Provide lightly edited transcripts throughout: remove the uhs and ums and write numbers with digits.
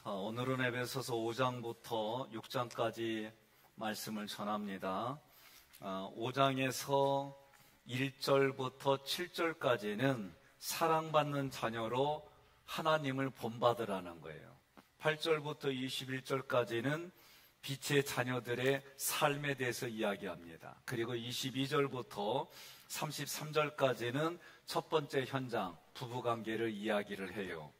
오늘은 에베소서 5장부터 6장까지 말씀을 전합니다. 5장에서 1절부터 7절까지는 사랑받는 자녀로 하나님을 본받으라는 거예요. 8절부터 21절까지는 빛의 자녀들의 삶에 대해서 이야기합니다. 그리고 22절부터 33절까지는 첫 번째 현장, 부부관계를 이야기를 해요.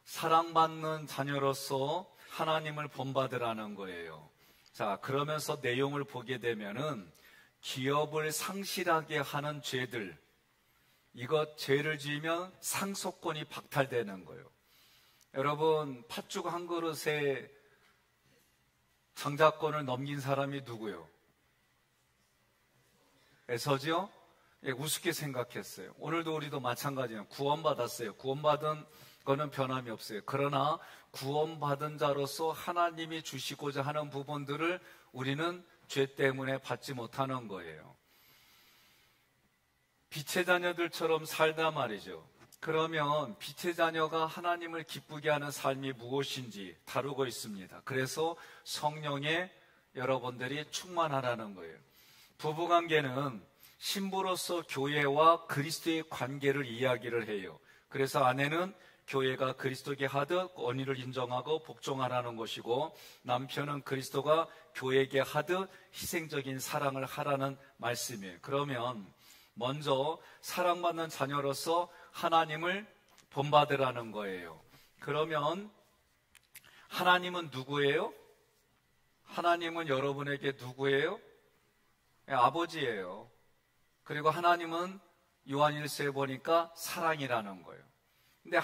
사랑받는 자녀로서 하나님을 본받으라는 거예요. 자, 그러면서 내용을 보게 되면은 기업을 상실하게 하는 죄들, 이것 죄를 지으면 상속권이 박탈되는 거예요. 여러분, 팥죽 한 그릇에 장자권을 넘긴 사람이 누구요? 에서죠? 예, 우습게 생각했어요. 오늘도 우리도 마찬가지예요. 구원받았어요. 구원받은 거는 변함이 없어요. 그러나 구원받은 자로서 하나님이 주시고자 하는 부분들을 우리는 죄 때문에 받지 못하는 거예요. 빛의 자녀들처럼 살다 말이죠. 그러면 빛의 자녀가 하나님을 기쁘게 하는 삶이 무엇인지 다루고 있습니다. 그래서 성령에 여러분들이 충만하라는 거예요. 부부관계는 신부로서 교회와 그리스도의 관계를 이야기를 해요. 그래서 아내는 교회가 그리스도께 하듯 언의를 인정하고 복종하라는 것이고, 남편은 그리스도가 교회에게 하듯 희생적인 사랑을 하라는 말씀이에요. 그러면 먼저 사랑받는 자녀로서 하나님을 본받으라는 거예요. 그러면 하나님은 누구예요? 하나님은 여러분에게 누구예요? 아버지예요. 그리고 하나님은 요한일서에 보니까 사랑이라는 거예요. 근데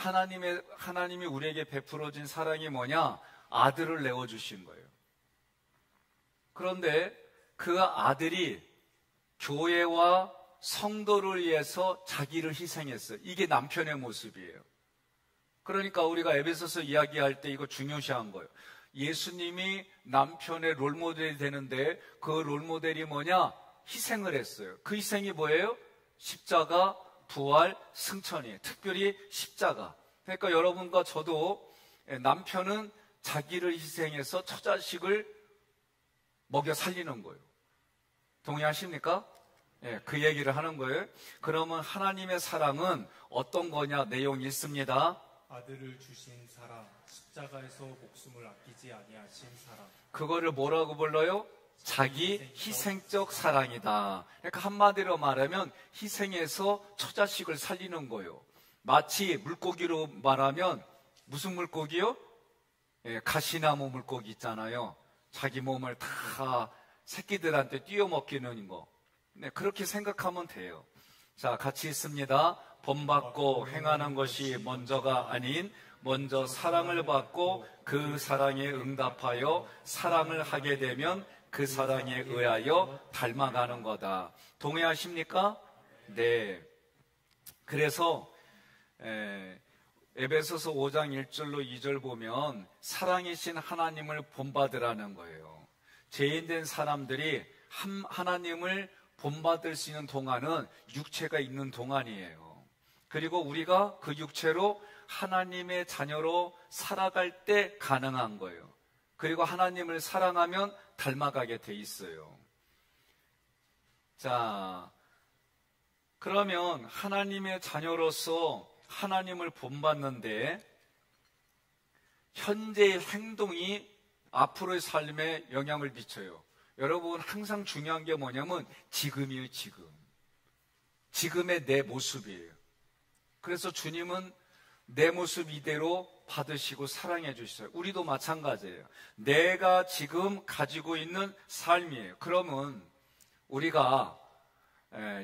하나님이 우리에게 베풀어진 사랑이 뭐냐? 아들을 내어주신 거예요. 그런데 그 아들이 교회와 성도를 위해서 자기를 희생했어요. 이게 남편의 모습이에요. 그러니까 우리가 에베소서 이야기할 때 이거 중요시한 거예요. 예수님이 남편의 롤모델이 되는데 그 롤모델이 뭐냐? 희생을 했어요. 그 희생이 뭐예요? 십자가, 부활, 승천이에요. 특별히 십자가. 그러니까 여러분과 저도 남편은 자기를 희생해서 처자식을 먹여 살리는 거예요. 동의하십니까? 예, 그 얘기를 하는 거예요. 그러면 하나님의 사랑은 어떤 거냐? 내용이 있습니다. 아들을 주신 사랑, 십자가에서 목숨을 아끼지 아니하신 사랑. 그거를 뭐라고 불러요? 자기 희생적 사랑이다. 그러니까 한마디로 말하면 희생해서 처자식을 살리는 거예요. 마치 물고기로 말하면 무슨 물고기요? 예, 가시나무 물고기 있잖아요. 자기 몸을 다 새끼들한테 띄워먹기는 거. 네, 그렇게 생각하면 돼요. 자, 같이 있습니다. 본받고 행하는 것이 먼저가 아닌 먼저 사랑을 받고 그 사랑에 응답하여 사랑을 하게 되면 그 사랑에 의하여 닮아가는 거다. 동의하십니까? 네. 그래서 에베소서 5장 1절로 2절 보면 사랑이신 하나님을 본받으라는 거예요. 죄인된 사람들이 하나님을 본받을 수 있는 동안은 육체가 있는 동안이에요. 그리고 우리가 그 육체로 하나님의 자녀로 살아갈 때 가능한 거예요. 그리고 하나님을 사랑하면 닮아가게 돼 있어요. 자, 그러면 하나님의 자녀로서 하나님을 본받는데 현재의 행동이 앞으로의 삶에 영향을 미쳐요. 여러분, 항상 중요한 게 뭐냐면 지금이에요. 지금의 내 모습이에요. 그래서 주님은 내 모습 이대로 받으시고 사랑해 주시어요. 우리도 마찬가지예요. 내가 지금 가지고 있는 삶이에요. 그러면 우리가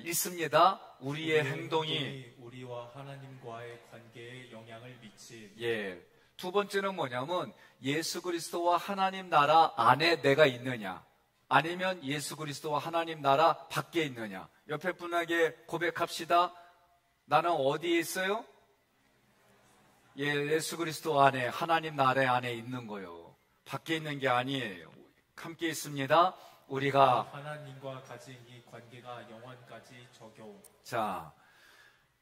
있습니다. 우리의 행동이 우리와 하나님과의 관계에 영향을 미치. 예. 두 번째는 뭐냐면 예수 그리스도와 하나님 나라 안에 내가 있느냐, 아니면 예수 그리스도와 하나님 나라 밖에 있느냐. 옆에 분에게 고백합시다. 나는 어디에 있어요? 예수 그리스도 안에, 하나님 나라 안에 있는 거예요. 밖에 있는 게 아니에요. 함께 있습니다. 우리가 하나님과 가진 이 관계가 영원까지 적용. 자,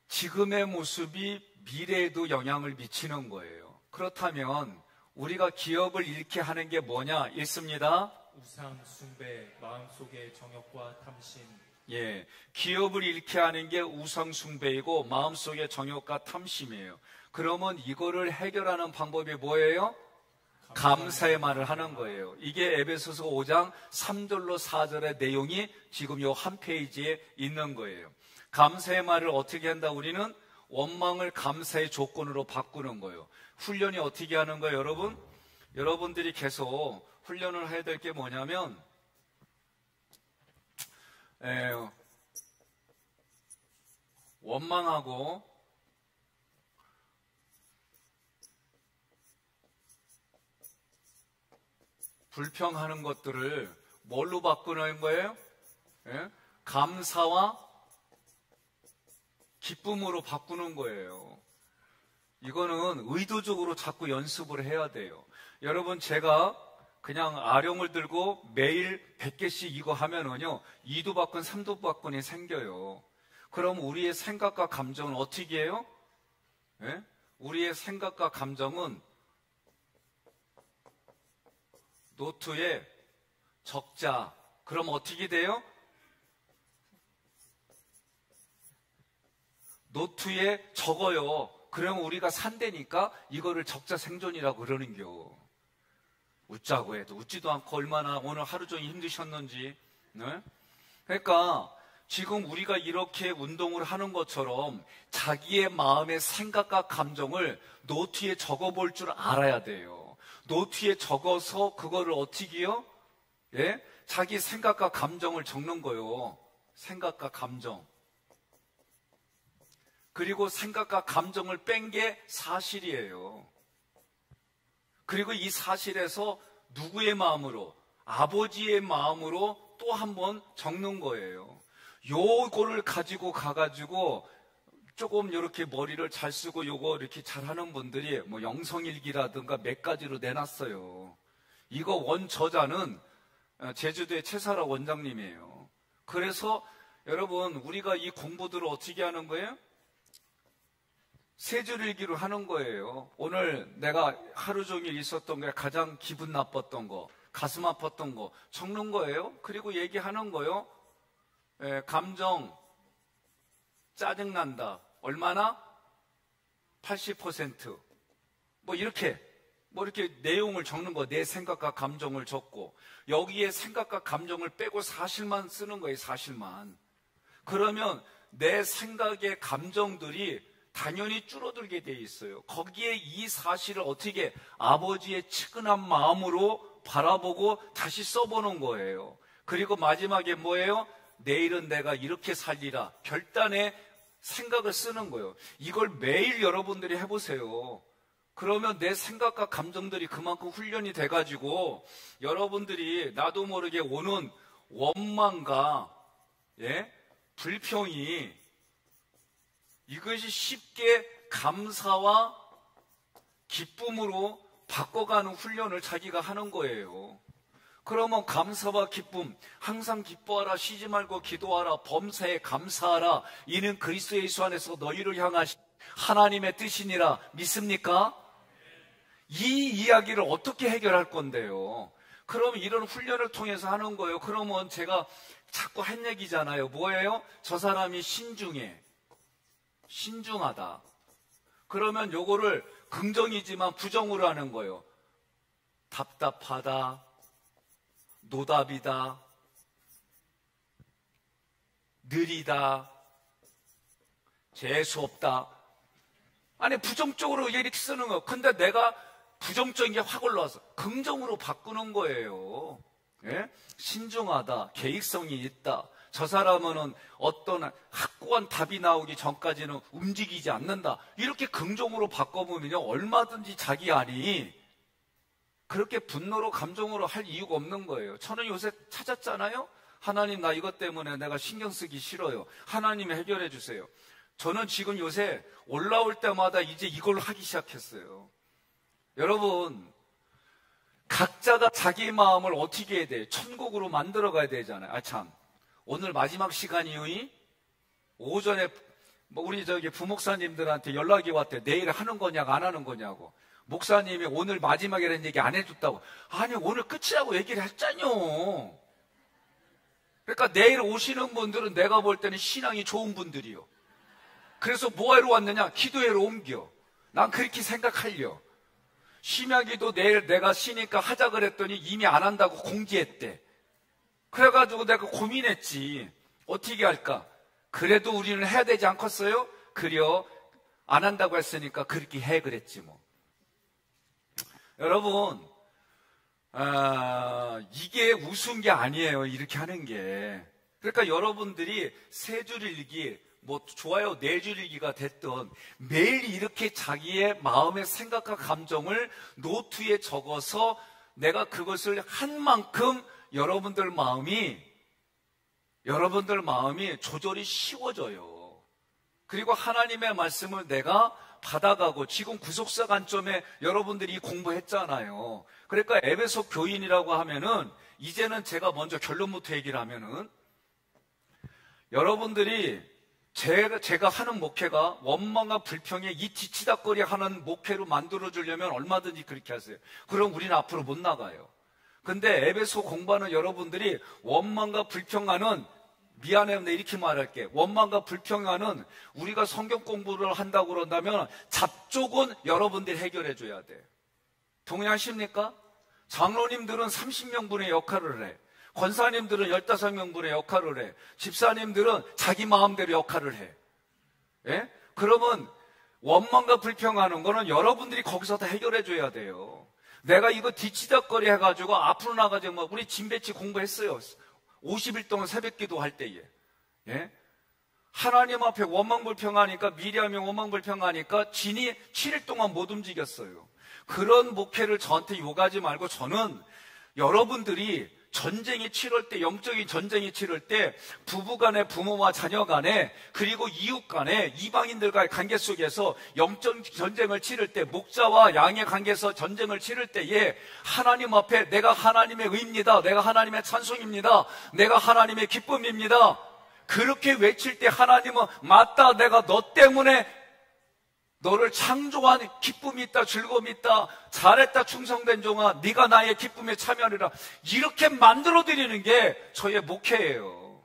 지금의 모습이 미래에도 영향을 미치는 거예요. 그렇다면 우리가 기업을 잃게 하는 게 뭐냐? 읽습니다. 우상 숭배, 마음속의 정욕과 탐심. 예, 기업을 잃게 하는 게 우상 숭배이고 마음속의 정욕과 탐심이에요. 그러면 이거를 해결하는 방법이 뭐예요? 감사의 말을 하는 거예요. 이게 에베소서 5장 3절로 4절의 내용이 지금 요 한 페이지에 있는 거예요. 감사의 말을 어떻게 한다? 우리는 원망을 감사의 조건으로 바꾸는 거예요. 훈련이 어떻게 하는 거예요, 여러분? 여러분들이 계속 훈련을 해야 될 게 뭐냐면 원망하고 불평하는 것들을 뭘로 바꾸는 거예요? 예? 감사와 기쁨으로 바꾸는 거예요. 이거는 의도적으로 자꾸 연습을 해야 돼요. 여러분, 제가 그냥 아령을 들고 매일 100개씩 이거 하면은요, 2도박근, 3도박근이 생겨요. 그럼 우리의 생각과 감정은 어떻게 해요? 예? 우리의 생각과 감정은 노트에 적자. 그럼 어떻게 돼요? 노트에 적어요. 그러면 우리가 산다니까 이거를 적자 생존이라고 그러는겨. 웃자고 해도 웃지도 않고 얼마나 오늘 하루 종일 힘드셨는지. 네? 그러니까 지금 우리가 이렇게 운동을 하는 것처럼 자기의 마음의 생각과 감정을 노트에 적어볼 줄 알아야 돼요. 노트에 적어서 그거를 어떻게 해요? 예? 자기 생각과 감정을 적는 거예요. 생각과 감정. 그리고 생각과 감정을 뺀 게 사실이에요. 그리고 이 사실에서 누구의 마음으로? 아버지의 마음으로 또 한 번 적는 거예요. 요거를 가지고 가가지고 조금 이렇게 머리를 잘 쓰고 요거 이렇게 잘하는 분들이 뭐 영성일기라든가 몇 가지로 내놨어요. 이거 원저자는 제주도의 최사라 원장님이에요. 그래서 여러분, 우리가 이 공부들을 어떻게 하는 거예요? 세 줄 일기로 하는 거예요. 오늘 내가 하루 종일 있었던 게 가장 기분 나빴던 거, 가슴 아팠던 거 적는 거예요. 그리고 얘기하는 거예요. 감정, 짜증난다. 얼마나? 80%. 뭐 이렇게 내용을 적는 거, 내 생각과 감정을 적고, 여기에 생각과 감정을 빼고 사실만 쓰는 거예요, 사실만. 그러면 내 생각의 감정들이 당연히 줄어들게 돼 있어요. 거기에 이 사실을 어떻게 아버지의 측은한 마음으로 바라보고 다시 써보는 거예요. 그리고 마지막에 뭐예요? 내일은 내가 이렇게 살리라. 결단의 생각을 쓰는 거예요. 이걸 매일 여러분들이 해보세요. 그러면 내 생각과 감정들이 그만큼 훈련이 돼가지고 여러분들이 나도 모르게 오는 원망과 불평이 이것이 쉽게 감사와 기쁨으로 바꿔가는 훈련을 자기가 하는 거예요. 그러면 감사와 기쁨, 항상 기뻐하라, 쉬지 말고 기도하라, 범사에 감사하라, 이는 그리스도 예수 안에서 너희를 향하신 하나님의 뜻이니라. 믿습니까? 이 이야기를 어떻게 해결할 건데요? 그럼 이런 훈련을 통해서 하는 거예요. 그러면 제가 자꾸 한 얘기잖아요. 뭐예요? 저 사람이 신중하다. 그러면 요거를 긍정이지만 부정으로 하는 거예요. 답답하다, 노답이다, 느리다, 재수없다. 아니, 부정적으로 이렇게 쓰는 거예요. 근데 내가 부정적인 게 확 올라와서 긍정으로 바꾸는 거예요. 예? 신중하다, 계획성이 있다. 저 사람은 어떤 확고한 답이 나오기 전까지는 움직이지 않는다. 이렇게 긍정으로 바꿔보면요, 얼마든지 자기 안이 그렇게 분노로 감정으로 할 이유가 없는 거예요. 저는 요새 찾았잖아요. 하나님, 나 이것 때문에 내가 신경 쓰기 싫어요. 하나님이 해결해 주세요. 저는 지금 요새 올라올 때마다 이제 이걸로 하기 시작했어요. 여러분, 각자가 자기 마음을 어떻게 해야 돼요? 천국으로 만들어 가야 되잖아요. 아, 참. 오늘 마지막 시간이요. 오전에 우리 부목사님들한테 연락이 왔대. 내일 하는 거냐고 안 하는 거냐고. 목사님이 오늘 마지막이라는 얘기 안 해줬다고. 아니, 오늘 끝이라고 얘기를 했잖요. 그러니까 내일 오시는 분들은 내가 볼 때는 신앙이 좋은 분들이요. 그래서 뭐하러 왔느냐? 기도회로 옮겨. 난 그렇게 생각하려. 심야기도 내일 내가 쉬니까 하자 그랬더니 이미 안 한다고 공지했대. 그래가지고 내가 고민했지. 어떻게 할까? 그래도 우리는 해야 되지 않겠어요? 그려. 안 한다고 했으니까 그렇게 해 그랬지 뭐. 여러분, 이게 우스운 게 아니에요. 이렇게 하는 게. 그러니까 여러분들이 세 줄 일기, 뭐 좋아요 네 줄 일기가 됐던 매일 이렇게 자기의 마음의 생각과 감정을 노트에 적어서 내가 그것을 한 만큼 여러분들 마음이 조절이 쉬워져요. 그리고 하나님의 말씀을 내가 받아가고, 지금 구속사 관점에 여러분들이 공부했잖아요. 그러니까 에베소 교인이라고 하면은, 이제는 제가 먼저 결론부터 얘기를 하면은, 여러분들이 제가 하는 목회가 원망과 불평에 이 뒤치다거리 하는 목회로 만들어주려면 얼마든지 그렇게 하세요. 그럼 우리는 앞으로 못 나가요. 근데 에베소 공부하는 여러분들이 원망과 불평하는, 미안해요, 내가 이렇게 말할게. 원망과 불평하는, 우리가 성경 공부를 한다고 그런다면 잡쪽은 여러분들이 해결해 줘야 돼. 동의하십니까? 장로님들은 30명분의 역할을 해. 권사님들은 15명분의 역할을 해. 집사님들은 자기 마음대로 역할을 해. 예? 그러면 원망과 불평하는 거는 여러분들이 거기서 다 해결해 줘야 돼요. 내가 이거 뒤치다거리 해가지고 앞으로 나가지고, 뭐 우리 진배치 공부했어요. 50일 동안 새벽기도 할 때에. 예? 하나님 앞에 원망불평하니까, 미리하면 원망불평하니까 진이 7일 동안 못 움직였어요. 그런 목회를 저한테 요구하지 말고, 저는 여러분들이 전쟁이 치를 때, 영적인 전쟁이 치를 때, 부부간에, 부모와 자녀간에, 그리고 이웃간에, 이방인들과의 관계 속에서 영적 전쟁을 치를 때, 목자와 양의 관계에서 전쟁을 치를 때에 하나님 앞에 내가 하나님의 의입니다, 내가 하나님의 찬송입니다, 내가 하나님의 기쁨입니다, 그렇게 외칠 때 하나님은 맞다, 내가 너 때문에 너를 창조한 기쁨이 있다, 즐거움이 있다, 잘했다, 충성된 종아, 네가 나의 기쁨에 참여하리라, 이렇게 만들어드리는 게 저의 목회예요.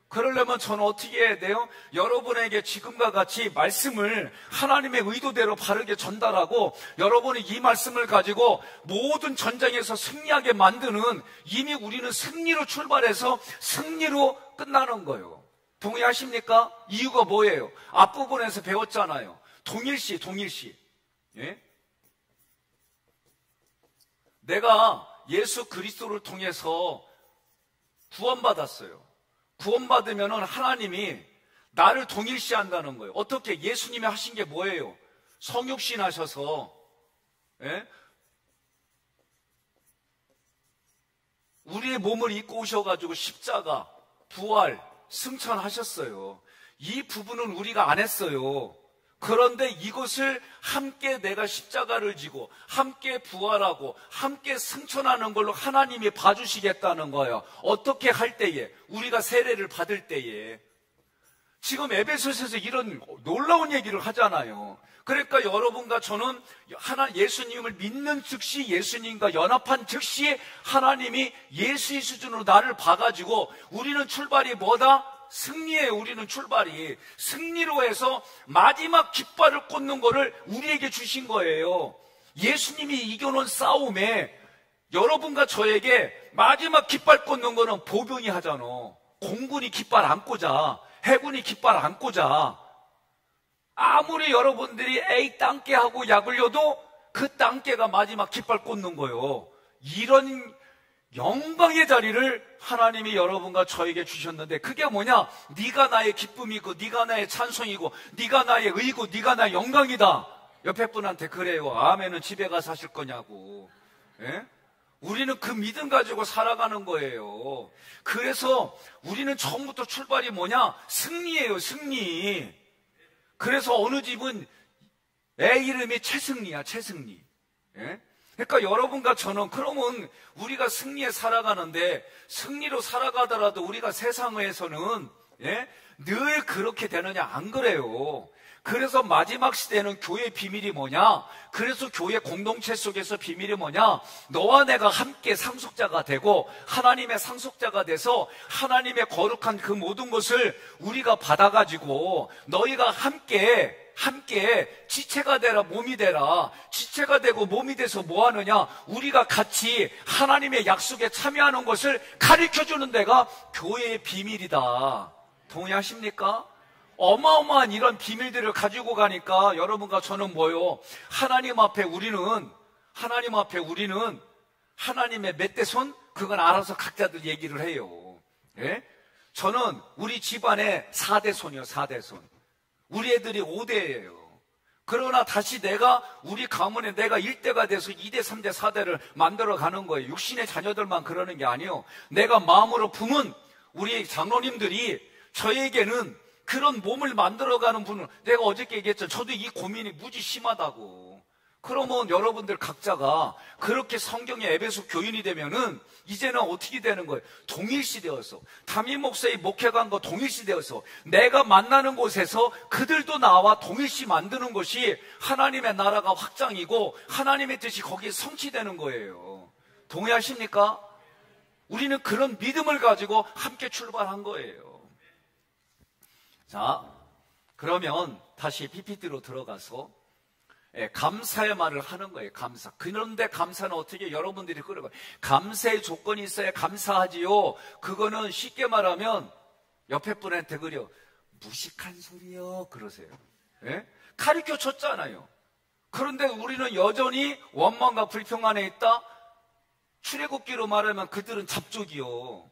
그러려면 저는 어떻게 해야 돼요? 여러분에게 지금과 같이 말씀을 하나님의 의도대로 바르게 전달하고, 여러분이 이 말씀을 가지고 모든 전쟁에서 승리하게 만드는, 이미 우리는 승리로 출발해서 승리로 끝나는 거예요. 동의하십니까? 이유가 뭐예요? 앞부분에서 배웠잖아요. 동일시. 예? 내가 예수 그리스도를 통해서 구원받았어요. 구원받으면 하나님이 나를 동일시한다는 거예요. 어떻게? 예수님이 하신 게 뭐예요? 성육신 하셔서, 예? 우리의 몸을 입고 오셔가지고 십자가, 부활, 승천하셨어요. 이 부분은 우리가 안 했어요. 그런데 이것을 함께 내가 십자가를 지고 함께 부활하고 함께 승천하는 걸로 하나님이 봐주시겠다는 거예요. 어떻게 할 때에? 우리가 세례를 받을 때에. 지금 에베소서에서 이런 놀라운 얘기를 하잖아요. 그러니까 여러분과 저는 예수님을 믿는 즉시, 예수님과 연합한 즉시 하나님이 예수의 수준으로 나를 봐가지고, 우리는 출발이 뭐다? 승리예요. 우리는 출발이 승리로 해서 마지막 깃발을 꽂는 거를 우리에게 주신 거예요. 예수님이 이겨놓은 싸움에 여러분과 저에게 마지막 깃발 꽂는 거는 보병이 하잖아. 공군이 깃발 안 꽂아. 해군이 깃발 안 꽂아. 아무리 여러분들이 에이 땅깨 하고 약을려도 그 땅깨가 마지막 깃발 꽂는 거예요. 이런 영광의 자리를 하나님이 여러분과 저에게 주셨는데, 그게 뭐냐? 네가 나의 기쁨이고, 네가 나의 찬송이고, 네가 나의 의고, 네가 나의 영광이다. 옆에 분한테 그래요. 아멘은 집에 가서 하실 거냐고. 예? 우리는 그 믿음 가지고 살아가는 거예요. 그래서 우리는 처음부터 출발이 뭐냐? 승리예요, 승리. 그래서 어느 집은 애 이름이 최승리야, 최승리. 예? 그러니까 여러분과 저는, 그러면 우리가 승리에 살아가는데, 승리로 살아가더라도 우리가 세상에서는, 예? 늘 그렇게 되느냐? 안 그래요. 그래서 마지막 시대는 교회의 비밀이 뭐냐? 그래서 교회 공동체 속에서 비밀이 뭐냐? 너와 내가 함께 상속자가 되고 하나님의 상속자가 돼서 하나님의 거룩한 그 모든 것을 우리가 받아가지고 너희가 함께 지체가 되라, 몸이 되라. 지체가 되고 몸이 돼서 뭐 하느냐? 우리가 같이 하나님의 약속에 참여하는 것을 가르쳐주는 데가 교회의 비밀이다. 동의하십니까? 어마어마한 이런 비밀들을 가지고 가니까 여러분과 저는 뭐요? 하나님 앞에 우리는 하나님의 멧돼손? 그건 알아서 각자들 얘기를 해요. 예? 저는 우리 집안의 4대손이요, 4대손. 우리 애들이 5대예요. 그러나 다시 우리 가문에 내가 1대가 돼서 2대, 3대, 4대를 만들어 가는 거예요. 육신의 자녀들만 그러는 게 아니에요. 내가 마음으로 품은 우리 장로님들이 저에게는 그런 몸을 만들어가는 분은, 내가 어저께 얘기했죠. 저도 이 고민이 무지 심하다고. 그러면 여러분들 각자가 그렇게 성경의 에베소 교인이 되면은 이제는 어떻게 되는 거예요? 동일시 되어서, 담임 목사의 목회관 거 동일시 되어서 내가 만나는 곳에서 그들도 나와 동일시 만드는 것이 하나님의 나라가 확장이고 하나님의 뜻이 거기에 성취되는 거예요. 동의하십니까? 우리는 그런 믿음을 가지고 함께 출발한 거예요. 자, 그러면 다시 PPT로 들어가서 감사의 말을 하는 거예요. 감사. 그런데 감사는 어떻게 여러분들이 그러고, 감사의 조건이 있어야 감사하지요. 그거는 쉽게 말하면 옆에 분한테 그려, 무식한 소리요 그러세요. 예? 가르쳐 줬잖아요. 그런데 우리는 여전히 원망과 불평 안에 있다. 출애굽기로 말하면 그들은 잡족이요.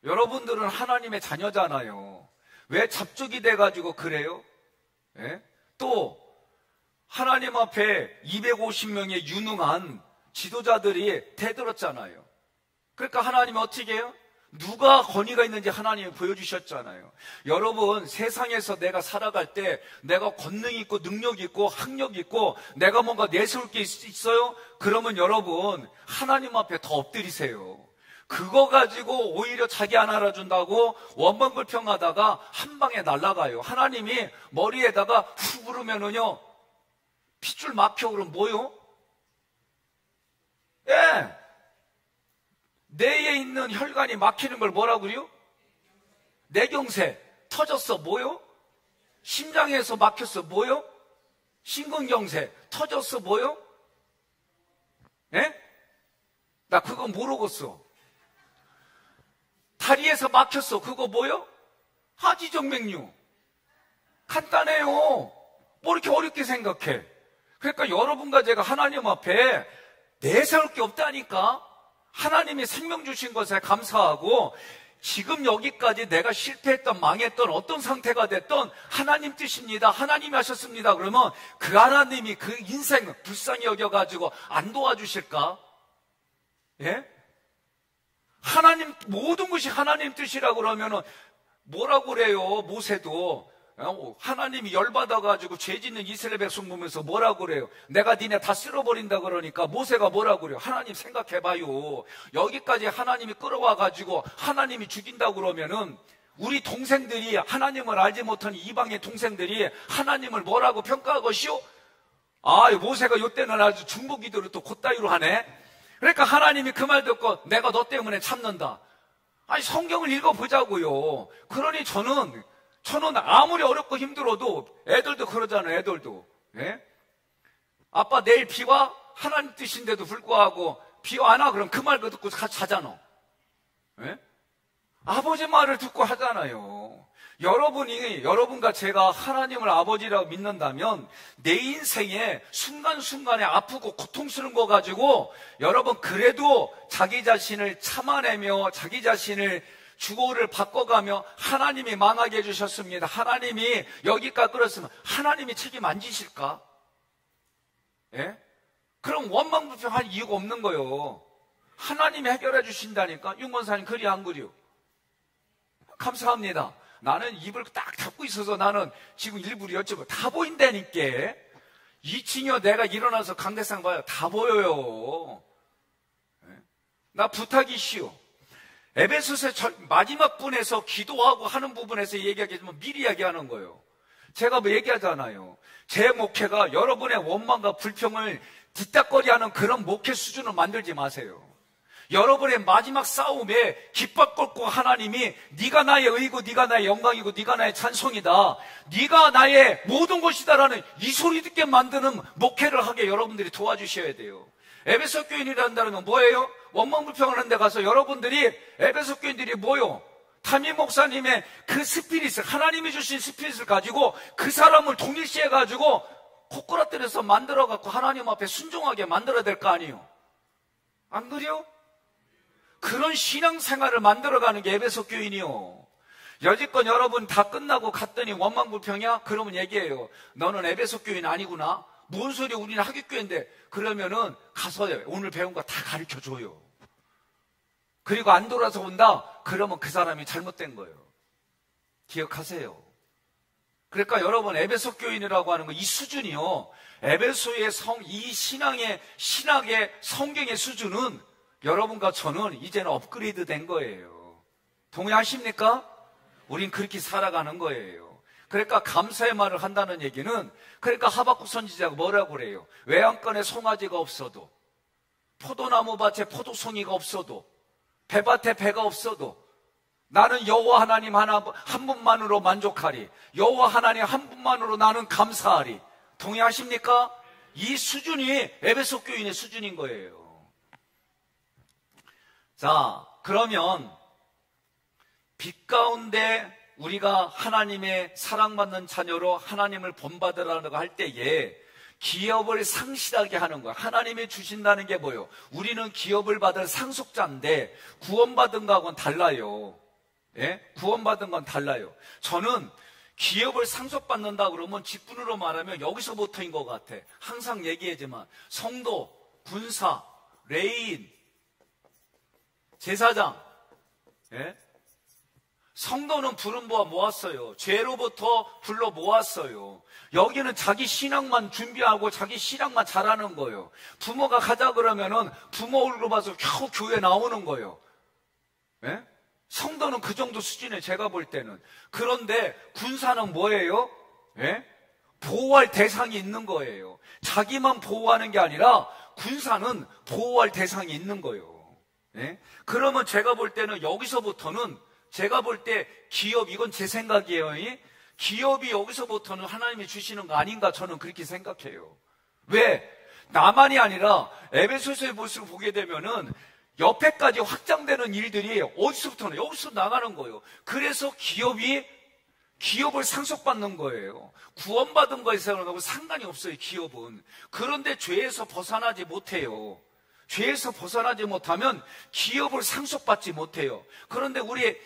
여러분들은 하나님의 자녀잖아요. 왜 잡족이 돼가지고 그래요? 예? 또 하나님 앞에 250명의 유능한 지도자들이 대들었잖아요. 그러니까 하나님은 어떻게 해요? 누가 권위가 있는지 하나님이 보여주셨잖아요. 여러분, 세상에서 내가 살아갈 때 내가 권능이 있고 능력이 있고 학력이 있고 내가 뭔가 내세울 게 있어요? 그러면 여러분, 하나님 앞에 더 엎드리세요. 그거 가지고 오히려 자기 안 알아준다고 원망불평하다가 한 방에 날아가요. 하나님이 머리에다가 후 부르면은요, 핏줄 막혀. 그럼 뭐요? 예, 뇌에 있는 혈관이 막히는 걸 뭐라고 그래요? 뇌경색. 터졌어. 뭐요? 심장에서 막혔어. 뭐요? 심근경색. 터졌어. 뭐요? 예? 나 그거 모르겠어. 다리에서 막혔어. 그거 뭐요? 하지정맥류. 간단해요. 뭐 이렇게 어렵게 생각해? 그러니까 여러분과 제가 하나님 앞에 내세울 게 없다니까. 하나님이 생명 주신 것에 감사하고, 지금 여기까지 내가 실패했던, 망했던, 어떤 상태가 됐던 하나님 뜻입니다. 하나님이 하셨습니다. 그러면 그 하나님이 그 인생 불쌍히 여겨가지고 안 도와주실까? 예? 하나님, 모든 것이 하나님 뜻이라고 그러면은 뭐라고 그래요? 모세도 하나님이 열받아가지고 죄 짓는 이스라엘 백성 보면서 뭐라고 그래요? 내가 니네 다 쓸어버린다 그러니까 모세가 뭐라고 그래요? 하나님 생각해봐요. 여기까지 하나님이 끌어와가지고 하나님이 죽인다고 그러면은 우리 동생들이, 하나님을 알지 못한 이방의 동생들이 하나님을 뭐라고 평가하것이요? 아, 모세가 요때는 아주 중보기도를 또 곧다이로 하네. 그러니까 하나님이 그 말 듣고 내가 너 때문에 참는다. 아니, 성경을 읽어보자고요. 그러니 저는 아무리 어렵고 힘들어도, 애들도 그러잖아요. 애들도. 예? 아빠 내일 비 와? 하나님 뜻인데도 불구하고 비 와 안 와? 그럼 그 말 듣고 같이 하잖아. 예? 아버지 말을 듣고 하잖아요. 여러분과 제가 하나님을 아버지라고 믿는다면 내 인생에 순간순간에 아프고 고통스러운 거 가지고 여러분 그래도 자기 자신을 참아내며 자기 자신을 주거를 바꿔가며 하나님이 망하게 해주셨습니다. 하나님이 여기까지 끌었으면 하나님이 책임 안 지실까? 예? 그럼 원망불평할 이유가 없는 거예요. 하나님이 해결해 주신다니까. 윤권사님 그리 안 그려? 감사합니다. 나는 입을 딱 닫고 있어서 나는 지금 일부러 여쭤봐. 다 보인다니까. 2층이요. 내가 일어나서 강대상 봐요. 다 보여요. 나 부탁이 쉬워. 에베소서 마지막 분에서 기도하고 하는 부분에서 얘기하겠지만 미리 이야기하는 거예요. 제가 뭐 얘기하잖아요. 제 목회가 여러분의 원망과 불평을 뒤딱거리하는 그런 목회 수준을 만들지 마세요. 여러분의 마지막 싸움에 깃발 꽂고 하나님이 네가 나의 의고 네가 나의 영광이고 네가 나의 찬송이다, 네가 나의 모든 것이다라는 이 소리 듣게 만드는 목회를 하게 여러분들이 도와주셔야 돼요. 에베소 교인이란다는 건 뭐예요? 원망불평을 하는 데 가서 여러분들이 에베소 교인들이 뭐요? 담임 목사님의 그 스피릿을, 하나님이 주신 스피릿을 가지고 그 사람을 동일시해 가지고 코꾸라뜨려서 만들어 갖고 하나님 앞에 순종하게 만들어야 될 거 아니에요? 안 그래요? 그런 신앙생활을 만들어가는 게 에베소 교인이요. 여지껏 여러분 다 끝나고 갔더니 원망불평이야? 그러면 얘기해요. 너는 에베소 교인 아니구나. 뭔 소리, 우리는 하객교회인데. 그러면은 가서 오늘 배운 거 다 가르쳐줘요. 그리고 안 돌아서 온다? 그러면 그 사람이 잘못된 거예요. 기억하세요. 그러니까 여러분, 에베소 교인이라고 하는 거 이 수준이요, 에베소의 이 신학의 성경의 수준은 여러분과 저는 이제는 업그레이드 된 거예요. 동의하십니까? 우린 그렇게 살아가는 거예요. 그러니까 감사의 말을 한다는 얘기는, 그러니까 하박국 선지자가 뭐라고 그래요? 외양간에 송아지가 없어도, 포도나무 밭에 포도송이가 없어도, 배밭에 배가 없어도 나는 여호와 하나님 한 분만으로 만족하리. 여호와 하나님 한 분만으로 나는 감사하리. 동의하십니까? 이 수준이 에베소 교인의 수준인 거예요. 자, 그러면 빛 가운데 우리가 하나님의 사랑받는 자녀로 하나님을 본받으라고 할 때에 기업을 상실하게 하는 거야. 하나님이 주신다는 게 뭐예요? 우리는 기업을 받을 상속자인데 구원받은 거하고는 달라요. 예? 구원받은 건 달라요. 저는 기업을 상속받는다 그러면 직분으로 말하면 여기서부터인 것 같아. 항상 얘기하지만 성도, 군사, 레인, 제사장, 예? 성도는 부름 모았어요. 죄로부터 불러 모았어요. 여기는 자기 신앙만 준비하고 자기 신앙만 잘하는 거예요. 부모가 가자 그러면은 부모 얼굴 봐서 겨우 교회 나오는 거예요. 예? 성도는 그 정도 수준에 제가 볼 때는. 그런데 군사는 뭐예요? 예? 보호할 대상이 있는 거예요. 자기만 보호하는 게 아니라 군사는 보호할 대상이 있는 거예요. 예? 그러면 제가 볼 때는 여기서부터는, 제가 볼 때 기업, 이건 제 생각이에요. 기업이 여기서부터는 하나님이 주시는 거 아닌가, 저는 그렇게 생각해요. 왜? 나만이 아니라 에베소서의 모습을 보게 되면은 옆에까지 확장되는 일들이 어디서부터는 여기서 나가는 거예요. 그래서 기업을 상속받는 거예요. 구원받은 거에서는 상관이 없어요, 기업은. 그런데 죄에서 벗어나지 못해요. 죄에서 벗어나지 못하면 기업을 상속받지 못해요. 그런데 우리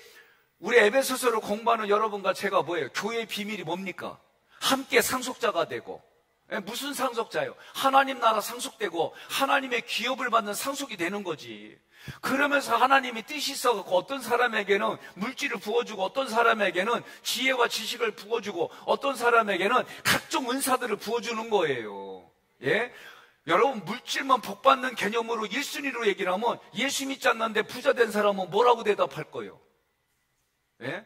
에베소서를 공부하는 여러분과 제가 뭐예요? 교회의 비밀이 뭡니까? 함께 상속자가 되고. 무슨 상속자예요? 하나님 나라 상속되고 하나님의 기업을 받는 상속이 되는 거지. 그러면서 하나님이 뜻이 있어서 어떤 사람에게는 물질을 부어주고, 어떤 사람에게는 지혜와 지식을 부어주고, 어떤 사람에게는 각종 은사들을 부어주는 거예요. 예? 여러분, 물질만 복받는 개념으로 1순위로 얘기를 하면 예수 믿지 않는데 부자 된 사람은 뭐라고 대답할 거예요? 예?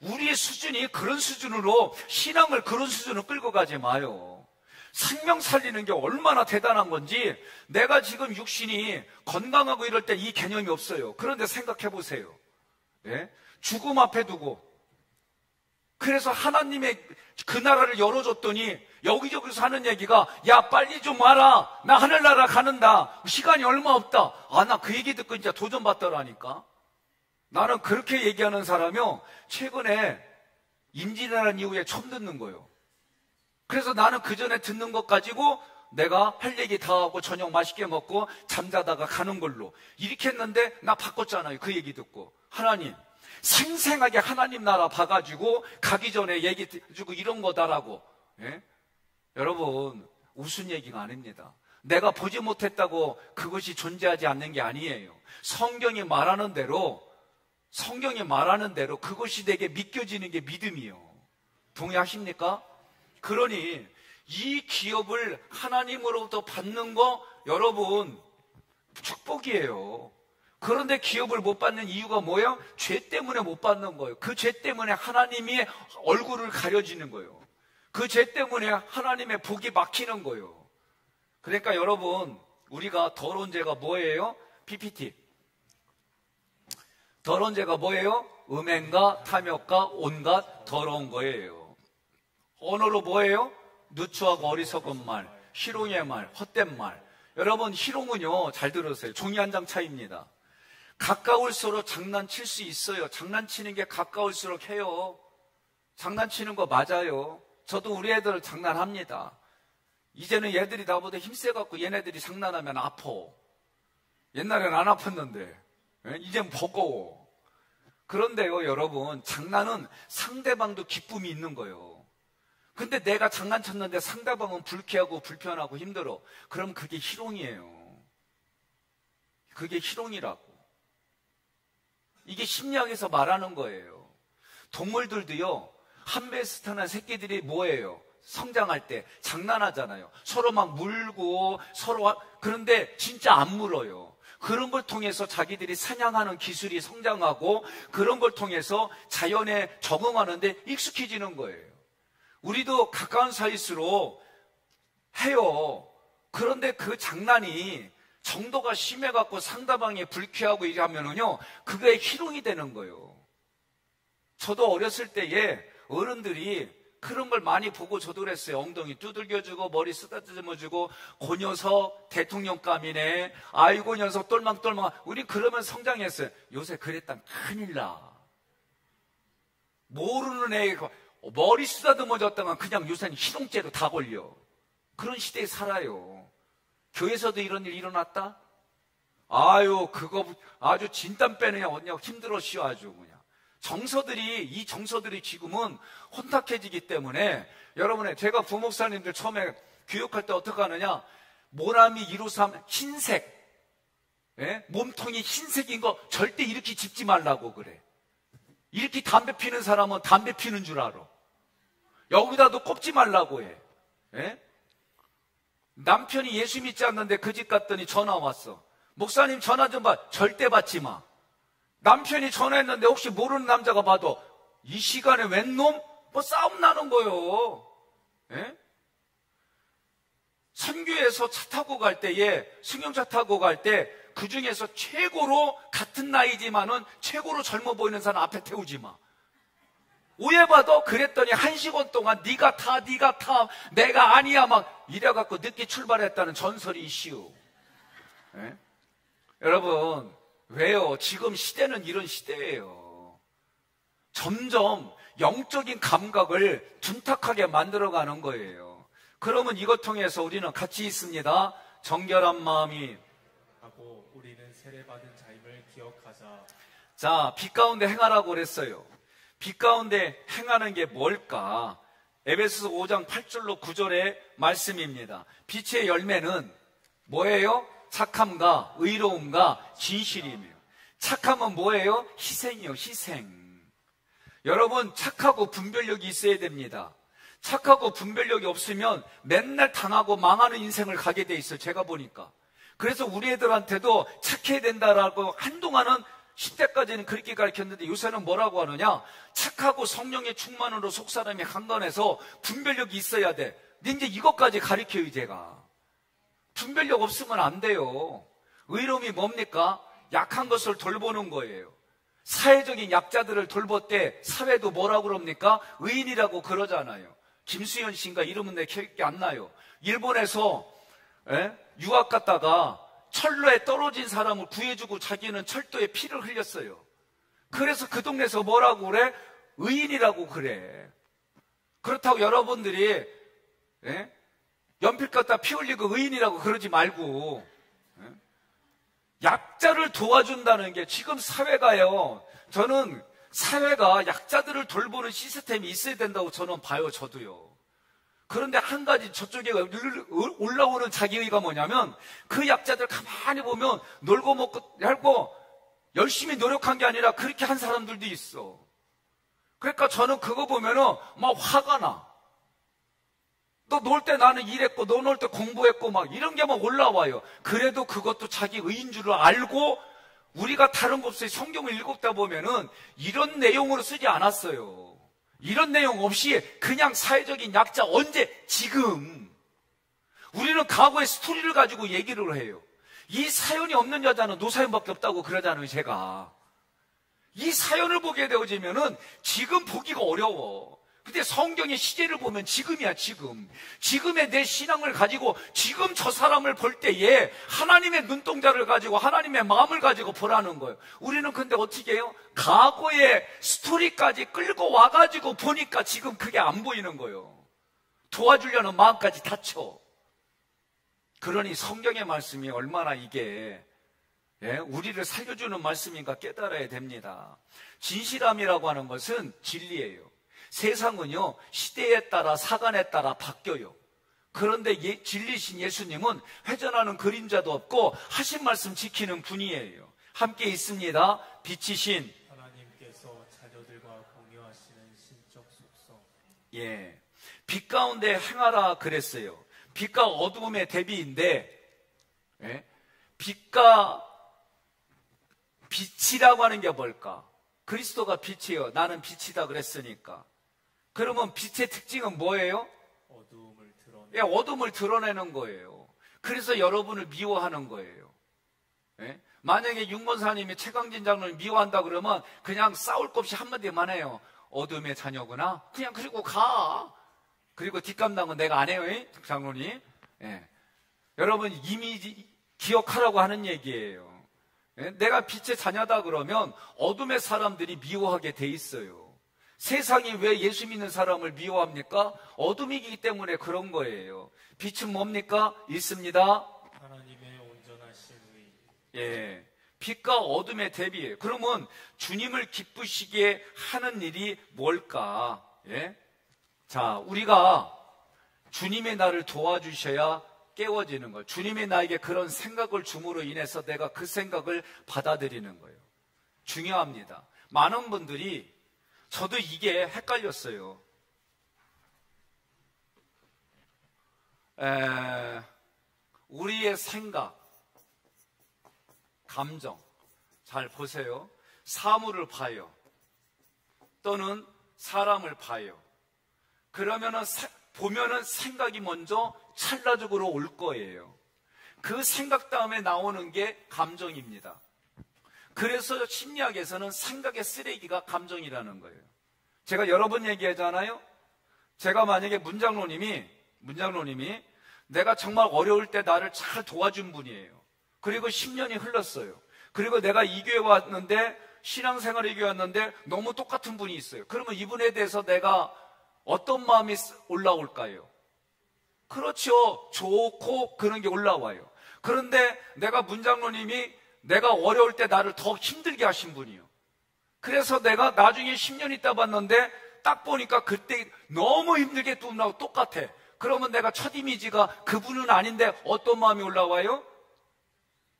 우리의 수준이 그런 수준으로, 신앙을 그런 수준으로 끌고 가지 마요. 생명 살리는 게 얼마나 대단한 건지, 내가 지금 육신이 건강하고 이럴 때 이 개념이 없어요. 그런데 생각해 보세요. 예? 죽음 앞에 두고, 그래서 하나님의 그 나라를 열어줬더니 여기저기서 하는 얘기가, 야 빨리 좀 와라, 나 하늘나라 가는다, 시간이 얼마 없다. 아, 나 그 얘기 듣고 진짜 도전받더라니까. 나는 그렇게 얘기하는 사람이요, 최근에 임진왜란 이후에 처음 듣는 거예요. 그래서 나는 그 전에 듣는 것 가지고 내가 할 얘기 다 하고 저녁 맛있게 먹고 잠자다가 가는 걸로 이렇게 했는데, 나 바꿨잖아요. 그 얘기 듣고. 하나님, 생생하게 하나님 나라 봐가지고 가기 전에 얘기 해주고 이런 거다라고. 예? 여러분, 웃은 얘기가 아닙니다. 내가 보지 못했다고 그것이 존재하지 않는 게 아니에요. 성경이 말하는 대로 그것이 내게 믿겨지는 게 믿음이에요. 동의하십니까? 그러니 이 기업을 하나님으로부터 받는 거, 여러분, 축복이에요. 그런데 기업을 못 받는 이유가 뭐예요? 죄 때문에 못 받는 거예요. 그 죄 때문에 하나님이 얼굴을 가려지는 거예요. 그 죄 때문에 하나님의 복이 막히는 거예요. 그러니까 여러분, 우리가 더러운 죄가 뭐예요? PPT. 더러운 죄가 뭐예요? 음행과 탐욕과 온갖 더러운 거예요. 언어로 뭐예요? 누추하고 어리석은 말, 희롱의 말, 헛된 말. 여러분, 희롱은요, 잘 들으세요. 종이 한 장 차이입니다. 가까울수록 장난칠 수 있어요. 장난치는 게 가까울수록 해요. 장난치는 거 맞아요. 저도 우리 애들 장난합니다. 이제는 얘들이 나보다 힘세갖고 얘네들이 장난하면 아파. 옛날에는 안 아팠는데 이젠 버거워. 그런데요, 여러분, 장난은 상대방도 기쁨이 있는 거예요. 근데 내가 장난쳤는데 상대방은 불쾌하고 불편하고 힘들어. 그럼 그게 희롱이에요. 그게 희롱이라고. 이게 심리학에서 말하는 거예요. 동물들도요, 함베스트나 새끼들이 뭐예요? 성장할 때 장난하잖아요. 서로 막 물고 그런데 진짜 안 물어요. 그런 걸 통해서 자기들이 사냥하는 기술이 성장하고 그런 걸 통해서 자연에 적응하는데 익숙해지는 거예요. 우리도 가까운 사이일수록 해요. 그런데 그 장난이 정도가 심해갖고 상대방이 불쾌하고 이렇게 하면은요, 그게 희롱이 되는 거예요. 저도 어렸을 때에 어른들이 그런 걸 많이 보고 저도 그랬어요. 엉덩이 두들겨주고 머리 쓰다듬어주고 그 녀석 대통령감이네. 아이고 녀석 똘망똘망. 우리 그러면 성장했어요. 요새 그랬단 큰일 나. 모르는 애 머리 쓰다듬어줬다가 그냥 요새는 희롱죄로 다 걸려. 그런 시대에 살아요. 교회에서도 이런 일 일어났다? 아유, 그거 아주 진땀 빼느냐 힘들었시오. 아주 그냥. 이 정서들이 지금은 혼탁해지기 때문에, 여러분의 제가 부목사님들 처음에 교육할 때 어떻게 하느냐, 모나미 153 흰색, 예? 몸통이 흰색인 거 절대 이렇게 짚지 말라고 그래. 이렇게 담배 피는 사람은 담배 피는 줄 알아. 여기다도 꼽지 말라고 해. 예? 남편이 예수 믿지 않는데 그 집 갔더니 전화 왔어. 목사님 전화 좀 받. 절대 받지 마. 남편이 전화했는데 혹시 모르는 남자가 봐도 이 시간에 웬 놈? 뭐 싸움 나는 거예요. 예? 선교에서 차 타고 갈 때에, 승용차 타고 갈 때 그 중에서 최고로, 같은 나이지만은 최고로 젊어 보이는 사람 앞에 태우지 마. 오해받아. 그랬더니 1시간 동안 네가 타 내가 아니야 막 이래갖고 늦게 출발했다는 전설이 이슈. 예? 여러분, 왜요? 지금 시대는 이런 시대예요. 점점 영적인 감각을 둔탁하게 만들어가는 거예요. 그러면 이것 통해서 우리는 같이 있습니다. 정결한 마음이 하고 우리는 세례받은 자임을 기억하자. 자, 빛 가운데 행하라고 그랬어요. 빛 가운데 행하는 게 뭘까? 에베소서 5장 8절로 9절의 말씀입니다. 빛의 열매는 뭐예요? 착함과 의로움과 진실이며. 착함은 뭐예요? 희생이요, 희생. 여러분, 착하고 분별력이 있어야 됩니다. 착하고 분별력이 없으면 맨날 당하고 망하는 인생을 가게 돼 있어요. 제가 보니까. 그래서 우리 애들한테도 착해야 된다라고 한동안은 10대까지는 그렇게 가르쳤는데 요새는 뭐라고 하느냐? 착하고 성령의 충만으로 속사람이 강건해서 분별력이 있어야 돼. 근데 이제 이것까지 가르쳐요, 제가. 분별력 없으면 안 돼요. 의로움이 뭡니까? 약한 것을 돌보는 거예요. 사회적인 약자들을 돌볼 때 사회도 뭐라고 그럽니까? 의인이라고 그러잖아요. 김수현 씨인가 이름은 내 기억이 안 나요. 일본에서 유학 갔다가 철로에 떨어진 사람을 구해주고 자기는 철도에 피를 흘렸어요. 그래서 그 동네에서 뭐라고 그래? 의인이라고 그래. 그렇다고 여러분들이 연필 갖다 피 흘리고 의인이라고 그러지 말고, 약자를 도와준다는 게 지금 사회가요, 저는 사회가 약자들을 돌보는 시스템이 있어야 된다고 저는 봐요. 저도요. 그런데 한 가지 저쪽에 올라오는 자기의가 뭐냐면, 그 약자들 가만히 보면 놀고 먹고 살고 열심히 노력한 게 아니라 그렇게 한 사람들도 있어. 그러니까 저는 그거 보면은 막 화가 나. 너 놀 때 나는 일했고 너 놀 때 공부했고 막 이런 게 막 올라와요. 그래도 그것도 자기 의인 줄을 알고, 우리가 다른 곳에 성경을 읽다 보면은 이런 내용으로 쓰지 않았어요. 이런 내용 없이 그냥 사회적인 약자 언제? 지금. 우리는 과거의 스토리를 가지고 얘기를 해요. 이 사연이 없는 여자는 노사연밖에 없다고 그러잖아요, 제가. 이 사연을 보게 되어지면은 지금 보기가 어려워. 근데 성경의 시제를 보면 지금이야, 지금. 지금의 내 신앙을 가지고 지금 저 사람을 볼 때에 하나님의 눈동자를 가지고 하나님의 마음을 가지고 보라는 거예요. 우리는 근데 어떻게 해요? 과거의 스토리까지 끌고 와가지고 보니까 지금 그게 안 보이는 거예요. 도와주려는 마음까지 다쳐. 그러니 성경의 말씀이 얼마나 이게 우리를 살려주는 말씀인가 깨달아야 됩니다. 진실함이라고 하는 것은 진리예요. 세상은요, 시대에 따라 사관에 따라 바뀌어요. 그런데 진리신 예수님은 회전하는 그림자도 없고 하신 말씀 지키는 분이에요. 함께 있습니다. 빛이신 하나님께서 자녀들과 공유하시는 신적 속성. 빛 가운데 행하라 그랬어요. 빛과 어두움의 대비인데, 빛과 빛이라고 하는 게 뭘까? 그리스도가 빛이에요. 나는 빛이다 그랬으니까. 그러면 빛의 특징은 뭐예요? 어둠을 드러내는 거예요. 그래서 여러분을 미워하는 거예요. 만약에 윤건사님이 최강진 장로를 미워한다 그러면 그냥 싸울 것 없이 한마디만 해요. 어둠의 자녀구나. 그냥 그리고 가. 그리고 뒷감당은 내가 안 해요, 장로님. 여러분 이미 기억하라고 하는 얘기예요. 내가 빛의 자녀다 그러면 어둠의 사람들이 미워하게 돼 있어요. 세상이 왜 예수 믿는 사람을 미워합니까? 어둠이기 때문에 그런 거예요. 빛은 뭡니까? 있습니다. 하나님의 온전하신 의. 빛과 어둠의 대비예요. 그러면 주님을 기쁘시게 하는 일이 뭘까? 자, 우리가 주님의 나를 도와주셔야 깨워지는 거예요. 주님이 나에게 그런 생각을 줌으로 인해서 내가 그 생각을 받아들이는 거예요. 중요합니다. 많은 분들이 저도 이게 헷갈렸어요. 우리의 생각, 감정, 잘 보세요. 사물을 봐요. 또는 사람을 봐요. 그러면은 보면은 생각이 먼저 찰나적으로 올 거예요. 그 생각 다음에 나오는 게 감정입니다. 그래서 심리학에서는 생각의 쓰레기가 감정이라는 거예요. 제가 여러 번 얘기하잖아요. 제가 만약에 문장로님이 내가 정말 어려울 때 나를 잘 도와준 분이에요. 그리고 10년이 흘렀어요. 그리고 내가 이 교회 왔는데 신앙생활의 교회 왔는데 너무 똑같은 분이 있어요. 그러면 이분에 대해서 내가 어떤 마음이 올라올까요? 그렇죠. 좋고 그런 게 올라와요. 그런데 내가 문장로님이 내가 어려울 때 나를 더 힘들게 하신 분이요. 그래서 내가 나중에 10년 있다 봤는데 딱 보니까 그때 너무 힘들게 또 나하고 똑같아. 그러면 내가 첫 이미지가 그분은 아닌데 어떤 마음이 올라와요?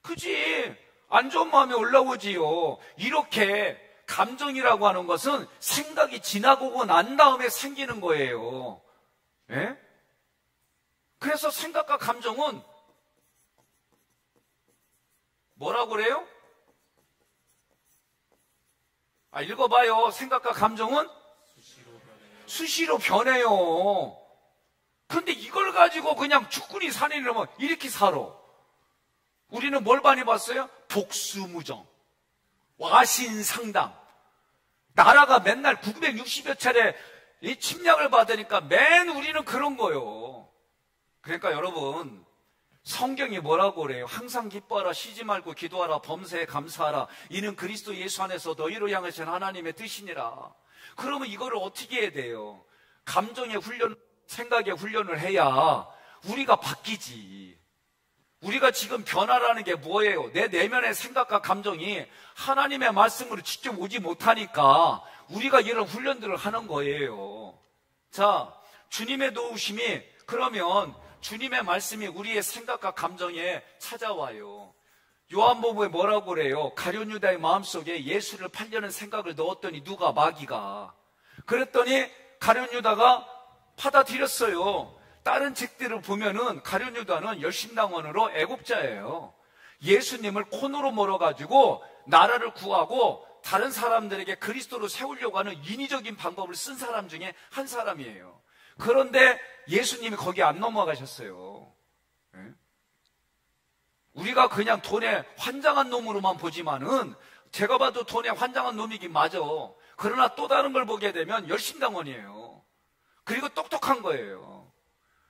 그지? 안 좋은 마음이 올라오지요. 이렇게 감정이라고 하는 것은 생각이 지나고 난 다음에 생기는 거예요. 그래서 생각과 감정은 뭐라고 그래요? 읽어봐요. 생각과 감정은 수시로 변해요. 근데 이걸 가지고 그냥 죽군이 산이라면 이렇게 살아. 우리는 뭘 많이 봤어요? 복수무정, 와신상담. 나라가 맨날 960여 차례 이 침략을 받으니까 맨 우리는 그런 거예요. 그러니까 여러분, 성경이 뭐라고 그래요? 항상 기뻐하라, 쉬지 말고 기도하라, 범사에 감사하라. 이는 그리스도 예수 안에서 너희로 향하신 하나님의 뜻이니라. 그러면 이거를 어떻게 해야 돼요? 감정의 훈련, 생각의 훈련을 해야 우리가 바뀌지. 우리가 지금 변화라는 게 뭐예요? 내 내면의 생각과 감정이 하나님의 말씀으로 직접 오지 못하니까 우리가 이런 훈련들을 하는 거예요. 자, 주님의 도우심이 그러면 주님의 말씀이 우리의 생각과 감정에 찾아와요. 요한복음에 뭐라고 그래요? 가룟 유다의 마음속에 예수를 팔려는 생각을 넣었더니 누가? 마귀가. 그랬더니 가룟 유다가 받아들였어요. 다른 책들을 보면은 가룟 유다는 열심당원으로 애국자예요. 예수님을 코너로 몰아가지고 나라를 구하고 다른 사람들에게 그리스도로 세우려고 하는 인위적인 방법을 쓴 사람 중에 한 사람이에요. 그런데 예수님이 거기 안 넘어가셨어요. 예? 우리가 그냥 돈에 환장한 놈으로만 보지만은 제가 봐도 돈에 환장한 놈이긴 맞아. 그러나 또 다른 걸 보게 되면 열심당원이에요. 그리고 똑똑한 거예요.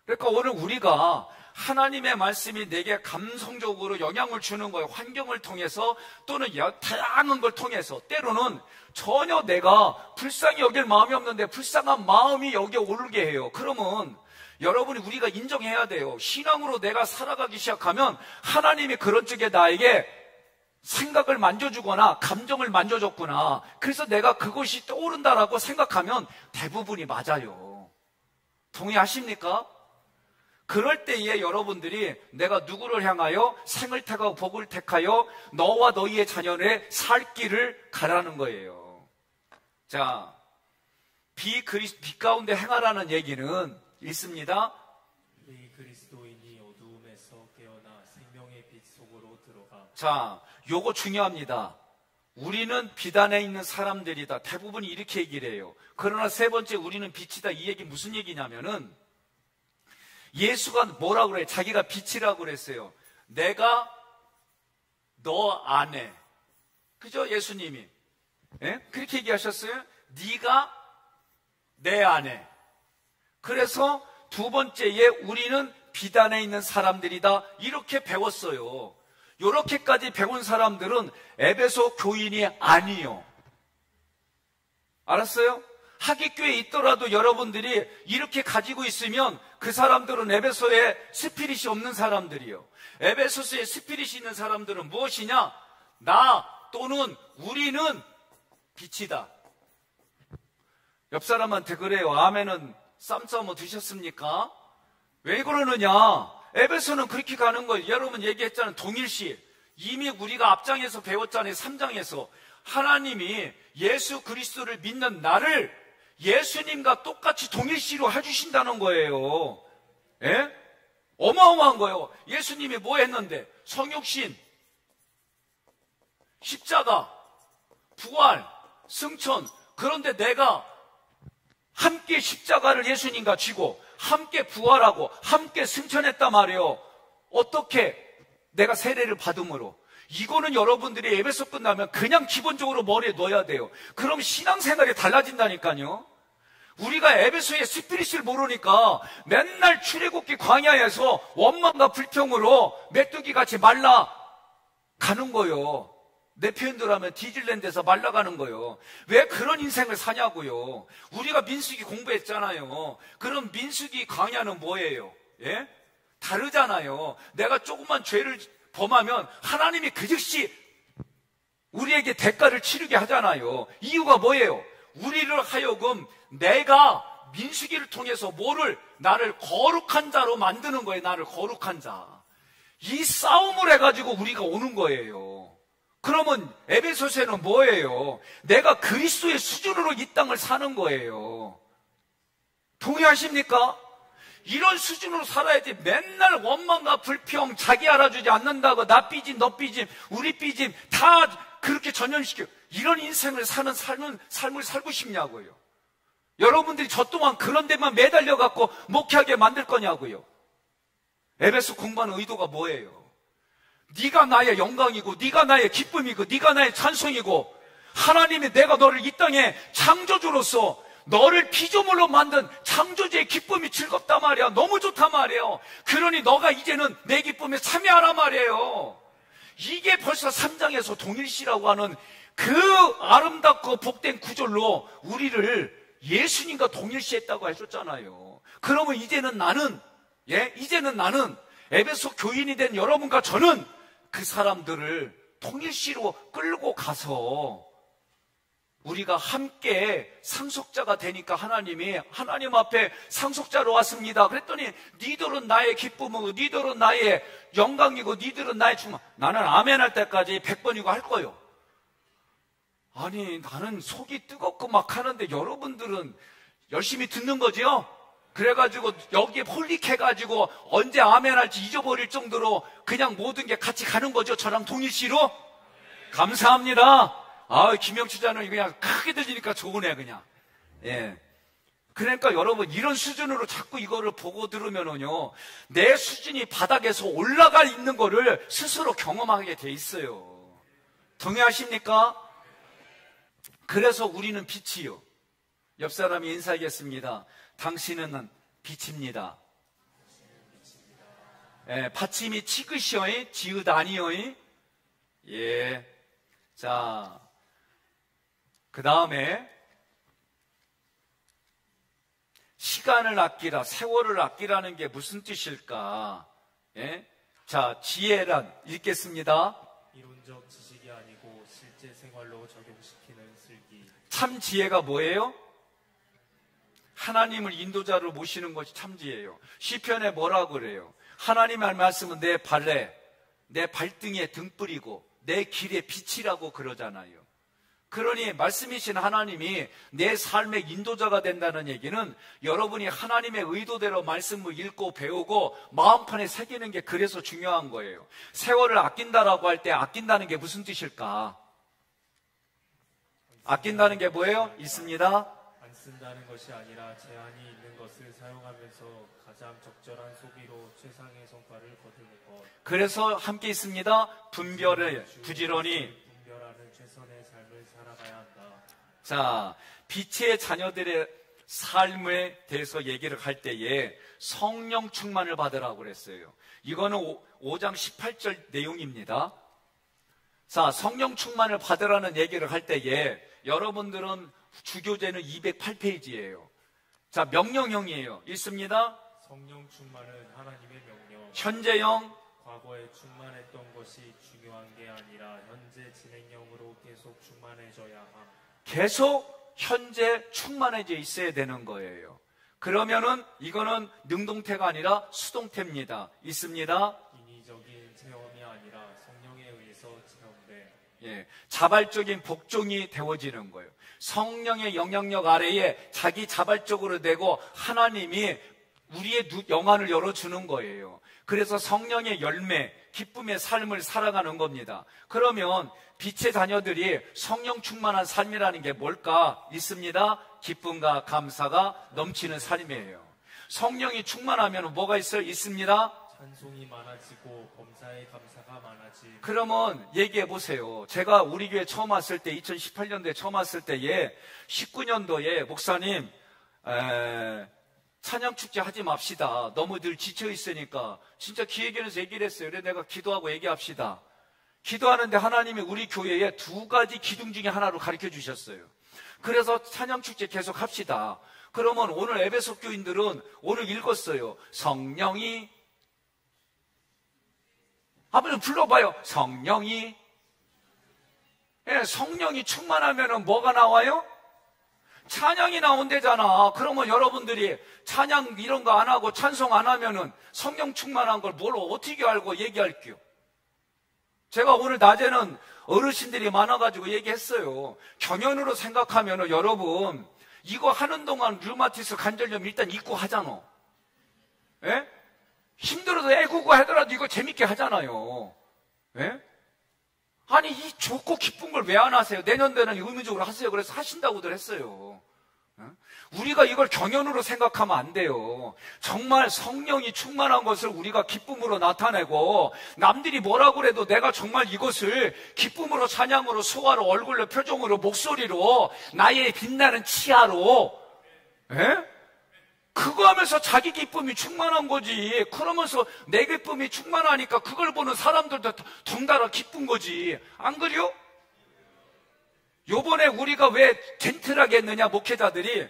그러니까 오늘 우리가 하나님의 말씀이 내게 감성적으로 영향을 주는 거예요. 환경을 통해서 또는 다양한 걸 통해서 때로는 전혀 내가 불쌍히 여길 마음이 없는데 불쌍한 마음이 여기에 오르게 해요. 그러면 여러분이 우리가 인정해야 돼요. 신앙으로 내가 살아가기 시작하면 하나님이 그런 쪽에 나에게 생각을 만져주거나 감정을 만져줬구나. 그래서 내가 그것이 떠오른다라고 생각하면 대부분이 맞아요. 동의하십니까? 그럴 때에 여러분들이 내가 누구를 향하여 생을 택하고 복을 택하여 너와 너희의 자녀의 살 길을 가라는 거예요. 자, 빛 가운데 행하라는 얘기는 있습니다. 이 그리스도인이 어두움에서 깨어나 생명의 빛 속으로 들어가. 자, 요거 중요합니다. 우리는 빛 안에 있는 사람들이다. 대부분이 이렇게 얘기를 해요. 그러나 세 번째 우리는 빛이다. 이 얘기 무슨 얘기냐면은 예수가 뭐라고 그래요? 자기가 빛이라고 그랬어요. 내가 너 안에. 그죠? 예수님이. 예? 그렇게 얘기하셨어요. 네가 내 안에. 그래서 두 번째에 우리는 빛 안에 있는 사람들이다. 이렇게 배웠어요. 이렇게까지 배운 사람들은 에베소 교인이 아니에요. 알았어요? 하객교회에 있더라도 여러분들이 이렇게 가지고 있으면 그 사람들은 에베소에 스피릿이 없는 사람들이에요. 에베소스에 스피릿이 있는 사람들은 무엇이냐? 나 또는 우리는 빛이다. 옆 사람한테 그래요. 아멘은 쌈싸먹 드셨습니까? 왜 그러느냐? 에베소는 그렇게 가는 거예요. 여러분 얘기했잖아요. 동일시. 이미 우리가 앞장에서 배웠잖아요. 3장에서. 하나님이 예수 그리스도를 믿는 나를 예수님과 똑같이 동일시로 해주신다는 거예요. 예? 어마어마한 거예요. 예수님이 뭐 했는데? 성육신, 십자가, 부활, 승천. 그런데 내가 함께 십자가를 예수님과 지고 함께 부활하고 함께 승천했단 말이에요. 어떻게? 내가 세례를 받음으로. 이거는 여러분들이 에베소 끝나면 그냥 기본적으로 머리에 넣어야 돼요. 그럼 신앙생활이 달라진다니까요. 우리가 에베소의 스피릿을 모르니까 맨날 출애굽기 광야에서 원망과 불평으로 메뚜기같이 말라가는 거예요. 내 표현대로 하면 디즈랜드에서 말라가는 거예요. 왜 그런 인생을 사냐고요. 우리가 민수기 공부했잖아요. 그럼 민수기 광야는 뭐예요? 예? 다르잖아요. 내가 조그만 죄를 범하면 하나님이 그 즉시 우리에게 대가를 치르게 하잖아요. 이유가 뭐예요? 우리를 하여금 내가 민수기를 통해서 나를 거룩한 자로 만드는 거예요. 나를 거룩한 자. 이 싸움을 해가지고 우리가 오는 거예요. 그러면 에베소서에는 뭐예요? 내가 그리스도의 수준으로 이 땅을 사는 거예요. 동의하십니까? 이런 수준으로 살아야지. 맨날 원망과 불평, 자기 알아주지 않는다고 나 삐짐, 너 삐짐, 우리 삐짐 다 그렇게 전염시켜. 이런 인생을 사는 삶을 살고 싶냐고요. 여러분들이 저 동안 그런 데만 매달려갖고 목회하게 만들 거냐고요. 에베소 공부하는 의도가 뭐예요? 네가 나의 영광이고 네가 나의 기쁨이고 네가 나의 찬송이고 하나님이 내가 너를 이 땅에 창조주로서 너를 피조물로 만든 창조주의 기쁨이 즐겁단 말이야. 너무 좋단 말이에요. 그러니 너가 이제는 내 기쁨에 참여하란 말이에요. 이게 벌써 3장에서 동일시라고 하는 그 아름답고 복된 구절로 우리를 예수님과 동일시했다고 하셨잖아요. 그러면 이제는 나는 에베소 교인이 된 여러분과 저는 그 사람들을 통일시로 끌고 가서 우리가 함께 상속자가 되니까 하나님 앞에 상속자로 왔습니다. 그랬더니 니들은 나의 기쁨이고 니들은 나의 영광이고 니들은 나의 충만. 나는 아멘 할 때까지 100번이고 할 거예요. 아니 나는 속이 뜨겁고 막 하는데 여러분들은 열심히 듣는 거지요? 그래가지고 여기에 홀릭해가지고 언제 아멘 할지 잊어버릴 정도로 그냥 모든 게 같이 가는 거죠. 저랑 동일시로. 감사합니다. 김영추자는 그냥 크게 들리니까 좋으네, 그냥. 예. 그러니까 여러분, 이런 수준으로 자꾸 이거를 보고 들으면은요, 내 수준이 바닥에서 올라가 있는 거를 스스로 경험하게 돼 있어요. 동의하십니까? 그래서 우리는 빛이요. 옆 사람이 인사하겠습니다. 당신은 빛입니다. 예, 받침이 치긋이어이, 지읒 아니어이. 예. 자, 그 다음에 시간을 아끼라, 세월을 아끼라는 게 무슨 뜻일까? 예? 자, 지혜란 읽겠습니다. 이론적 지식이 아니고 실제 생활로 적용시키는 슬기. 참 지혜가 뭐예요? 하나님을 인도자로 모시는 것이 참 지혜예요. 시편에 뭐라고 그래요? 하나님의 말씀은 내 발에, 내 발등에 등불이고 내 길에 빛이라고 그러잖아요. 그러니 말씀이신 하나님이 내 삶의 인도자가 된다는 얘기는 여러분이 하나님의 의도대로 말씀을 읽고 배우고 마음판에 새기는 게 그래서 중요한 거예요. 세월을 아낀다라고 할 때 아낀다는 게 무슨 뜻일까? 아낀다는 게 뭐예요? 있습니다. 안 쓴다는 것이 아니라 제한이 있는 것을 사용하면서 가장 적절한 소비로 최상의 성과를 거두는 것. 그래서 함께 있습니다. 분별을 부지런히 분별하는 최선의 삶을 살아가야 한다. 자, 빛의 자녀들의 삶에 대해서 얘기를 할 때에 성령 충만을 받으라고 그랬어요. 이거는 5장 18절 내용입니다. 자, 성령 충만을 받으라는 얘기를 할 때에 여러분들은 주교제는 208페이지예요. 자, 명령형이에요. 있습니다. 성령 충만은 하나님의 명령. 현재형. 과거에 충만했던 것이 중요한 게 아니라 현재 진행형으로 계속 충만해져야 함. 계속 현재 충만해져 있어야 되는 거예요. 그러면은 이거는 능동태가 아니라 수동태입니다. 있습니다. 인위적인 체험이 아니라 성령에 의해서 체험돼. 예, 자발적인 복종이 되어지는 거예요. 성령의 영향력 아래에 자기 자발적으로 내고 하나님이 우리의 영안을 열어주는 거예요. 그래서 성령의 열매, 기쁨의 삶을 살아가는 겁니다. 그러면 빛의 자녀들이 성령 충만한 삶이라는 게 뭘까? 있습니다. 기쁨과 감사가 넘치는 삶이에요. 성령이 충만하면 뭐가 있어요? 있습니다. 찬송이 많아지고 범사의 감사가 많아지. 그러면 얘기해 보세요. 제가 우리 교회 처음 왔을 때 2018년도에 처음 왔을 때에 19년도에 목사님 찬양축제 하지 맙시다. 너무 늘 지쳐 있으니까 진짜 기획위원회에서 얘기를 했어요. 그래서 내가 기도하고 얘기합시다. 기도하는데 하나님이 우리 교회에 2가지 기둥 중에 하나로 가르쳐 주셨어요. 그래서 찬양축제 계속 합시다. 그러면 오늘 에베소 교인들은 오늘 읽었어요. 성령이 한번 불러봐요. 성령이. 예, 성령이 충만하면 뭐가 나와요? 찬양이 나온대잖아. 그러면 여러분들이 찬양 이런 거 안 하고 찬송 안 하면은 성령 충만한 걸 뭘 어떻게 알고 얘기할게요? 제가 오늘 낮에는 어르신들이 많아가지고 얘기했어요. 경연으로 생각하면은 여러분 이거 하는 동안 류마티스 관절염 일단 잊고 하잖아. 예? 힘들어도 애구고 하더라도 이거 재밌게 하잖아요. 예? 아니 이 좋고 기쁜 걸 왜 안 하세요? 내년도에는 의무적으로 하세요. 그래서 하신다고들 했어요. 우리가 이걸 경연으로 생각하면 안 돼요. 정말 성령이 충만한 것을 우리가 기쁨으로 나타내고 남들이 뭐라고 그래도 내가 정말 이것을 기쁨으로 찬양으로 소화로 얼굴로 표정으로 목소리로 나의 빛나는 치아로 그거 하면서 자기 기쁨이 충만한 거지. 그러면서 내 기쁨이 충만하니까 그걸 보는 사람들도 덩달아 기쁜 거지. 안 그래요? 요번에 우리가 왜 젠틀하게 했느냐, 목회자들이.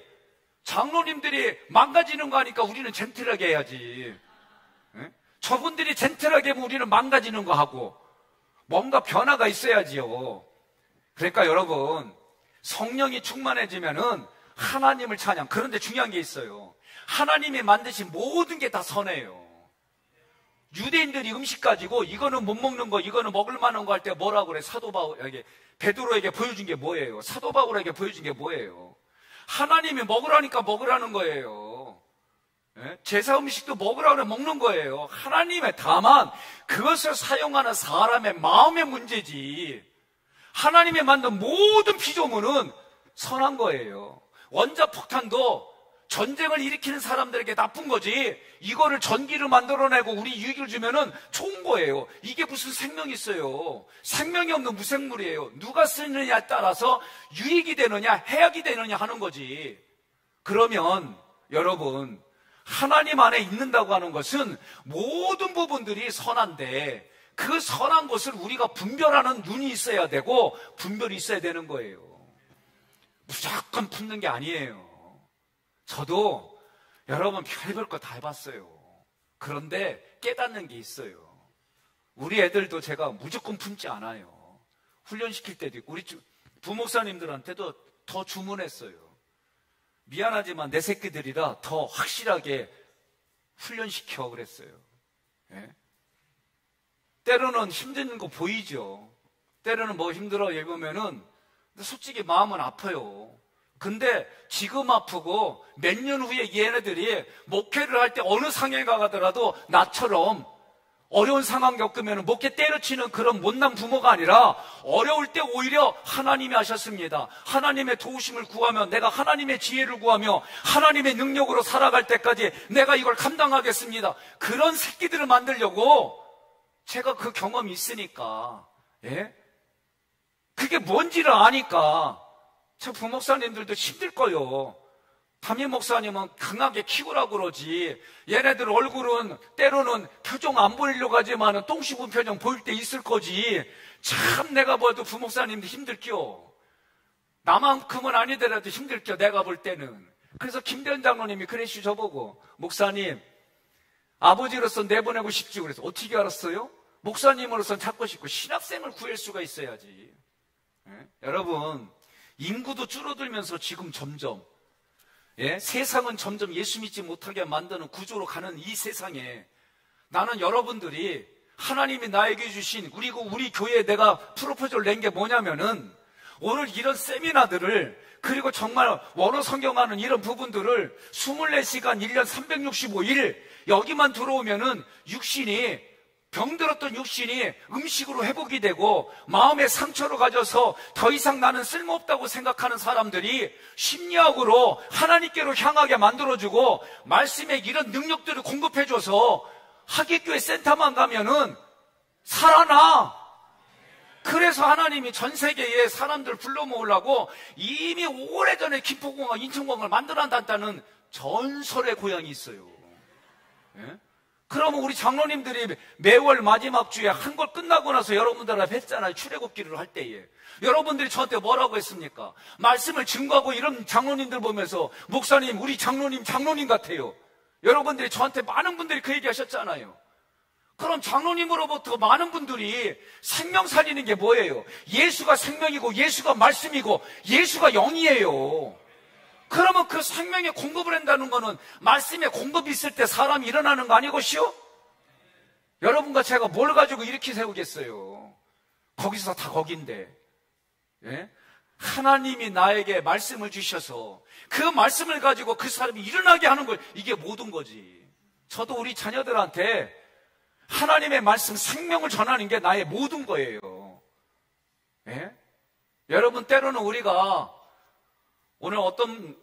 장로님들이 망가지는 거 하니까 우리는 젠틀하게 해야지. 저분들이 젠틀하게 하면 우리는 망가지는 거 하고. 뭔가 변화가 있어야지요. 그러니까 여러분, 성령이 충만해지면은 하나님을 찬양. 그런데 중요한 게 있어요. 하나님이 만드신 모든 게 다 선해요. 유대인들이 음식 가지고 이거는 못 먹는 거, 이거는 먹을 만한 거 할 때 뭐라고 그래? 사도 바울에게, 베드로에게 보여준 게 뭐예요? 사도 바울에게 보여준 게 뭐예요? 하나님이 먹으라니까 먹으라는 거예요. 제사 음식도 먹으라고 그래 먹는 거예요. 하나님의, 다만 그것을 사용하는 사람의 마음의 문제지. 하나님이 만든 모든 피조물은 선한 거예요. 원자폭탄도 전쟁을 일으키는 사람들에게 나쁜 거지, 이거를 전기를 만들어내고 우리 유익을 주면은 좋은 거예요. 이게 무슨 생명이 있어요. 생명이 없는 무생물이에요. 누가 쓰느냐에 따라서 유익이 되느냐 해악이 되느냐 하는 거지. 그러면 여러분, 하나님 안에 있는다고 하는 것은 모든 부분들이 선한데, 그 선한 것을 우리가 분별하는 눈이 있어야 되고 분별이 있어야 되는 거예요. 무조건 품는 게 아니에요. 저도 여러분 별별 거 다 해봤어요. 그런데 깨닫는 게 있어요. 우리 애들도 제가 무조건 품지 않아요. 훈련시킬 때도 있고, 우리 부목사님들한테도 더 주문했어요. 미안하지만 내 새끼들이라 더 확실하게 훈련시켜 그랬어요. 예? 때로는 힘든 거 보이죠. 때로는 뭐 힘들어 얘기하면은 솔직히 마음은 아파요. 근데 지금 아프고 몇 년 후에 얘네들이 목회를 할 때 어느 상에 가더라도 나처럼 어려운 상황 겪으면 목회 때려치는 그런 못난 부모가 아니라, 어려울 때 오히려 하나님이 하셨습니다. 하나님의 도우심을 구하며, 내가 하나님의 지혜를 구하며 하나님의 능력으로 살아갈 때까지 내가 이걸 감당하겠습니다. 그런 새끼들을 만들려고 제가 그 경험이 있으니까, 예? 그게 뭔지를 아니까 저 부목사님들도 힘들 거요. 담임 목사님은 강하게 키우라고 그러지, 얘네들 얼굴은 때로는 표정 안 보이려고 하지만 똥 씹은 표정 보일 때 있을 거지. 참 내가 봐도 부목사님도 힘들겨. 나만큼은 아니더라도 힘들겨, 내가 볼 때는. 그래서 김대현 장로님이 그랬시 저보고, 목사님 아버지로서 내보내고 싶지 그래서. 어떻게 알았어요? 목사님으로서는 찾고 싶고 신학생을 구할 수가 있어야지. 예? 여러분, 인구도 줄어들면서 지금 점점, 예? 세상은 점점 예수 믿지 못하게 만드는 구조로 가는 이 세상에, 나는 여러분들이 하나님이 나에게 주신, 그리고 우리 교회에 내가 프로포즈를 낸 게 뭐냐면은, 오늘 이런 세미나들을, 그리고 정말 원어 성경하는 이런 부분들을 24시간 1년 365일 여기만 들어오면은 육신이, 병들었던 육신이 음식으로 회복이 되고, 마음의 상처로 가져서 더 이상 나는 쓸모없다고 생각하는 사람들이 심리학으로 하나님께로 향하게 만들어주고, 말씀의 이런 능력들을 공급해줘서 하객교회 센터만 가면은 살아나. 그래서 하나님이 전 세계에 사람들 불러 모으려고 이미 오래전에 김포공항, 인천공항을 만들어놨다는 전설의 고향이 있어요. 예? 그러면 우리 장로님들이 매월 마지막 주에 한 걸 끝나고 나서 여러분들 앞에 했잖아요. 출애굽기를 할 때에. 여러분들이 저한테 뭐라고 했습니까? 말씀을 증거하고 이런 장로님들 보면서, 목사님, 우리 장로님 같아요. 여러분들이 저한테 많은 분들이 그 얘기 하셨잖아요. 그럼 장로님으로부터 많은 분들이 생명 살리는 게 뭐예요? 예수가 생명이고 예수가 말씀이고 예수가 영이에요. 그러면 그 생명에 공급을 한다는 거는 말씀에 공급이 있을 때 사람이 일어나는 거 아니것이요? 여러분과 제가 뭘 가지고 이렇게 세우겠어요? 거기서 다 거긴데. 예? 하나님이 나에게 말씀을 주셔서 그 말씀을 가지고 그 사람이 일어나게 하는 걸, 이게 모든 거지. 저도 우리 자녀들한테 하나님의 말씀, 생명을 전하는 게 나의 모든 거예요. 예? 여러분, 때로는 우리가 오늘 어떤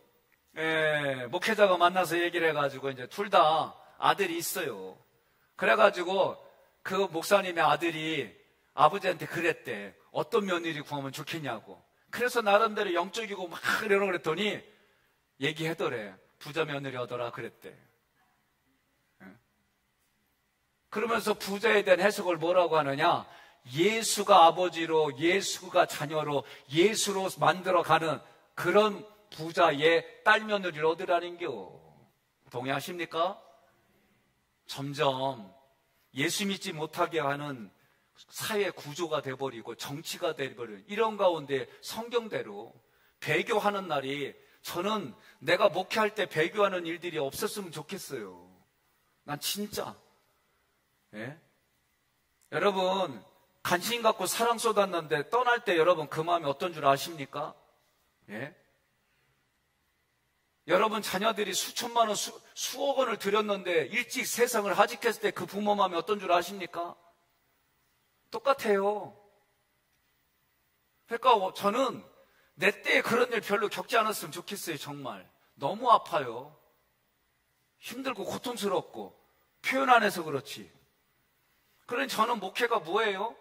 목회자가 만나서 얘기를 해가지고, 이제 둘 다 아들이 있어요. 그래가지고 그 목사님의 아들이 아버지한테 그랬대. 어떤 며느리 구하면 좋겠냐고. 그래서 나름대로 영적이고 막 이러고 그랬더니 얘기하더래. 부자 며느리 얻어라 그랬대. 그러면서 부자에 대한 해석을 뭐라고 하느냐? 예수가 아버지로, 예수가 자녀로, 예수로 만들어가는 그런 부자의 딸 며느리를 얻으라는겨. 동의하십니까? 점점 예수 믿지 못하게 하는 사회 구조가 돼버리고 정치가 돼버리고, 이런 가운데 성경대로 배교하는 날이, 저는 내가 목회할 때 배교하는 일들이 없었으면 좋겠어요. 난 진짜. 예? 여러분, 관심 갖고 사랑 쏟았는데 떠날 때 여러분 그 마음이 어떤 줄 아십니까? 예? 여러분 자녀들이 수천만 원, 수억 원을 들였는데 일찍 세상을 하직했을 때 그 부모 마음이 어떤 줄 아십니까? 똑같아요. 그러니까 저는 내 때에 그런 일 별로 겪지 않았으면 좋겠어요. 정말 너무 아파요. 힘들고 고통스럽고 표현 안 해서 그렇지. 그러니 저는 목회가 뭐예요?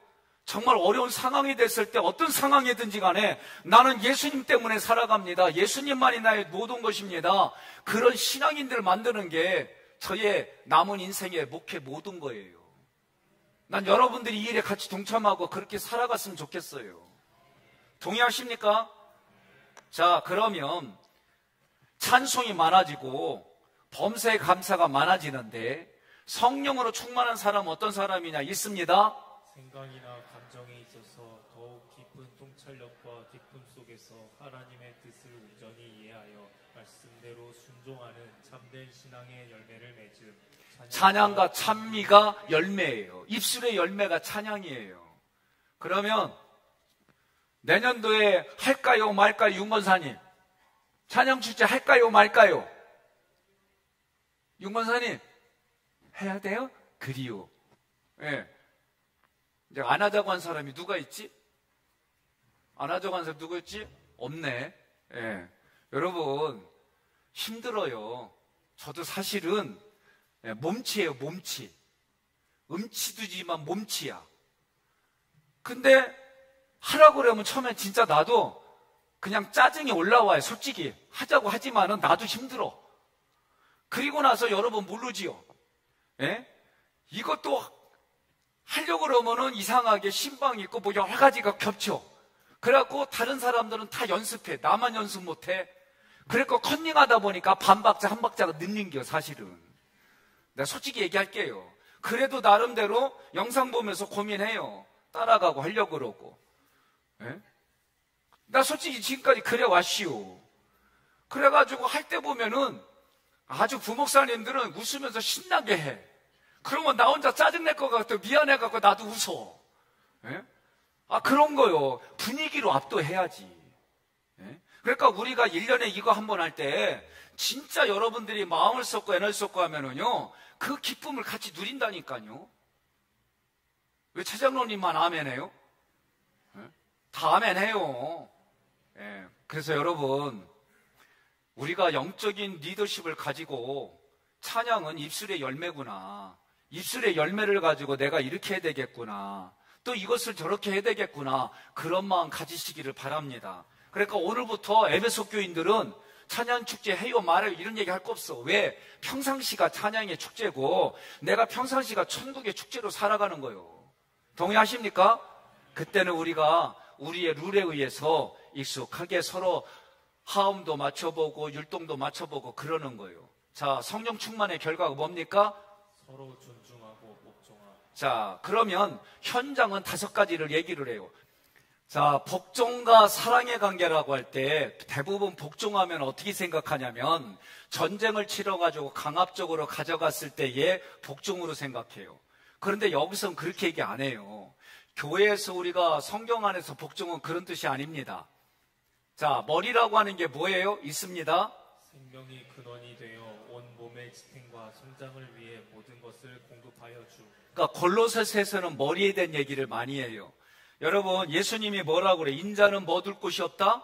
정말 어려운 상황이 됐을 때 어떤 상황이든지 간에 나는 예수님 때문에 살아갑니다. 예수님만이 나의 모든 것입니다. 그런 신앙인들을 만드는 게 저의 남은 인생의 목회 모든 거예요. 난 여러분들이 이 일에 같이 동참하고 그렇게 살아갔으면 좋겠어요. 동의하십니까? 자, 그러면 찬송이 많아지고 범사의 감사가 많아지는데 성령으로 충만한 사람은 어떤 사람이냐? 있습니다. 생각이나 감정에 있어서 더욱 깊은 통찰력과 기쁨 속에서 하나님의 뜻을 온전히 이해하여 말씀대로 순종하는 참된 신앙의 열매를 맺음. 찬양과 찬미가 열매예요. 입술의 열매가 찬양이에요. 그러면 내년도에 할까요 말까요? 윤건사님 찬양축제 할까요 말까요? 윤건사님 해야 돼요? 그리요. 예. 이제 안 하자고 한 사람이 누가 있지? 안 하자고 한 사람 누가 있지? 없네. 예. 여러분 힘들어요. 저도 사실은 몸치예요. 몸치. 음치두지만 몸치야. 근데 하라고 그러면 처음엔 진짜 나도 그냥 짜증이 올라와요. 솔직히 하자고 하지만은 나도 힘들어. 그리고 나서 여러분 모르지요. 예? 이것도 하려고 그러면은 이상하게 신방이 있고 뭐 여러 가지가 겹쳐. 그래갖고 다른 사람들은 다 연습해. 나만 연습 못해. 그래갖고 컨닝하다 보니까 반 박자 한 박자가 늦는겨 사실은. 내가 솔직히 얘기할게요. 그래도 나름대로 영상 보면서 고민해요. 따라가고 하려고 그러고. 예? 나 솔직히 지금까지 그래 왔시오. 그래가지고 할 때 보면은 아주 부목사님들은 웃으면서 신나게 해. 그러면 나 혼자 짜증낼 것 같아. 미안해갖고 나도 웃어. 예? 아, 그런 거요. 분위기로 압도해야지. 예? 그러니까 우리가 1년에 이거 한 번 할 때 진짜 여러분들이 마음을 쏟고 에너지 쏟고 하면은요, 그 기쁨을 같이 누린다니까요. 왜 최장로님만 아멘해요? 예? 다 아멘해요. 예. 그래서 여러분, 우리가 영적인 리더십을 가지고 찬양은 입술의 열매구나. 입술의 열매를 가지고 내가 이렇게 해야 되겠구나. 또 이것을 저렇게 해야 되겠구나. 그런 마음 가지시기를 바랍니다. 그러니까 오늘부터 에베소 교인들은 찬양축제 해요 말아요 이런 얘기 할 거 없어. 왜? 평상시가 찬양의 축제고 내가 평상시가 천국의 축제로 살아가는 거예요. 동의하십니까? 그때는 우리가 우리의 룰에 의해서 익숙하게 서로 하음도 맞춰보고 율동도 맞춰보고 그러는 거예요. 자, 성령 충만의 결과가 뭡니까? 서로 존중하고 복종하고. 자, 그러면 현장은 5가지를 얘기를 해요. 자, 복종과 사랑의 관계라고 할 때 대부분 복종하면 어떻게 생각하냐면 전쟁을 치러가지고 강압적으로 가져갔을 때의 복종으로 생각해요. 그런데 여기서는 그렇게 얘기 안 해요. 교회에서 우리가 성경 안에서 복종은 그런 뜻이 아닙니다. 자, 머리라고 하는 게 뭐예요? 있습니다. 생명이 근원이 되어 온 몸의 지탱과 성장을 위해 모든 것을 공급하여 주. 그러니까 골로새서에서는 머리에 대한 얘기를 많이 해요. 여러분, 예수님이 뭐라고 그래? 인자는 뭐 둘 곳이 없다?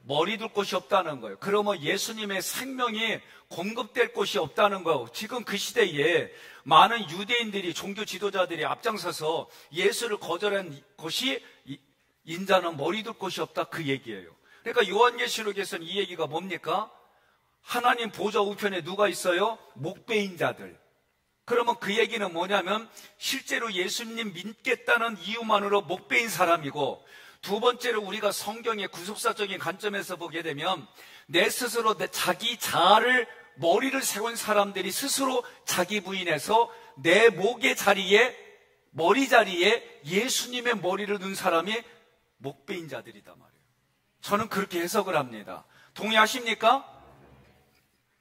머리 둘 곳이 없다는 거예요. 그러면 예수님의 생명이 공급될 곳이 없다는 거예요. 지금 그 시대에 많은 유대인들이, 종교 지도자들이 앞장서서 예수를 거절한 곳이 인자는 머리 둘 곳이 없다, 그 얘기예요. 그러니까 요한계시록에서는 이 얘기가 뭡니까? 하나님 보좌 우편에 누가 있어요? 목베인 자들. 그러면 그 얘기는 뭐냐면 실제로 예수님 믿겠다는 이유만으로 목베인 사람이고, 두 번째로 우리가 성경의 구속사적인 관점에서 보게 되면 내 스스로 자기 자아를 머리를 세운 사람들이 스스로 자기 부인해서 내 목의 자리에, 머리 자리에 예수님의 머리를 넣은 사람이 목베인 자들이단 말이에요. 저는 그렇게 해석을 합니다. 동의하십니까?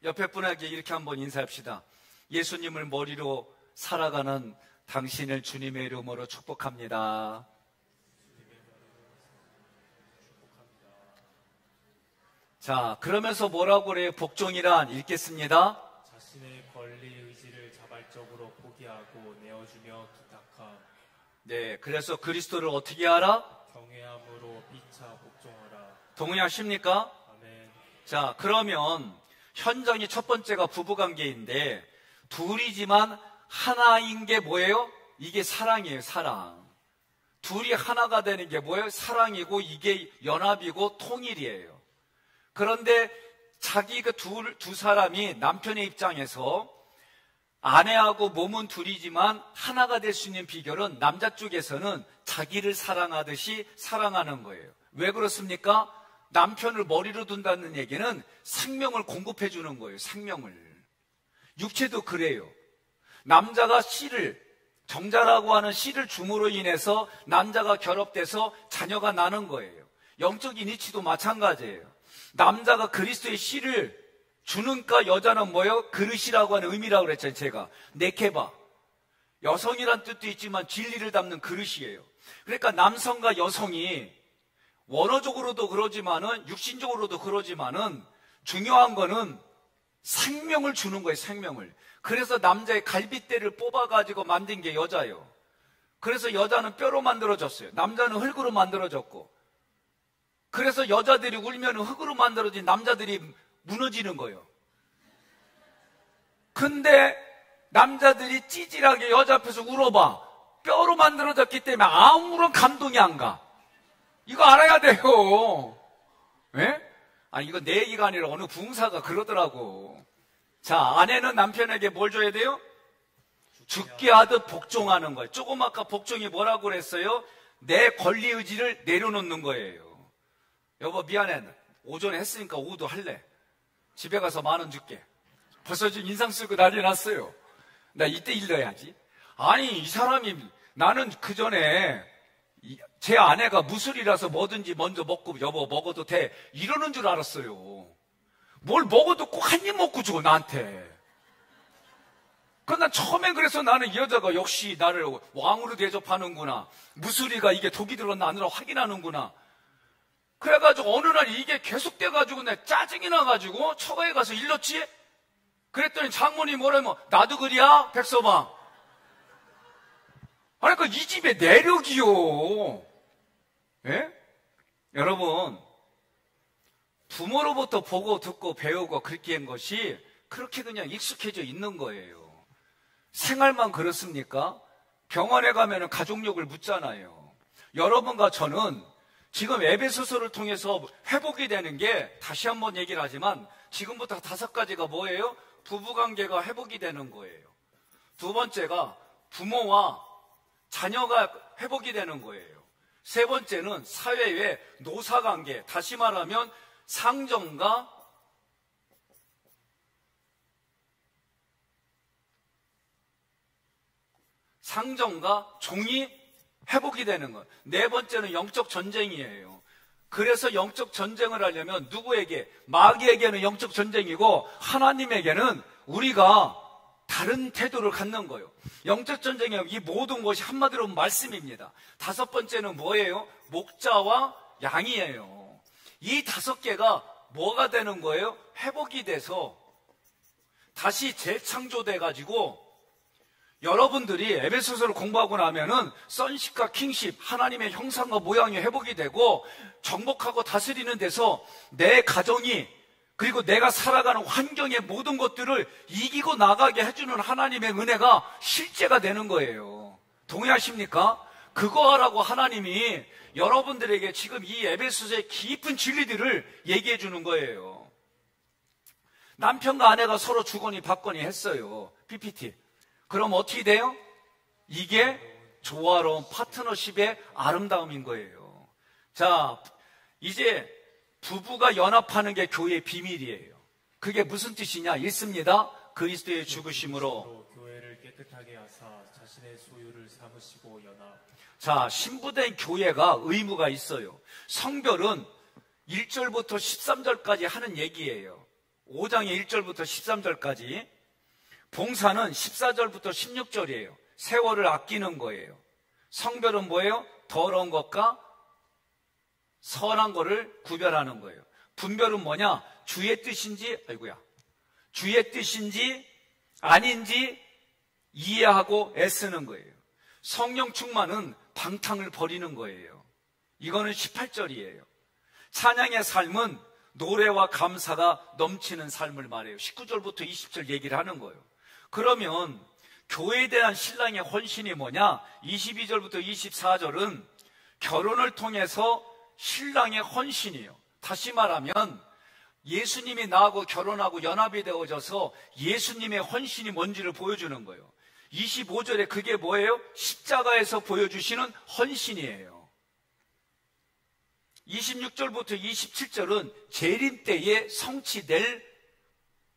옆에 분에게 이렇게 한번 인사합시다. 예수님을 머리로 살아가는 당신을 주님의 이름으로 축복합니다. 자, 그러면서 뭐라고 그래요? 복종이란 읽겠습니다. 자신의 권리 의지를 자발적으로 포기하고 내어주며 기탁함. 네, 그래서 그리스도를 어떻게 하라? 경외함으로 피차 장차 복종하라. 동의하십니까? 아멘. 자, 그러면 현장이 첫 번째가 부부관계인데 둘이지만 하나인 게 뭐예요? 이게 사랑이에요, 사랑. 둘이 하나가 되는 게 뭐예요? 사랑이고 이게 연합이고 통일이에요. 그런데 자기 그 두 사람이 남편의 입장에서 아내하고 몸은 둘이지만 하나가 될 수 있는 비결은 남자 쪽에서는 자기를 사랑하듯이 사랑하는 거예요. 왜 그렇습니까? 남편을 머리로 둔다는 얘기는 생명을 공급해 주는 거예요. 생명을. 육체도 그래요. 남자가 씨를, 정자라고 하는 씨를 줌으로 인해서 남자가 결합돼서 자녀가 나는 거예요. 영적인 이치도 마찬가지예요. 남자가 그리스도의 씨를 주는가, 여자는 뭐예요? 그릇이라고 하는 의미라고 그랬잖아요. 제가 네케바, 여성이란 뜻도 있지만 진리를 담는 그릇이에요. 그러니까 남성과 여성이 원어적으로도 그러지만은 육신적으로도 그러지만은 중요한 거는 생명을 주는 거예요. 생명을. 그래서 남자의 갈빗대를 뽑아가지고 만든 게 여자예요. 그래서 여자는 뼈로 만들어졌어요. 남자는 흙으로 만들어졌고, 그래서 여자들이 울면 흙으로 만들어진 남자들이 무너지는 거예요. 근데 남자들이 찌질하게 여자 앞에서 울어봐. 뼈로 만들어졌기 때문에 아무런 감동이 안 가. 이거 알아야 돼요. 예? 아니, 이거 내 얘기가 아니라 어느 부흥사가 그러더라고. 자, 아내는 남편에게 뭘 줘야 돼요? 죽게 하듯 복종하는 거예요. 조금 아까 복종이 뭐라고 그랬어요? 내 권리의지를 내려놓는 거예요. 여보, 미안해. 오전에 했으니까 오후도 할래. 집에 가서 10,000원 줄게. 벌써 지금 인상 쓰고 난리 났어요. 나 이때 일러야지. 아니, 이 사람이, 나는 그 전에 제 아내가 무술이라서 뭐든지 먼저 먹고, 여보 먹어도 돼, 이러는 줄 알았어요. 뭘 먹어도 꼭 한 입 먹고 줘, 나한테. 난 처음엔 그래서 나는 이 여자가 역시 나를 왕으로 대접하는구나, 무술이가 이게 독이 들었나 안 들었나 확인하는구나. 그래가지고 어느 날 이게 계속돼가지고 내 짜증이 나가지고 처가에 가서 일렀지. 그랬더니 장모님 뭐라면, 나도 그리야 백서방. 아니, 이 집의 내력이요. 예? 여러분, 부모로부터 보고 듣고 배우고 그렇게 한 것이 그렇게 그냥 익숙해져 있는 거예요. 생활만 그렇습니까? 병원에 가면 가족력을 묻잖아요. 여러분과 저는 지금 에베소서를 통해서 회복이 되는 게, 다시 한번 얘기를 하지만 지금부터 5가지가 뭐예요? 부부관계가 회복이 되는 거예요. 두 번째가 부모와 자녀가 회복이 되는 거예요. 세 번째는 사회의 노사관계, 다시 말하면 상정과 종이 회복이 되는 것. 네 번째는 영적 전쟁이에요. 그래서 영적 전쟁을 하려면 누구에게? 마귀에게는 영적 전쟁이고 하나님에게는 우리가 다른 태도를 갖는 거예요. 영적 전쟁의 이 모든 것이 한마디로 말씀입니다. 5번째는 뭐예요? 목자와 양이에요. 이 5개가 뭐가 되는 거예요? 회복이 돼서 다시 재창조돼 가지고 여러분들이 에베소서를 공부하고 나면은 선십과 킹십, 하나님의 형상과 모양이 회복이 되고 정복하고 다스리는 데서 내 가정이, 그리고 내가 살아가는 환경의 모든 것들을 이기고 나가게 해주는 하나님의 은혜가 실제가 되는 거예요. 동의하십니까? 그거 하라고 하나님이 여러분들에게 지금 이 에베소서의 깊은 진리들을 얘기해 주는 거예요. 남편과 아내가 서로 주거니 받거니 했어요. PPT. 그럼 어떻게 돼요? 이게 조화로운 파트너십의 아름다움인 거예요. 자, 이제 부부가 연합하는 게 교회의 비밀이에요. 그게 무슨 뜻이냐? 읽습니다. 그리스도의 죽으심으로 교회를 깨끗하게 하사 자신의 소유를 삼으시고 연합. 자, 신부된 교회가 의무가 있어요. 성별은 1절부터 13절까지 하는 얘기예요. 5장의 1절부터 13절까지. 봉사는 14절부터 16절이에요. 세월을 아끼는 거예요. 성별은 뭐예요? 더러운 것과 선한 거를 구별하는 거예요. 분별은 뭐냐? 주의 뜻인지, 주의 뜻인지 아닌지 이해하고 애쓰는 거예요. 성령 충만은 방탕을 버리는 거예요. 이거는 18절이에요. 찬양의 삶은 노래와 감사가 넘치는 삶을 말해요. 19절부터 20절 얘기를 하는 거예요. 그러면 교회에 대한 신랑의 헌신이 뭐냐? 22절부터 24절은 결혼을 통해서 신랑의 헌신이에요. 다시 말하면 예수님이 나하고 결혼하고 연합이 되어져서 예수님의 헌신이 뭔지를 보여주는 거예요. 25절에 그게 뭐예요? 십자가에서 보여주시는 헌신이에요. 26절부터 27절은 재림 때에 성취될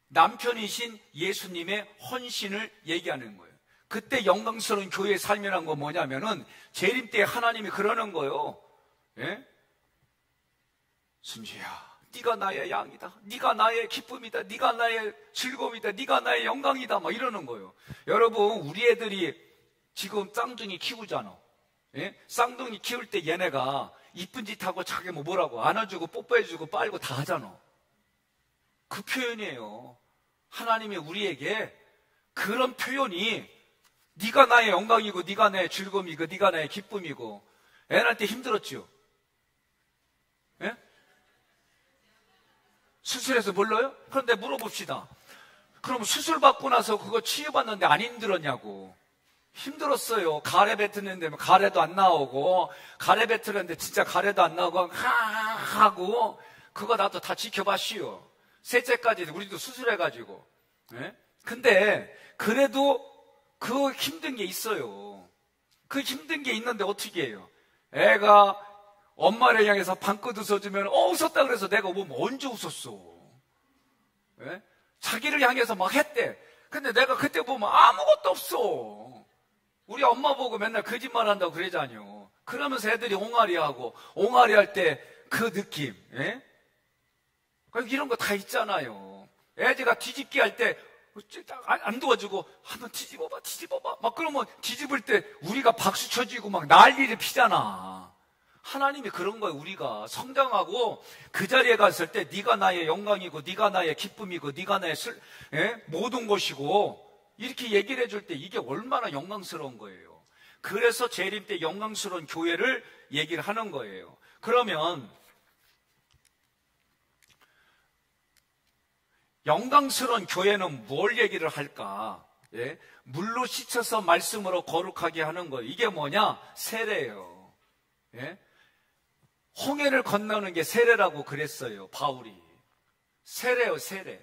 남편이신 예수님의 헌신을 얘기하는 거예요. 그때 영광스러운 교회의 삶이란 건 뭐냐면은 재림 때 하나님이 그러는 거예요. 예? 순주야, 네가 나의 양이다. 네가 나의 기쁨이다. 네가 나의 즐거움이다. 네가 나의 영광이다. 막 이러는 거예요. 여러분, 우리 애들이 지금 쌍둥이 키우잖아. 예? 쌍둥이 키울 때 얘네가 이쁜 짓 하고 자기 뭐라고 안아주고 뽀뽀해주고 빨고 다 하잖아. 그 표현이에요. 하나님이 우리에게 그런 표현이 네가 나의 영광이고 네가 나의 즐거움이고 네가 나의 기쁨이고. 애한테 힘들었죠? 예? 수술해서 몰라요? 그런데 물어봅시다. 그럼 수술 받고 나서 그거 치유받는데 안 힘들었냐고. 힘들었어요. 가래 뱉었는데 가래도 안 나오고, 가래 뱉었는데 진짜 가래도 안 나오고 하고, 그거 나도 다 지켜봤시오. 셋째까지 우리도 수술해가지고. 예? 근데 그래도 그 힘든 게 있어요. 그 힘든 게 있는데 어떻게 해요? 애가 엄마를 향해서 방긋 웃어주면 웃었다 그래서 내가 뭐 언제 웃었어? 예? 자기를 향해서 막 했대. 근데 내가 그때 보면 아무것도 없어. 우리 엄마 보고 맨날 거짓말한다고 그러잖아요. 그러면서 애들이 옹알이하고 옹알이할 때 그 느낌. 예? 이런 거 다 있잖아요. 애지가 뒤집기 할 때 안 도와주고 한번 뒤집어봐 막 그러면 뒤집을 때 우리가 박수 쳐주고 막 난리를 피잖아. 하나님이 그런 거예요. 우리가 성장하고 그 자리에 갔을 때 네가 나의 영광이고 네가 나의 기쁨이고 네가 나의 모든 것이고 이렇게 얘기를 해줄 때 이게 얼마나 영광스러운 거예요. 그래서 재림 때 영광스러운 교회를 얘기를 하는 거예요. 그러면 영광스러운 교회는 뭘 얘기를 할까? 예? 물로 씻어서 말씀으로 거룩하게 하는 거예요. 이게 뭐냐? 세례예요. 예? 홍해를 건너는 게 세례라고 그랬어요. 바울이. 세례요, 세례.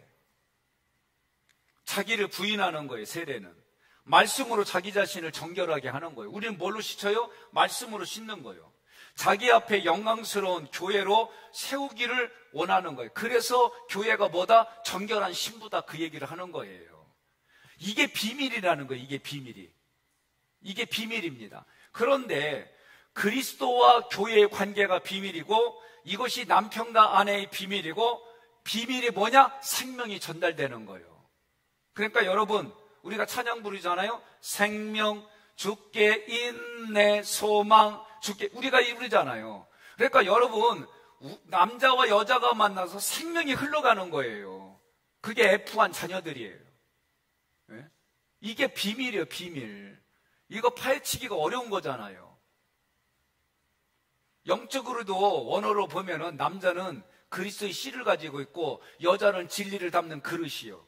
자기를 부인하는 거예요. 세례는. 말씀으로 자기 자신을 정결하게 하는 거예요. 우리는 뭘로 씻어요? 말씀으로 씻는 거예요. 자기 앞에 영광스러운 교회로 세우기를 원하는 거예요. 그래서 교회가 뭐다? 정결한 신부다. 그 얘기를 하는 거예요. 이게 비밀이라는 거예요. 이게 비밀이. 이게 비밀입니다. 그런데 그리스도와 교회의 관계가 비밀이고 이것이 남편과 아내의 비밀이고 비밀이 뭐냐? 생명이 전달되는 거예요. 그러니까 여러분, 우리가 찬양 부르잖아요. 생명, 주께 인내, 소망, 주께 우리가 부르잖아요. 그러니까 여러분, 남자와 여자가 만나서 생명이 흘러가는 거예요. 그게 F1 자녀들이에요. 네? 이게 비밀이에요. 비밀. 이거 파헤치기가 어려운 거잖아요. 영적으로도 원어로 보면은 남자는 그리스도의 씨를 가지고 있고 여자는 진리를 담는 그릇이요.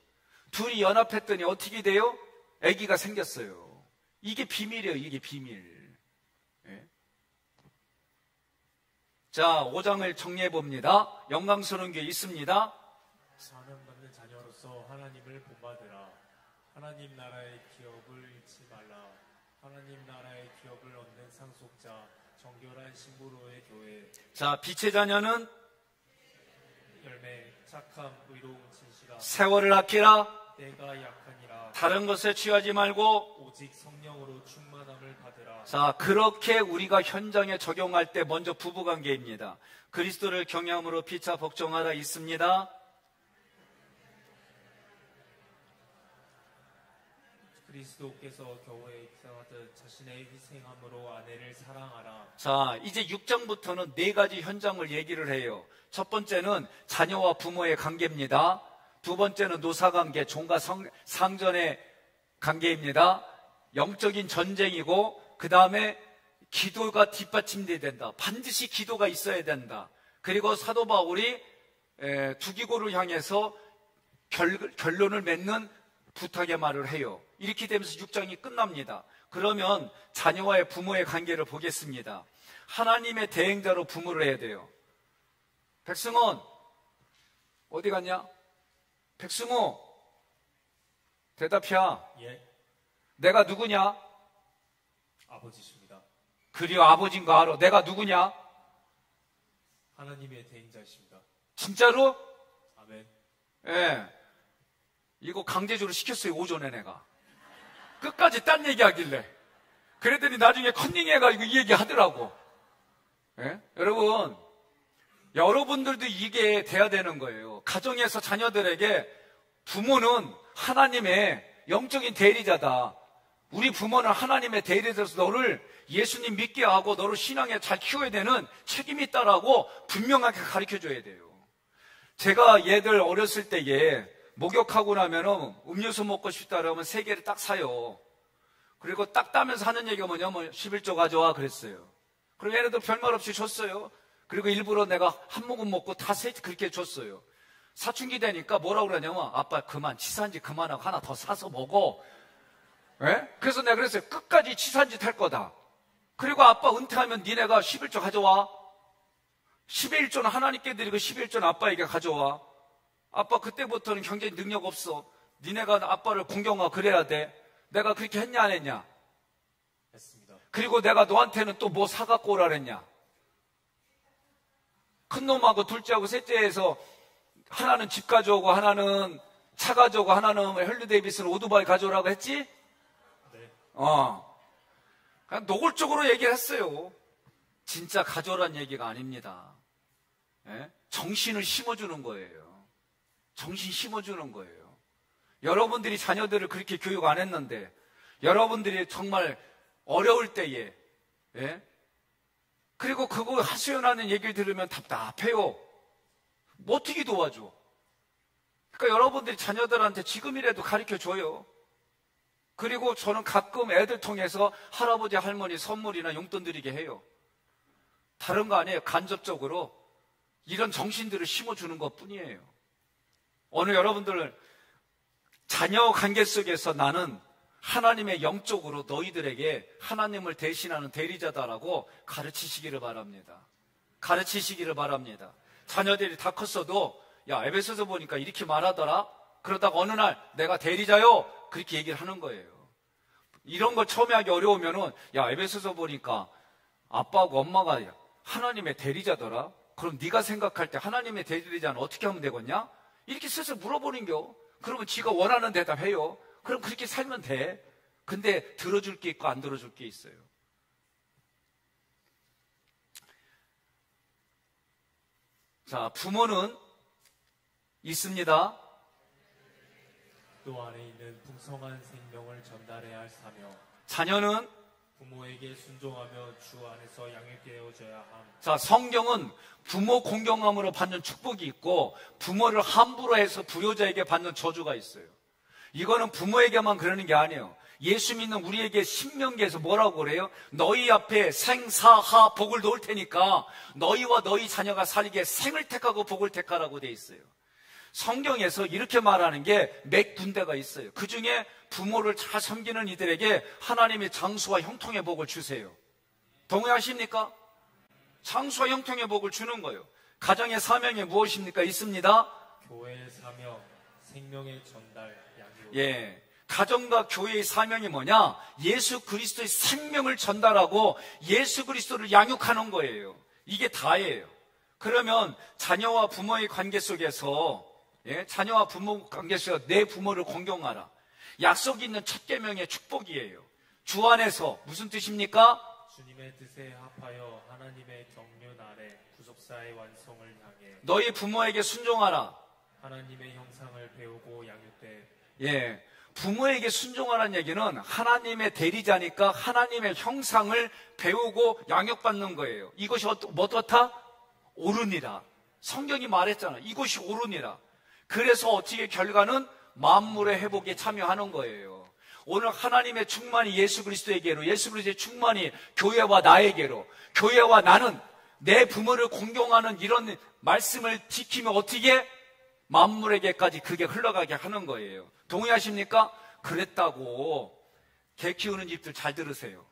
둘이 연합했더니 어떻게 돼요? 아기가 생겼어요. 이게 비밀이에요. 이게 비밀. 예? 자, 5장을 정리해 봅니다. 영광스러운 게 있습니다. 사명받는 자녀로서 하나님을 본받으라. 하나님 나라의 기업을 잃지 말라. 하나님 나라의 기업을 얻는 상속자, 정결한 신부로의 교회. 자, 빛의 자녀는 열매, 착함, 의로움, 진실함. 세월을 아끼라. 때가 약하니라. 다른 것에 취하지 말고 오직 성령으로 충만함을 받으라. 자, 그렇게 우리가 현장에 적용할 때 먼저 부부관계입니다. 그리스도를 경외함으로 피차 복종하라 있습니다. 그리스도께서 교회에 희생하듯 자신의 희생함으로 아내를 사랑하라. 자, 이제 6장부터는 4가지 현장을 얘기를 해요. 첫 번째는 자녀와 부모의 관계입니다. 두 번째는 노사관계, 종과 상전의 관계입니다. 영적인 전쟁이고 그 다음에 기도가 뒷받침돼야 된다. 반드시 기도가 있어야 된다. 그리고 사도 바울이 두기고를 향해서 결론을 맺는 부탁의 말을 해요. 이렇게 되면서 6장이 끝납니다. 그러면 자녀와의 부모의 관계를 보겠습니다. 하나님의 대행자로 부모를 해야 돼요. 백승원 어디 갔냐? 백승호 대답이야. 예, 내가 누구냐? 아버지십니다. 그리요, 아버지인 거 알아. 내가 누구냐? 하나님의 대행자이십니다. 진짜로? 아멘. 예. 이거 강제적으로 시켰어요, 오전에 내가. 끝까지 딴 얘기 하길래. 그랬더니 나중에 컨닝 해가지고 이 얘기 하더라고. 예? 여러분들도 이게 돼야 되는 거예요. 가정에서 자녀들에게 부모는 하나님의 영적인 대리자다. 우리 부모는 하나님의 대리자로서 너를 예수님 믿게 하고 너를 신앙에 잘 키워야 되는 책임이 있다라고 분명하게 가르쳐줘야 돼요. 제가 얘들 어렸을 때에 목욕하고 나면은 음료수 먹고 싶다 그러면 3개를 딱 사요. 그리고 딱 따면서 하는 얘기가 뭐냐면 11조 가져와 그랬어요. 그럼 얘네들 별말 없이 줬어요. 그리고 일부러 내가 한 모금 먹고 다 그렇게 줬어요. 사춘기 되니까 뭐라고 그러냐면 아빠 그만 치사한짓 그만하고 하나 더 사서 먹어. 예? 그래서 내가 그랬어요. 끝까지 치사한짓 할 거다. 그리고 아빠 은퇴하면 니네가 11조 가져와. 11조는 하나님께 드리고 11조는 아빠에게 가져와. 아빠 그때부터는 경제 능력 없어. 니네가 아빠를 공경하고 그래야 돼. 내가 그렇게 했냐 안 했냐? 했습니다. 그리고 내가 너한테는 또 뭐 사갖고 오라 그랬냐? 큰 놈하고 둘째하고 셋째에서 하나는 집 가져오고 하나는 차 가져오고 하나는 헬리 데이비스는 오토바이 가져오라고 했지? 네. 그냥 노골적으로 얘기를 했어요. 진짜 가져오란 얘기가 아닙니다. 예? 정신을 심어주는 거예요. 정신 심어주는 거예요. 여러분들이 자녀들을 그렇게 교육 안 했는데 여러분들이 정말 어려울 때에 예? 그리고 그거 하소연하는 얘기를 들으면 답답해요. 뭐 어떻게 도와줘? 그러니까 여러분들이 자녀들한테 지금이라도 가르쳐줘요. 그리고 저는 가끔 애들 통해서 할아버지 할머니 선물이나 용돈 드리게 해요. 다른 거 아니에요. 간접적으로 이런 정신들을 심어주는 것 뿐이에요. 오늘 여러분들 자녀 관계 속에서 나는 하나님의 영적으로 너희들에게 하나님을 대신하는 대리자다라고 가르치시기를 바랍니다. 가르치시기를 바랍니다. 자녀들이 다 컸어도 야 에베소서 보니까 이렇게 말하더라. 그러다가 어느 날 내가 대리자요 그렇게 얘기를 하는 거예요. 이런 걸 처음에 하기 어려우면은 야 에베소서 보니까 아빠하고 엄마가 하나님의 대리자더라. 그럼 네가 생각할 때 하나님의 대리자는 어떻게 하면 되겠냐? 이렇게 슬슬 물어보는겨. 그러면 지가 원하는 대답해요. 그럼 그렇게 살면 돼. 근데 들어줄 게 있고 안 들어줄 게 있어요. 자, 부모는 있습니다. 또 안에 있는 풍성한 생명을 전달해야 할 사명. 자녀는 부모에게 순종하며 주 안에서 양육되어져야 함. 자, 성경은 부모 공경함으로 받는 축복이 있고 부모를 함부로 해서 불효자에게 받는 저주가 있어요. 이거는 부모에게만 그러는 게 아니에요. 예수 믿는 우리에게 신명기에서 뭐라고 그래요? 너희 앞에 생사하 복을 놓을 테니까 너희와 너희 자녀가 살게 생을 택하고 복을 택하라고 돼 있어요. 성경에서 이렇게 말하는 게 몇 군데가 있어요. 그 중에 부모를 잘 섬기는 이들에게 하나님의 장수와 형통의 복을 주세요. 동의하십니까? 장수와 형통의 복을 주는 거예요. 가정의 사명이 무엇입니까? 있습니다. 교회의 사명, 생명의 전달, 양육. 예. 가정과 교회의 사명이 뭐냐? 예수 그리스도의 생명을 전달하고 예수 그리스도를 양육하는 거예요. 이게 다예요. 그러면 자녀와 부모의 관계 속에서 자녀와 부모 관계 속에서 내 부모를 공경하라. 약속이 있는 첫 계명의 축복이에요. 주 안에서 무슨 뜻입니까? 주님의 뜻에 합하여 하나님의 경륜 아래 구속사의 완성을 향해 너희 부모에게 순종하라. 하나님의 형상을 배우고 양육돼. 예. 부모에게 순종하라는 얘기는 하나님의 대리자니까 하나님의 형상을 배우고 양육받는 거예요. 이것이 어떻다? 옳으니라. 성경이 말했잖아. 이것이 옳으니라. 그래서 어떻게 결과는 만물의 회복에 참여하는 거예요. 오늘 하나님의 충만이 예수 그리스도에게로, 예수 그리스도의 충만이 교회와 나에게로, 교회와 나는 내 부모를 공경하는 이런 말씀을 지키면 어떻게 만물에게까지 그게 흘러가게 하는 거예요. 동의하십니까? 그랬다고 개 키우는 집들 잘 들으세요.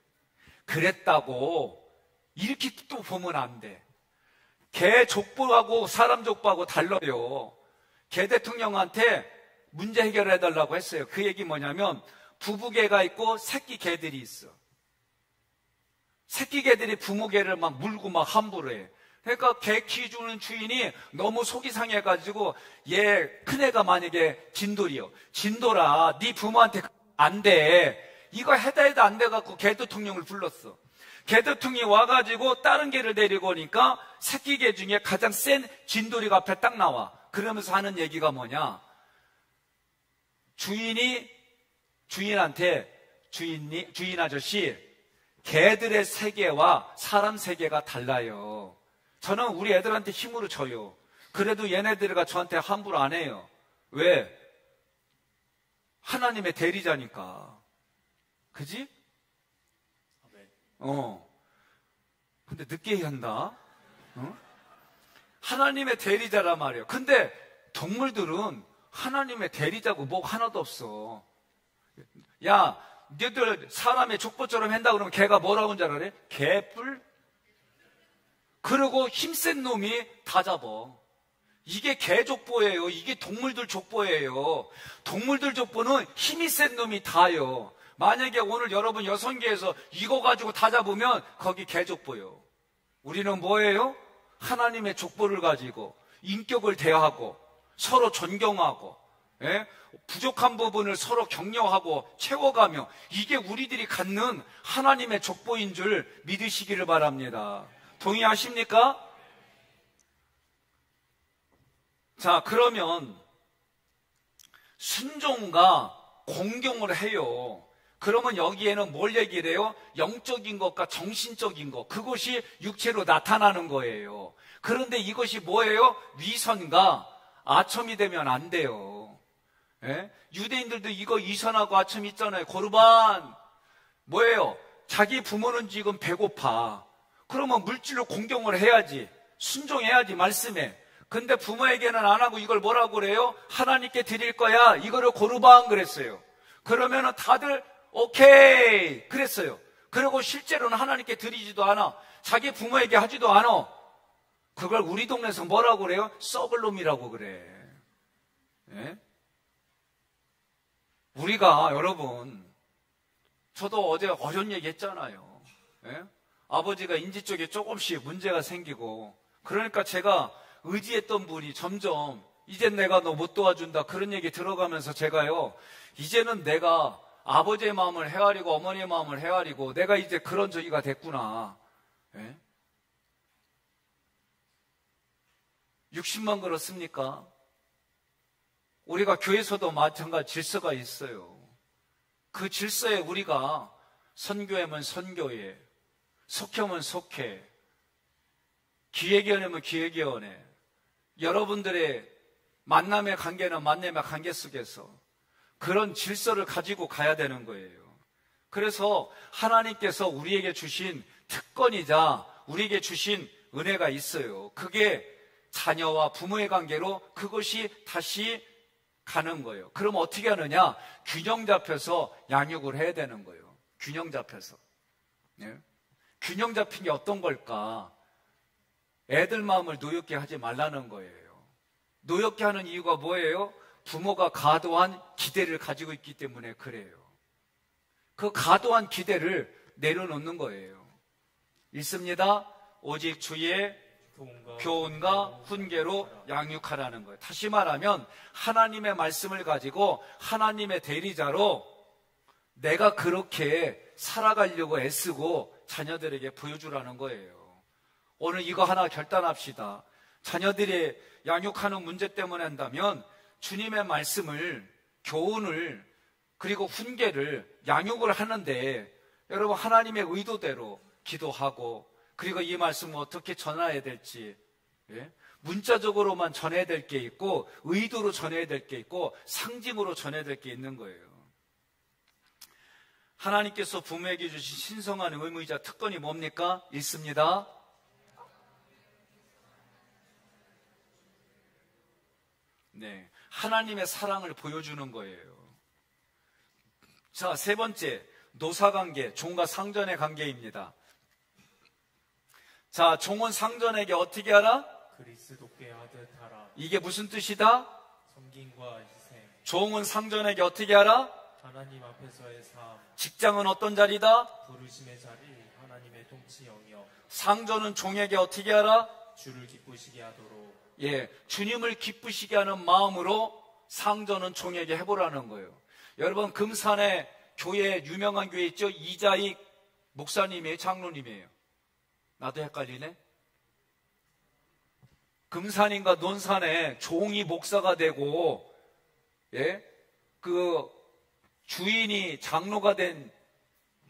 그랬다고 이렇게 또 보면 안 돼. 개 족보하고 사람 족보하고 달라요. 개 대통령한테 문제 해결해 달라고 했어요. 그 얘기 뭐냐면 부부개가 있고 새끼 개들이 있어. 새끼 개들이 부모 개를 막 물고 막 함부로 해. 그러니까 개 키워주는 주인이 너무 속이 상해가지고 얘 큰애가 만약에 진돌이요. 진돌아, 네 부모한테 안 돼. 이거 해도 안 돼갖고 개 대통령을 불렀어. 개 대통령이 와가지고 다른 개를 데리고 오니까 새끼 개 중에 가장 센 진돌이가 앞에 딱 나와. 그러면서 하는 얘기가 뭐냐? 주인한테 주인 아저씨, 개들의 세계와 사람 세계가 달라요. 저는 우리 애들한테 힘으로 져요. 그래도 얘네들가 저한테 함부로 안 해요. 왜? 하나님의 대리자니까. 그지? 근데 늦게 한다. 하나님의 대리자란 말이에요. 근데 동물들은 하나님의 대리자고 뭐 하나도 없어. 야, 너희들 사람의 족보처럼 한다 그러면 걔가 뭐라고 하는 줄 알아? 개뿔? 그리고 힘센 놈이 다 잡아. 이게 개 족보예요. 이게 동물들 족보예요. 동물들 족보는 힘이 센 놈이 다요. 만약에 오늘 여러분 여성계에서 이거 가지고 다 잡으면 거기 개 족보요. 우리는 뭐예요? 하나님의 족보를 가지고 인격을 대하고 서로 존경하고, 예? 부족한 부분을 서로 격려하고 채워가며, 이게 우리들이 갖는 하나님의 족보인 줄 믿으시기를 바랍니다. 동의하십니까? 자, 그러면 순종과 공경을 해요. 그러면 여기에는 뭘 얘기를 해요? 영적인 것과 정신적인 것, 그것이 육체로 나타나는 거예요. 그런데 이것이 뭐예요? 위선과 아첨이 되면 안 돼요. 예? 유대인들도 이거 이선하고 아첨 있잖아요. 고르반 뭐예요? 자기 부모는 지금 배고파. 그러면 물질로 공경을 해야지, 순종해야지 말씀에. 근데 부모에게는 안 하고 이걸 뭐라고 그래요? 하나님께 드릴 거야. 이거를 고르반 그랬어요. 그러면은 다들 오케이 그랬어요. 그리고 실제로는 하나님께 드리지도 않아. 자기 부모에게 하지도 않아. 그걸 우리 동네에서 뭐라고 그래요? 썩을 놈이라고 그래. 예? 우리가 여러분, 저도 어제 어려운 얘기 했잖아요. 예? 아버지가 인지 쪽에 조금씩 문제가 생기고, 그러니까 제가 의지했던 분이 점점 이젠 내가 너 못 도와준다 그런 얘기 들어가면서 제가요, 이제는 내가 아버지의 마음을 헤아리고 어머니의 마음을 헤아리고 내가 이제 그런 저기가 됐구나. 예? 60만 그렇습니까? 우리가 교회에서도 마찬가지 질서가 있어요. 그 질서에 우리가 선교회면 선교회, 속회면 속회, 기획위원회면 기획위원회, 여러분들의 만남의 관계는 만남의 관계 속에서 그런 질서를 가지고 가야 되는 거예요. 그래서 하나님께서 우리에게 주신 특권이자 우리에게 주신 은혜가 있어요. 그게 자녀와 부모의 관계로 그것이 다시 가는 거예요. 그럼 어떻게 하느냐? 균형 잡혀서 양육을 해야 되는 거예요. 균형 잡혀서. 예? 균형 잡힌 게 어떤 걸까? 애들 마음을 노엽게 하지 말라는 거예요. 노엽게 하는 이유가 뭐예요? 부모가 과도한 기대를 가지고 있기 때문에 그래요. 그 과도한 기대를 내려놓는 거예요. 읽습니다. 오직 주의 교훈과 훈계로 양육하라는 거예요. 다시 말하면 하나님의 말씀을 가지고 하나님의 대리자로 내가 그렇게 살아가려고 애쓰고 자녀들에게 보여주라는 거예요. 오늘 이거 하나 결단합시다. 자녀들이 양육하는 문제 때문에 한다면 주님의 말씀을, 교훈을, 그리고 훈계를, 양육을 하는데 여러분 하나님의 의도대로 기도하고, 그리고 이 말씀을 어떻게 전해야 될지, 예? 문자적으로만 전해야 될 게 있고 의도로 전해야 될 게 있고 상징으로 전해야 될 게 있는 거예요. 하나님께서 부모에게 주신 신성한 의무이자 특권이 뭡니까? 있습니다. 네, 하나님의 사랑을 보여주는 거예요. 자, 세 번째, 노사관계, 종과 상전의 관계입니다. 자, 종은 상전에게 어떻게 하라? 그리스도께 하듯 하라. 이게 무슨 뜻이다? 섬김과 희생. 종은 상전에게 어떻게 하라? 하나님 앞에서의 삶. 직장은 어떤 자리다? 부르심의 자리. 하나님의 통치 영역. 상전은 종에게 어떻게 하라? 주를 기쁘시게 하도록. 예, 주님을 기쁘시게 하는 마음으로 상전은 종에게 해보라는 거예요. 여러분, 금산에 교회, 유명한 교회 있죠? 이자익 목사님이에요, 장로님이에요? 나도 헷갈리네. 금산인가 논산에 종이 목사가 되고, 예, 그 주인이 장로가 된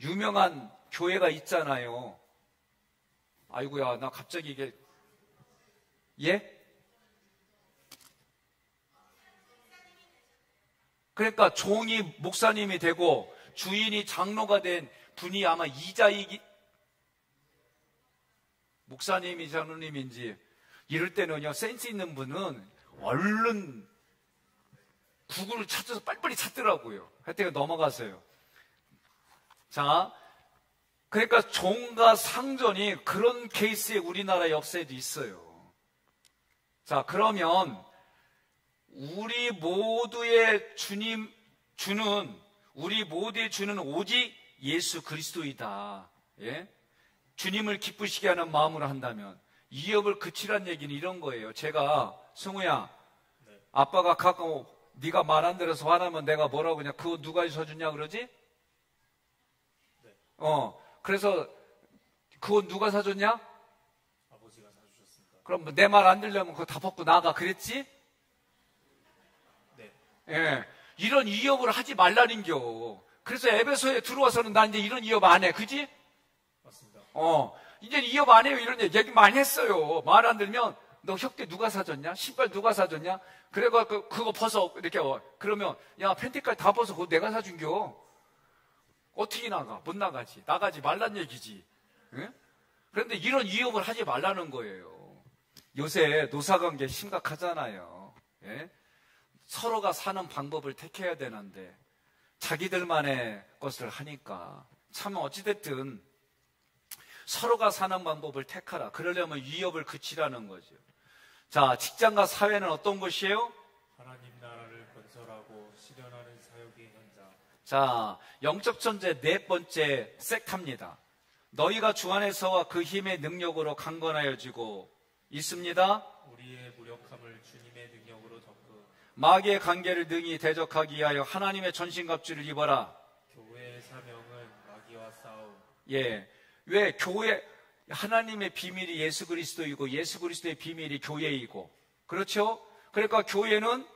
유명한 교회가 있잖아요. 아이고야, 나 갑자기 이게, 예? 그러니까 종이 목사님이 되고 주인이 장로가 된 분이 아마 이자익 목사님이 장로님인지, 이럴 때는요, 센스 있는 분은 얼른 구글을 찾아서 빨리빨리 찾더라고요. 하여튼 넘어가세요. 자, 그러니까 종과 상전이 그런 케이스에 우리나라 역사에도 있어요. 자, 그러면 우리 모두의 우리 모두의 주는 오직 예수 그리스도이다. 예? 주님을 기쁘시게 하는 마음으로 한다면 이업을 그치란 얘기는 이런 거예요. 제가 승우야, 네. 아빠가 가끔 네가 말 안 들어서 화나면 내가 뭐라고 그냥 그거 누가 사주냐 그러지? 네. 그래서 그거 누가 사줬냐? 아버지가 사주셨습니다. 그럼 내 말 안 들려면 그거 다 벗고 나가 그랬지? 네. 예, 이런 이업을 하지 말라는겨. 그래서 에베소에 들어와서는 나 이제 이런 이업 안 해, 그지? 맞습니다. 이제 이업 안 해요. 이런 얘기 많이 했어요. 말 안 들면 너 혁대 누가 사줬냐? 신발 누가 사줬냐? 그래가 그거 벗어 이렇게 그러면 야 팬티까지 다 벗어 그거 내가 사준겨. 어떻게 나가? 못 나가지. 나가지 말란 얘기지. 예? 그런데 이런 이업을 하지 말라는 거예요. 요새 노사관계 심각하잖아요. 예? 서로가 사는 방법을 택해야 되는데 자기들만의 것을 하니까 참 어찌됐든 서로가 사는 방법을 택하라. 그러려면 위협을 그치라는 거죠. 자, 직장과 사회는 어떤 곳이에요? 하나님 나라를 건설하고 실현하는 사역의 현장. 자, 영적 전제 네 번째 섹타입니다. 너희가 주 안에서와 그 힘의 능력으로 강건하여지고 있습니다. 우리의 무력함을 주님의 능력으로 덮고 마귀의 관계를 능히 대적하기 위하여 하나님의 전신갑주를 입어라. 교회의 사명은 마귀와 싸움. 예, 왜 교회 하나님의 비밀이 예수 그리스도이고 예수 그리스도의 비밀이 교회이고 그렇죠? 그러니까 교회는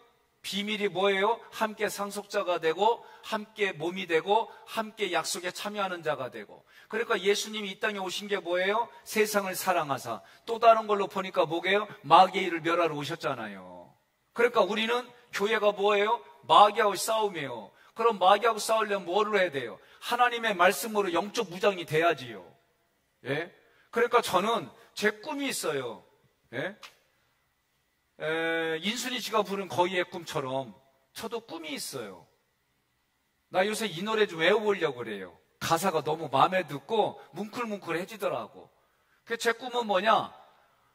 비밀이 뭐예요? 함께 상속자가 되고 함께 몸이 되고 함께 약속에 참여하는 자가 되고 그러니까 예수님이 이 땅에 오신 게 뭐예요? 세상을 사랑하사 또 다른 걸로 보니까 뭐게요? 마귀의 일을 멸하러 오셨잖아요. 그러니까 우리는 교회가 뭐예요? 마귀하고 싸움이에요. 그럼 마귀하고 싸우려면 뭐를 해야 돼요? 하나님의 말씀으로 영적 무장이 돼야지요. 예? 그러니까 저는 제 꿈이 있어요. 예? 인순이 씨가 부른 거위의 꿈처럼 저도 꿈이 있어요. 나 요새 이 노래 좀 외워보려고 그래요. 가사가 너무 마음에 듣고 뭉클뭉클해지더라고. 제 꿈은 뭐냐?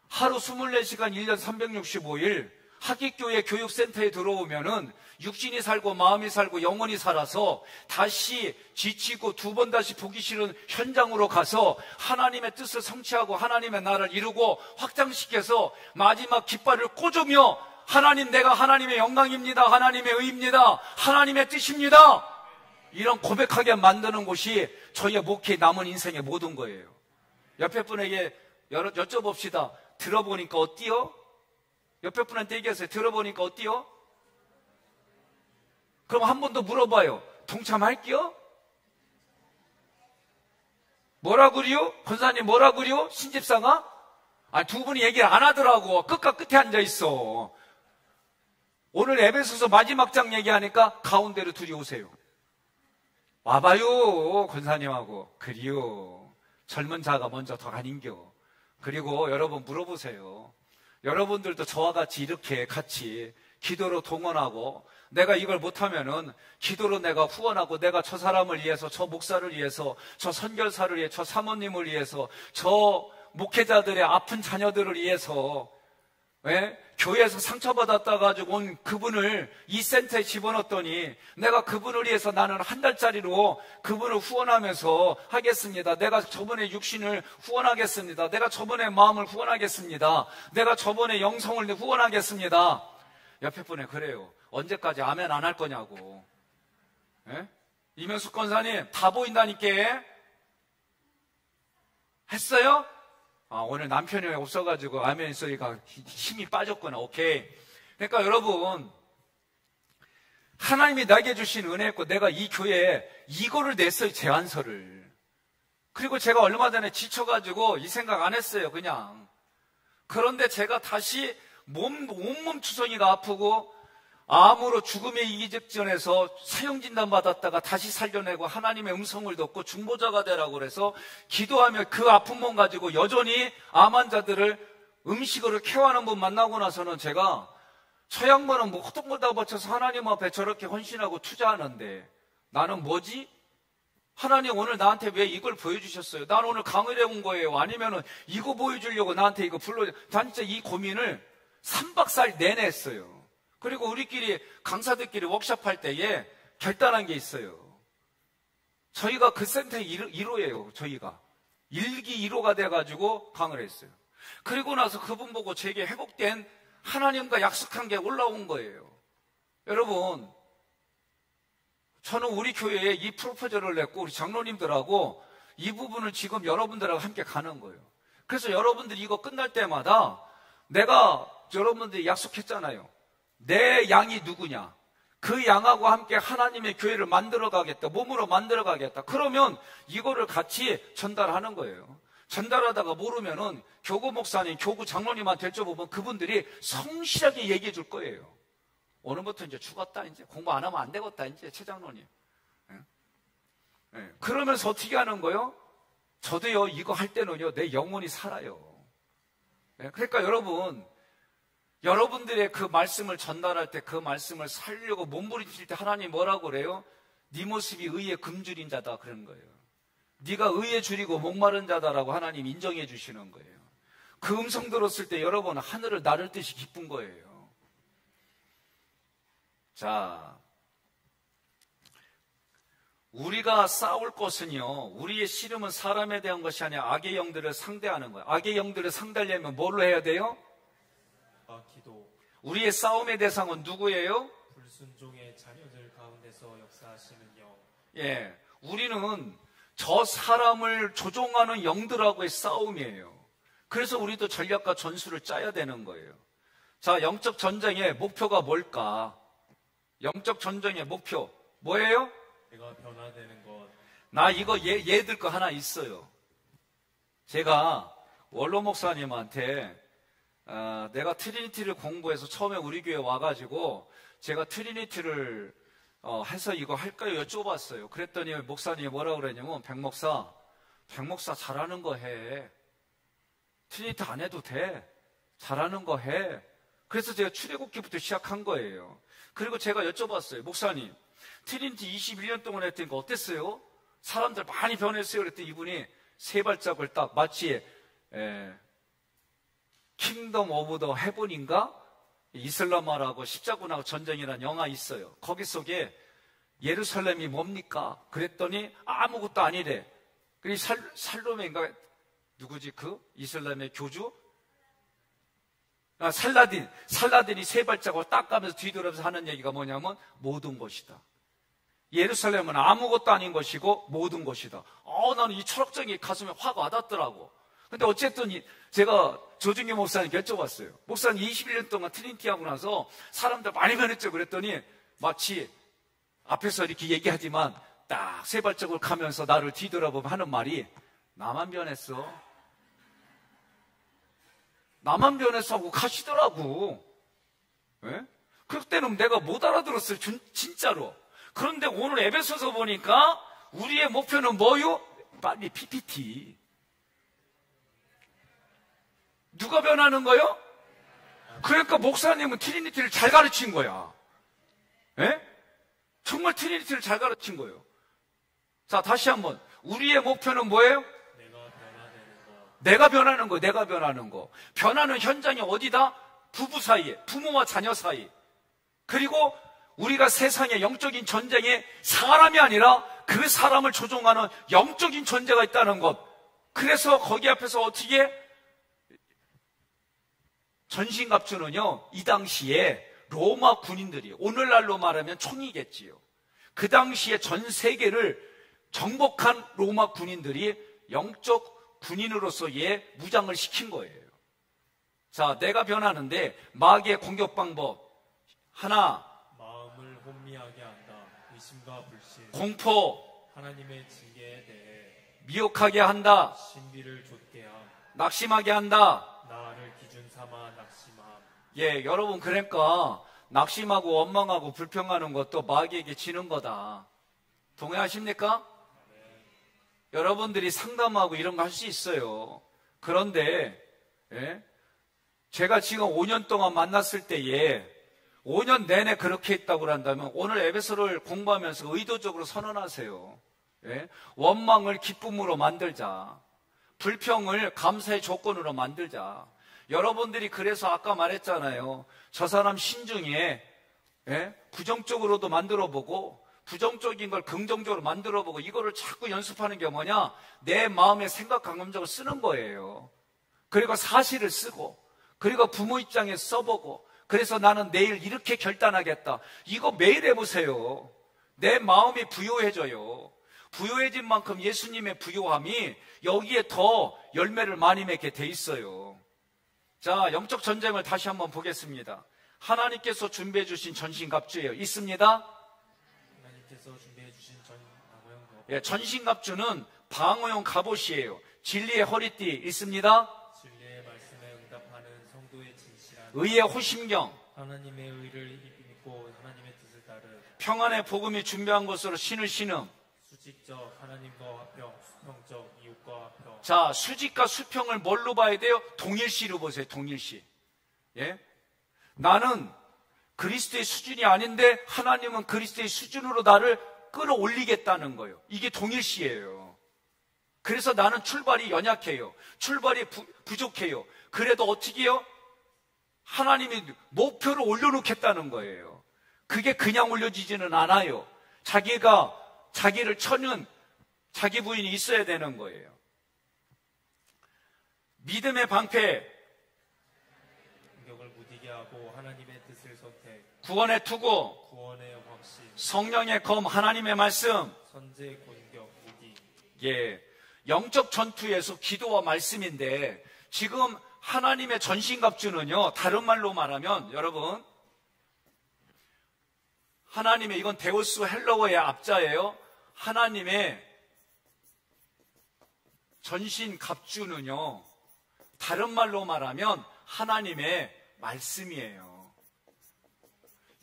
하루 24시간 1년 365일 학기교회 교육센터에 들어오면은 육신이 살고 마음이 살고 영혼이 살아서 다시 지치고 두 번 다시 보기 싫은 현장으로 가서 하나님의 뜻을 성취하고 하나님의 나라를 이루고 확장시켜서 마지막 깃발을 꽂으며 하나님 내가 하나님의 영광입니다. 하나님의 의입니다. 하나님의 뜻입니다. 이런 고백하게 만드는 곳이 저희의 목회 남은 인생의 모든 거예요. 옆에 분에게 여쭤봅시다. 들어보니까 어때요? 옆에 분한테 얘기하세요. 들어보니까 어때요? 그럼 한 번 더 물어봐요. 동참할게요? 뭐라 그래요? 권사님 뭐라 그래요? 신집사가? 두 분이 얘기를 안 하더라고. 끝과 끝에 앉아있어. 오늘 에베소서 마지막 장 얘기하니까 가운데로 둘이 오세요. 와봐요 권사님하고. 그리요. 젊은 자가 먼저 더 가닌겨. 그리고 여러분 물어보세요. 여러분들도 저와 같이 이렇게 같이 기도로 동원하고, 내가 이걸 못하면은 기도로 내가 후원하고, 내가 저 사람을 위해서, 저 목사를 위해서, 저 선교사를 위해, 저 사모님을 위해서, 저 목회자들의 아픈 자녀들을 위해서, 교회에서 상처받았다 가지고 온 그분을 이 센터에 집어넣었더니, 내가 그분을 위해서 나는 한 달짜리로 그분을 후원하면서 하겠습니다. 내가 저분의 육신을 후원하겠습니다. 내가 저분의 마음을 후원하겠습니다. 내가 저분의 영성을 후원하겠습니다. 옆에 분에 그래요. 언제까지 아멘 안 할 거냐고. 이명숙 권사님 다 보인다니까. 했어요? 오늘 남편이 없어가지고 아멘 소리가 힘이 빠졌구나. 오케이. 그러니까 여러분, 하나님이 나에게 주신 은혜였고, 내가 이 교회에 이거를 냈어요, 제안서를. 그리고 제가 얼마 전에 지쳐가지고 이 생각 안 했어요, 그냥. 그런데 제가 다시 온몸 추성이가 아프고, 암으로 죽음에 이기 직전에서 사형진단 받았다가 다시 살려내고 하나님의 음성을 듣고 중보자가 되라고 그래서 기도하며 그 아픈 몸 가지고 여전히 암 환자들을 음식으로 케어하는 분 만나고 나서는 제가 저 양반은 뭐 어떤 걸 다 바쳐서 하나님 앞에 저렇게 헌신하고 투자하는데 나는 뭐지? 하나님 오늘 나한테 왜 이걸 보여주셨어요? 난 오늘 강의를 온 거예요? 아니면은 이거 보여주려고 나한테 이거 난 진짜 이 고민을 3박 4일 내내 했어요. 그리고 우리끼리 강사들끼리 워크숍할 때에 결단한 게 있어요. 저희가 그 센터의 1호예요. 저희가 1기 1호가 돼가지고 강의를 했어요. 그리고 나서 그분 보고 제게 회복된 하나님과 약속한 게 올라온 거예요. 여러분, 저는 우리 교회에 이 프로포저를 냈고 우리 장로님들하고 이 부분을 지금 여러분들하고 함께 가는 거예요. 그래서 여러분들이 이거 끝날 때마다 내가 여러분들이 약속했잖아요. 내 양이 누구냐? 그 양하고 함께 하나님의 교회를 만들어 가겠다. 몸으로 만들어 가겠다. 그러면 이거를 같이 전달하는 거예요. 전달하다가 모르면은 교구 목사님, 교구 장로님한테 여쭤보면 그분들이 성실하게 얘기해 줄 거예요. 오늘부터 이제 죽었다. 이제 공부 안 하면 안 되겠다. 이제 최 장로님. 그러면서 어떻게 하는 거예요? 저도요, 이거 할 때는요, 내 영혼이 살아요. 그러니까 여러분들의 그 말씀을 전달할 때 그 말씀을 살려고 몸부림칠 때 하나님 뭐라고 그래요? 네 모습이 의의 금줄인 자다 그러는 거예요. 네가 의의 줄이고 목마른 자다라고 하나님 인정해 주시는 거예요. 그 음성 들었을 때 여러분 하늘을 나를 듯이 기쁜 거예요. 자, 우리가 싸울 것은요, 우리의 씨름은 사람에 대한 것이 아니라 악의 영들을 상대하는 거예요. 악의 영들을 상대하려면 뭘로 해야 돼요? 기도. 우리의 싸움의 대상은 누구예요? 불순종의 자녀들 가운데서 역사하시는 영. 예, 우리는 저 사람을 조종하는 영들하고의 싸움이에요. 그래서 우리도 전략과 전술을 짜야 되는 거예요. 자, 영적 전쟁의 목표가 뭘까? 영적 전쟁의 목표 뭐예요? 내가 변화되는 것. 나 이거 얘들 거 하나 있어요. 제가 원로 목사님한테 내가 트리니티를 공부해서 처음에 우리 교회 와가지고 제가 트리니티를 해서 이거 할까요? 여쭤봤어요. 그랬더니 목사님이 뭐라고 그랬냐면 백목사 잘하는 거 해. 트리니티 안 해도 돼. 잘하는 거 해. 그래서 제가 출애굽기부터 시작한 거예요. 그리고 제가 여쭤봤어요. 목사님, 트리니티 21년 동안 했더니 어땠어요? 사람들 많이 변했어요. 그랬더니 이분이 세 발짝을 딱 마치 킹덤 오브 더 헤븐인가? 이슬람화라고 십자군하고 전쟁이라는 영화 있어요. 거기 속에 예루살렘이 뭡니까? 그랬더니 아무것도 아니래. 그리고 살로메인가? 누구지? 그 이슬람의 교주? 살라딘이 세 발짝을 딱 가면서 뒤돌아서 하는 얘기가 뭐냐면 모든 것이다. 예루살렘은 아무것도 아닌 것이고 모든 것이다. 나는 이 철학적인 가슴에 확 와닿더라고. 근데 어쨌든 제가 조중기 목사님께 여쭤봤어요. 목사님 21년 동안 트리니티 하고 나서 사람들 많이 변했죠. 그랬더니 마치 앞에서 이렇게 얘기하지만 딱 세 발짝을 가면서 나를 뒤돌아보면 하는 말이 나만 변했어. 나만 변했어 하고 가시더라고. 예? 그때는 내가 못 알아들었어요. 진짜로. 그런데 오늘 에베소서 보니까 우리의 목표는 뭐요? 빨리 PPT. 누가 변하는 거요? 그러니까 목사님은 트리니티를 잘 가르친 거야. 예? 정말 트리니티를 잘 가르친 거예요. 자, 다시 한번. 우리의 목표는 뭐예요? 내가 변하는 거, 내가 변하는 거. 변하는 현장이 어디다? 부부 사이에, 부모와 자녀 사이. 그리고 우리가 세상의 영적인 전쟁에 사람이 아니라 그 사람을 조종하는 영적인 존재가 있다는 것. 그래서 거기 앞에서 어떻게 전신갑주는요, 이 당시에 로마 군인들이, 오늘날로 말하면 총이겠지요. 그 당시에 전 세계를 정복한 로마 군인들이 영적 군인으로서의 무장을 시킨 거예요. 자, 내가 변하는데 마귀의 공격 방법 하나, 마음을 혼미하게 한다. 의심과 불신, 공포, 하나님의 징계에 대해 미혹하게 한다. 신비를 좇게 함, 낙심하게 한다. 나를 기준 삼아 낙심함. 예, 여러분, 그러니까 낙심하고 원망하고 불평하는 것도 마귀에게 지는 거다. 동의하십니까? 여러분들이 상담하고 이런 거 할 수 있어요. 그런데 예? 제가 지금 5년 동안 만났을 때에 5년 내내 그렇게 했다고 한다면 오늘 에베소를 공부하면서 의도적으로 선언하세요. 예? 원망을 기쁨으로 만들자. 불평을 감사의 조건으로 만들자. 여러분들이 그래서 아까 말했잖아요. 저 사람 신중에 예? 부정적으로도 만들어보고 부정적인 걸 긍정적으로 만들어보고 이거를 자꾸 연습하는 게 뭐냐? 내 마음의 생각 감정을 쓰는 거예요. 그리고 사실을 쓰고 그리고 부모 입장에 써보고 그래서 나는 내일 이렇게 결단하겠다. 이거 매일 해보세요. 내 마음이 부요해져요. 부요해진 만큼 예수님의 부요함이 여기에 더 열매를 많이 맺게 돼 있어요. 자, 영적 전쟁을 다시 한번 보겠습니다. 하나님께서 준비해 주신 전신갑주예요. 있습니다? 하나님께서 준비해 주신 방어용 갑옷. 예, 전신갑주는 방어용 갑옷이에요. 진리의 허리띠 있습니다? 진리의 말씀에 응답하는 성도의 진실한 의의 호심경, 하나님의 의를 믿고 하나님의 뜻을 따르 평안의 복음이 준비한 것으로 신을 신음. 수직적 하나님과 화평, 수평적 이웃과 화평. 자, 수직과 수평을 뭘로 봐야 돼요? 동일시로 보세요. 동일시. 예? 나는 그리스도의 수준이 아닌데 하나님은 그리스도의 수준으로 나를 끌어올리겠다는 거예요. 이게 동일시예요. 그래서 나는 출발이 연약해요. 출발이 부족해요. 그래도 어떻게 해요? 하나님이 목표를 올려놓겠다는 거예요. 그게 그냥 올려지지는 않아요. 자기를 쳐는 자기 부인이 있어야 되는 거예요. 믿음의 방패, 공격을 무디게 하고 하나님의 뜻을 선택, 구원의 투구, 구원의 확신, 성령의 검, 하나님의 말씀. 선제 공격 무기. 예, 영적 전투에서 기도와 말씀인데 지금 하나님의 전신갑주는요, 다른 말로 말하면 여러분, 하나님의, 이건 데우스 헬러어의 앞자예요. 하나님의 전신갑주는요, 다른 말로 말하면 하나님의 말씀이에요.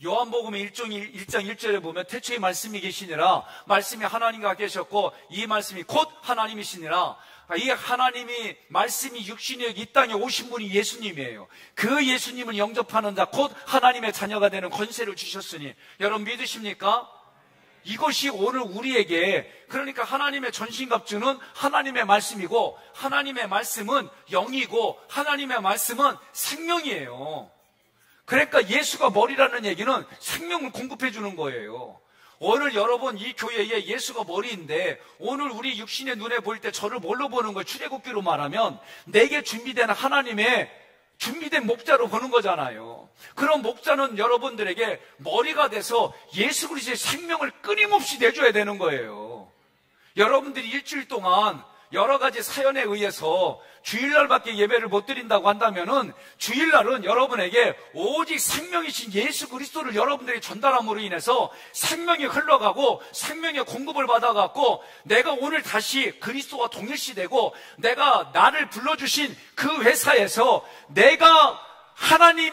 요한복음 1장 1절에 보면 태초에 말씀이 계시니라, 말씀이 하나님과 계셨고 이 말씀이 곧 하나님이시니라. 이 하나님이 말씀이 육신이 이 땅에 오신 분이 예수님이에요. 그 예수님을 영접하는 자 곧 하나님의 자녀가 되는 권세를 주셨으니 여러분 믿으십니까? 이것이 오늘 우리에게, 그러니까 하나님의 전신갑주는 하나님의 말씀이고 하나님의 말씀은 영이고 하나님의 말씀은 생명이에요. 그러니까 예수가 머리라는 얘기는 생명을 공급해 주는 거예요. 오늘 여러분 이 교회에 예수가 머리인데 오늘 우리 육신의 눈에 보일 때 저를 뭘로 보는 거예요? 출애굽기로 말하면 내게 준비된 하나님의 준비된 목자로 보는 거잖아요. 그런 목자는 여러분들에게 머리가 돼서 예수 그리스도의 생명을 끊임없이 내줘야 되는 거예요. 여러분들이 일주일 동안 여러 가지 사연에 의해서 주일날밖에 예배를 못 드린다고 한다면은 주일날은 여러분에게 오직 생명이신 예수 그리스도를 여러분들이 전달함으로 인해서 생명이 흘러가고 생명의 공급을 받아갖고 내가 오늘 다시 그리스도와 동일시되고 내가 나를 불러주신 그 회사에서 내가 하나님이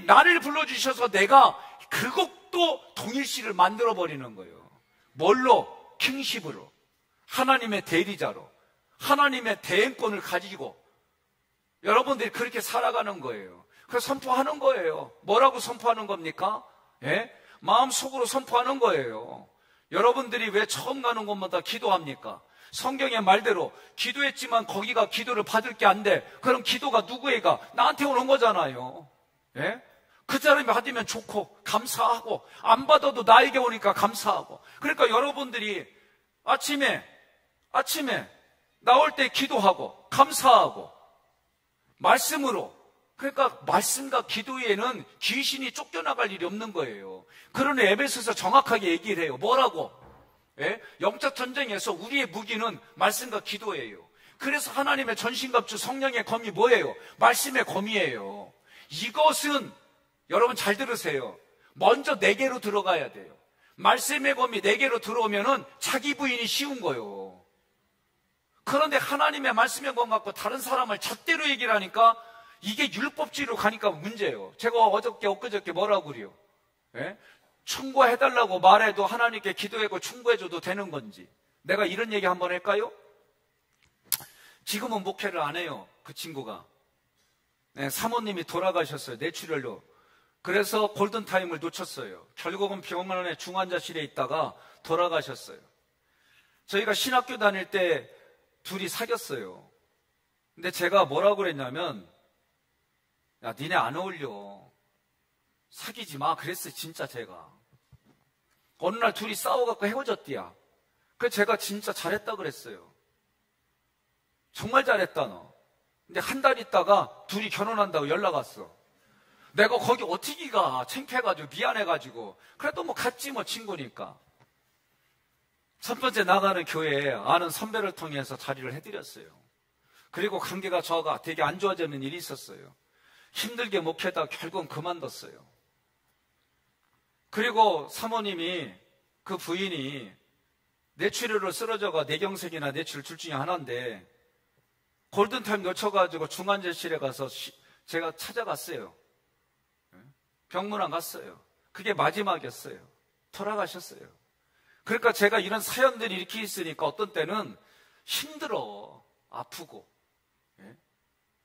나를 불러주셔서 내가 그것도 동일시를 만들어버리는 거예요. 뭘로? 킹십으로. 하나님의 대리자로, 하나님의 대행권을 가지고 여러분들이 그렇게 살아가는 거예요. 그래서 선포하는 거예요. 뭐라고 선포하는 겁니까? 예? 마음속으로 선포하는 거예요. 여러분들이 왜 처음 가는 곳마다 기도합니까? 성경의 말대로 기도했지만 거기가 기도를 받을 게 안 돼. 그럼 기도가 누구에가? 나한테 오는 거잖아요. 예? 그 사람이 받으면 좋고 감사하고 안 받아도 나에게 오니까 감사하고. 그러니까 여러분들이 아침에 나올 때 기도하고 감사하고 말씀으로, 그러니까 말씀과 기도에는 귀신이 쫓겨나갈 일이 없는 거예요. 그러니 에베소서 정확하게 얘기를 해요. 뭐라고? 예? 영적 전쟁에서 우리의 무기는 말씀과 기도예요. 그래서 하나님의 전신갑주 성령의 검이 뭐예요? 말씀의 검이에요. 이것은 여러분 잘 들으세요. 먼저 내게로 들어가야 돼요. 말씀의 검이 내게로 들어오면은 자기 부인이 쉬운 거예요. 그런데 하나님의 말씀의 검 갖고 다른 사람을 잣대로 얘기를 하니까 이게 율법주의로 가니까 문제예요. 제가 엊그저께 뭐라고 그래요? 예? 충고해달라고 말해도 하나님께 기도하고 충고해줘도 되는 건지. 내가 이런 얘기 한번 할까요? 지금은 목회를 안 해요. 그 친구가. 네, 사모님이 돌아가셨어요. 뇌출혈로. 그래서 골든타임을 놓쳤어요. 결국은 병원에 중환자실에 있다가 돌아가셨어요. 저희가 신학교 다닐 때 둘이 사귀었어요. 근데 제가 뭐라고 그랬냐면, 야, 니네 안 어울려. 사귀지 마. 그랬어요, 진짜 제가. 어느 날 둘이 싸워갖고 헤어졌디야. 그래서 제가 진짜 잘했다 그랬어요. 정말 잘했다, 너. 근데 한 달 있다가 둘이 결혼한다고 연락 왔어. 내가 거기 어떻게 가? 창피해가지고, 미안해가지고. 그래도 뭐 갔지, 뭐, 친구니까. 첫 번째 나가는 교회에 아는 선배를 통해서 자리를 해드렸어요. 그리고 관계가 저하고 되게 안 좋아지는 일이 있었어요. 힘들게 목회하다가 결국은 그만뒀어요. 그리고 사모님이, 그 부인이 뇌출혈로 쓰러져가 뇌경색이나 뇌출 둘 중에 하나인데 골든타임 놓쳐가지고 중환자실에 가서 제가 찾아갔어요. 병문안 갔어요. 그게 마지막이었어요. 돌아가셨어요. 그러니까 제가 이런 사연들이 이렇게 있으니까 어떤 때는 힘들어, 아프고.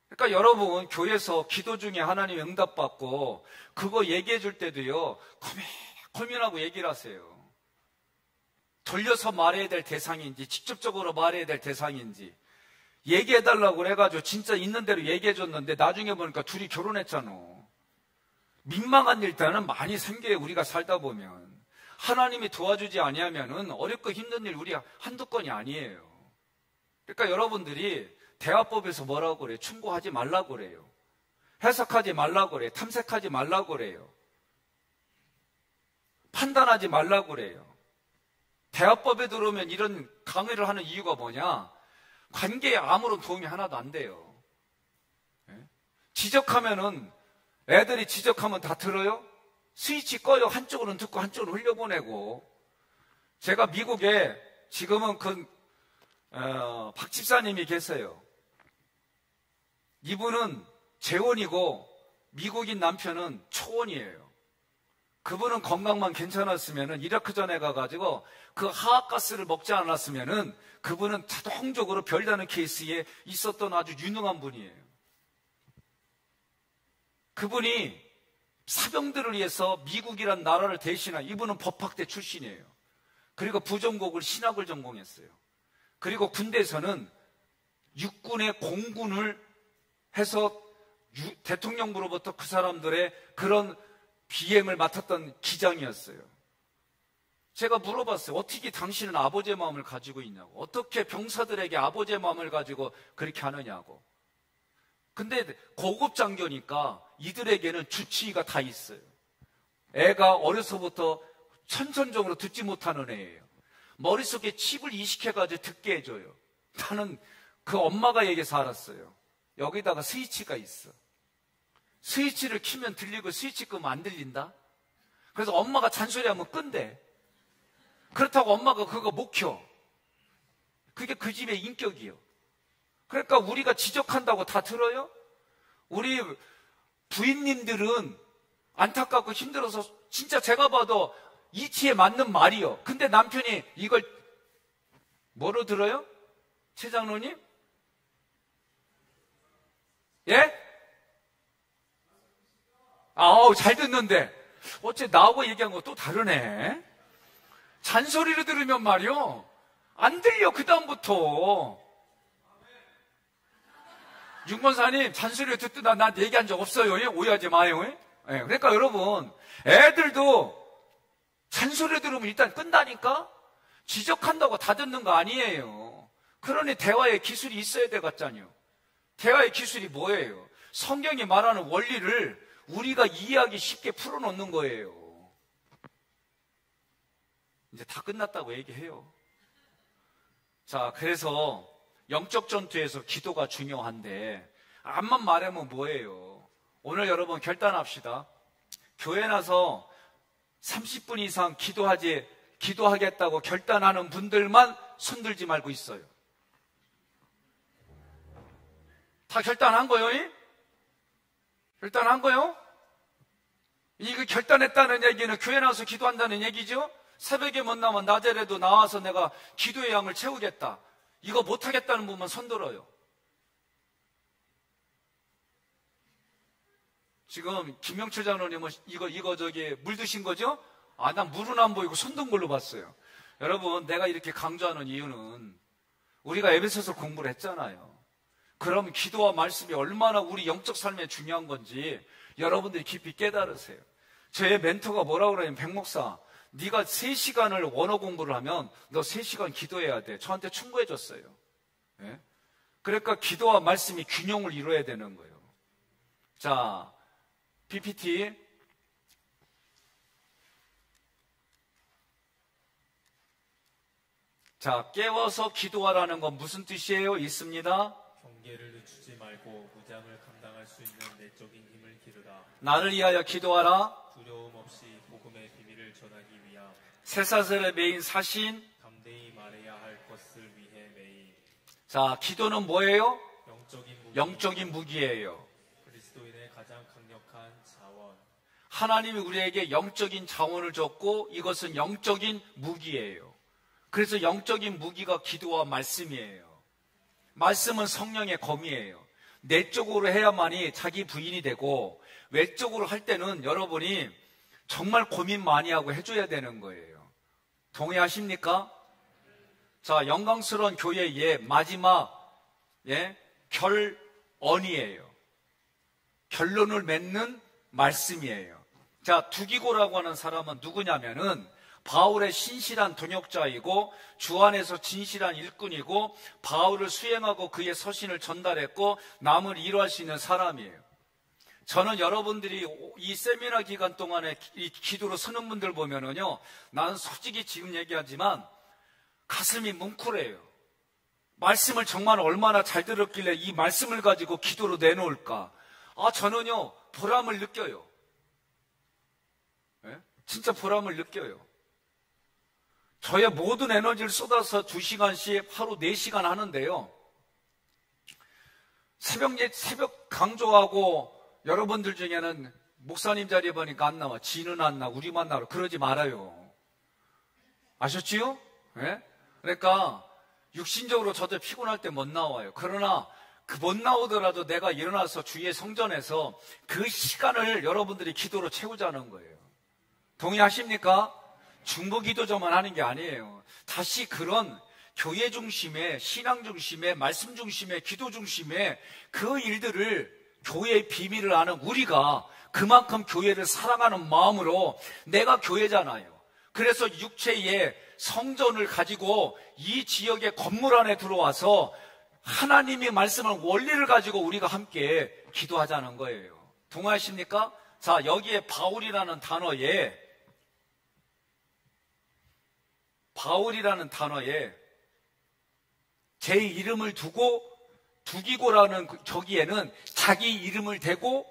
그러니까 여러분 교회에서 기도 중에 하나님 응답받고 그거 얘기해 줄 때도요, 고민하고 얘기를 하세요. 돌려서 말해야 될 대상인지 직접적으로 말해야 될 대상인지 얘기해 달라고 그래가지고 진짜 있는 대로 얘기해 줬는데 나중에 보니까 둘이 결혼했잖아. 민망한 일들은 많이 생겨요. 우리가 살다 보면 하나님이 도와주지 아니하면은 어렵고 힘든 일 우리 한두 건이 아니에요. 그러니까 여러분들이 대화법에서 뭐라고 그래요? 충고하지 말라고 그래요. 해석하지 말라고 그래요. 탐색하지 말라고 그래요. 판단하지 말라고 그래요. 대화법에 들어오면 이런 강의를 하는 이유가 뭐냐? 관계에 아무런 도움이 하나도 안 돼요. 지적하면은 애들이 지적하면 다 들어요? 스위치 꺼요. 한쪽으로는 듣고 한쪽으로 흘려보내고. 제가 미국에 지금은 박 집사님이 계세요. 이분은 재혼이고 미국인 남편은 초혼이에요. 그분은 건강만 괜찮았으면은 이라크 전에 가가지고 그 하악가스를 먹지 않았으면은 그분은 자동적으로 별다른 케이스에 있었던 아주 유능한 분이에요. 그분이 사병들을 위해서 미국이란 나라를 대신한, 이분은 법학대 출신이에요. 그리고 부전공을 신학을 전공했어요. 그리고 군대에서는 육군의 공군을 해서 대통령으로부터 그 사람들의 그런 비행을 맡았던 기장이었어요. 제가 물어봤어요. 어떻게 당신은 아버지의 마음을 가지고 있냐고. 어떻게 병사들에게 아버지의 마음을 가지고 그렇게 하느냐고. 근데 고급 장교니까 이들에게는 주치의가 다 있어요. 애가 어려서부터 선천적으로 듣지 못하는 애예요. 머릿속에 칩을 이식해가지고 듣게 해줘요. 나는 그 엄마가 얘기해서 알았어요. 여기다가 스위치가 있어. 스위치를 키면 들리고 스위치 끄면 안 들린다? 그래서 엄마가 잔소리하면 끈대. 그렇다고 엄마가 그거 못 켜. 그게 그 집의 인격이요. 그러니까 우리가 지적한다고 다 들어요? 우리 부인님들은 안타깝고 힘들어서 진짜 제가 봐도 이치에 맞는 말이요. 근데 남편이 이걸 뭐로 들어요? 최 장로님? 예? 잘 듣는데 어째 나하고 얘기한 거 또 다르네. 잔소리를 들으면 말이요 안 들려. 그 다음부터. 윤권사님 잔소리를 듣다 나한테 얘기한 적 없어요. 오해하지 마요. 그러니까 여러분, 애들도 잔소리 들으면 일단 끈다니까. 지적한다고 다 듣는 거 아니에요. 그러니 대화의 기술이 있어야 되겠잖아요. 대화의 기술이 뭐예요? 성경이 말하는 원리를 우리가 이해하기 쉽게 풀어놓는 거예요. 이제 다 끝났다고 얘기해요. 자, 그래서 영적 전투에서 기도가 중요한데 암만 말하면 뭐예요? 오늘 여러분 결단합시다. 교회 나서 30분 이상 기도하겠다고 결단하는 분들만 손들지 말고 있어요. 다 결단한 거요? 결단한 거요? 이거 결단했다는 얘기는 교회 나와서 기도한다는 얘기죠? 새벽에 못 나면 낮에라도 나와서 내가 기도의 양을 채우겠다. 이거 못하겠다는 분만 손들어요. 지금 김명철 장로님은 이거 저기 물 드신 거죠? 아, 난 물은 안 보이고 손든 걸로 봤어요. 여러분, 내가 이렇게 강조하는 이유는 우리가 에베소서 공부를 했잖아요. 그럼 기도와 말씀이 얼마나 우리 영적 삶에 중요한 건지 여러분들이 깊이 깨달으세요. 저의 멘토가 뭐라고 그러냐면, 백목사, 네가 3시간을 원어 공부를 하면 너 3시간 기도해야 돼. 저한테 충고해 줬어요. 예? 그러니까 기도와 말씀이 균형을 이루어야 되는 거예요. 자, PPT. 자, 깨워서 기도하라는 건 무슨 뜻이에요? 있습니다. 경계를 늦추지 말고 무장을 감당할 수 있는 내적인 힘을 기르라. 나를 위하여 기도하라. 두려움 없이 복음의 비밀을 전하기 위함. 쇠사슬에 매인 사신. 담대히 말해야 할 것을 위해 매일. 자, 기도는 뭐예요? 영적인 무기예요. 그리스도인의 가장 강력한 자원. 하나님이 우리에게 영적인 자원을 줬고 이것은 영적인 무기예요. 그래서 영적인 무기가 기도와 말씀이에요. 말씀은 성령의 검이에요. 내적으로 해야만이 자기 부인이 되고 외적으로 할 때는 여러분이 정말 고민 많이 하고 해줘야 되는 거예요. 동의하십니까? 자, 영광스러운 교회의 마지막 결언이에요. 결론을 맺는 말씀이에요. 자, 두기고라고 하는 사람은 누구냐면은 바울의 신실한 동역자이고 주 안에서 진실한 일꾼이고 바울을 수행하고 그의 서신을 전달했고 남을 이루할 수 있는 사람이에요. 저는 여러분들이 이 세미나 기간 동안에 이 기도로 서는 분들 보면은요, 나는 솔직히 지금 얘기하지만 가슴이 뭉클해요. 말씀을 정말 얼마나 잘 들었길래 이 말씀을 가지고 기도로 내놓을까. 저는요 보람을 느껴요. 진짜 보람을 느껴요. 저의 모든 에너지를 쏟아서 2시간씩 하루 4시간 하는데요, 새벽 강조하고 여러분들 중에는 목사님 자리에 보니까 안 나와. 지는 안 나와. 우리만 나와. 그러지 말아요. 아셨지요? 네? 그러니까 육신적으로 저도 피곤할 때 못 나와요. 그러나 그 못 나오더라도 내가 일어나서 주의 성전에서 그 시간을 여러분들이 기도로 채우자는 거예요. 동의하십니까? 중보기도저만 하는 게 아니에요. 다시 그런 교회 중심의, 신앙 중심의, 말씀 중심의, 기도 중심의 그 일들을, 교회의 비밀을 아는 우리가 그만큼 교회를 사랑하는 마음으로, 내가 교회잖아요. 그래서 육체의 성전을 가지고 이 지역의 건물 안에 들어와서 하나님의 말씀을, 원리를 가지고 우리가 함께 기도하자는 거예요. 동의하십니까? 자, 여기에 바울이라는 단어에 제 이름을 두고, 두기고라는 저기에는 자기 이름을 대고,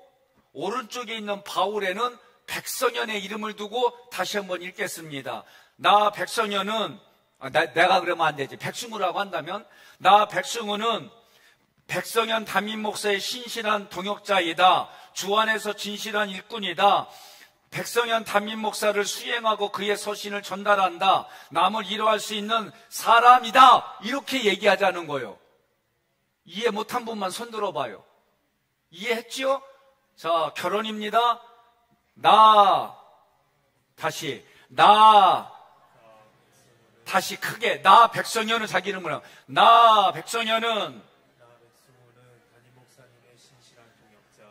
오른쪽에 있는 바울에는 백성현의 이름을 두고, 다시 한번 읽겠습니다. 나 백성현은, 내가 그러면 안 되지. 백승우라고 한다면, 나 백승우는 백성현 담임 목사의 신실한 동역자이다. 주 안에서 진실한 일꾼이다. 백성현 담임 목사를 수행하고 그의 서신을 전달한다. 남을 이루할 수 있는 사람이다. 이렇게 얘기하자는 거예요. 이해 못한 분만 손 들어봐요. 이해했지요? 자, 결론입니다. 다시 크게 나 백성현은 자기 이름으로 나 백성현은 담임 목사님의 신실한 동역자,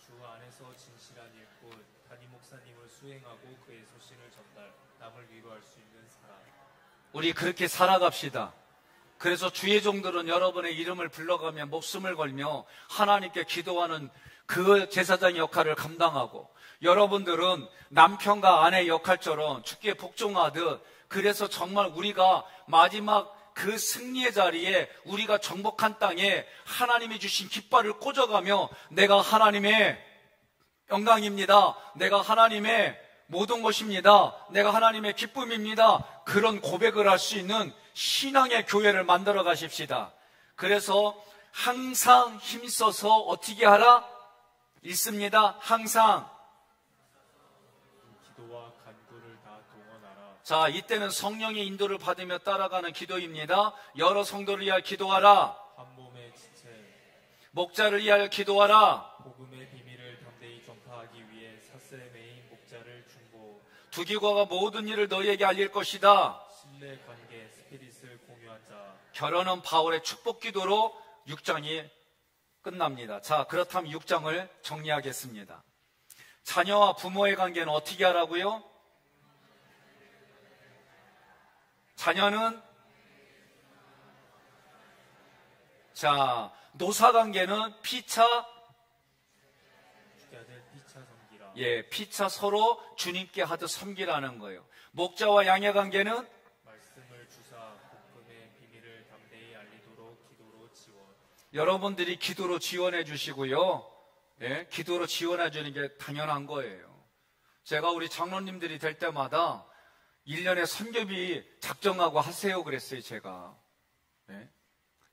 주 안에서 진실한 일꾼, 담임 목사님을 수행하고 그의 소신을 전달, 남을 위로할 수 있는 사람. 우리 그렇게 살아갑시다. 그래서 주의 종들은 여러분의 이름을 불러가며 목숨을 걸며 하나님께 기도하는 그 제사장의 역할을 감당하고, 여러분들은 남편과 아내의 역할처럼 주께 복종하듯, 그래서 정말 우리가 마지막 그 승리의 자리에 우리가 정복한 땅에 하나님이 주신 깃발을 꽂아가며 내가 하나님의 영광입니다, 내가 하나님의 모든 것입니다, 내가 하나님의 기쁨입니다, 그런 고백을 할 수 있는 신앙의 교회를 만들어 가십시다. 그래서 항상 힘써서 어떻게 하라? 있습니다. 항상 기도와 간구를 다 동원하라. 자, 이때는 성령의 인도를 받으며 따라가는 기도입니다. 여러 성도를 위하여 기도하라. 한 몸의 지체, 목자를 위하여 기도하라. 복음의 비밀을 담대히 전파하기 위해 사슬에 매인 목자를 중보. 두기과가 모든 일을 너희에게 알릴 것이다. 신뢰 관계 스피릿을 공유한 자. 결혼은 바울의 축복 기도로 6장이 끝납니다. 자, 그렇다면 6장을 정리하겠습니다. 자녀와 부모의 관계는 어떻게 하라고요? 자녀는 노사 관계는 피차 섬기라. 피차 서로 주님께 하듯 섬기라는 거예요. 목자와 양의 관계는 말씀을 주사 복음의 비밀을 담대히 알리도록 기도로 지원. 여러분들이 기도로 지원해 주시고요. 기도로 지원해 주는 게 당연한 거예요. 제가 우리 장로님들이 될 때마다 1년에 선교비 작정하고 하세요 그랬어요, 제가.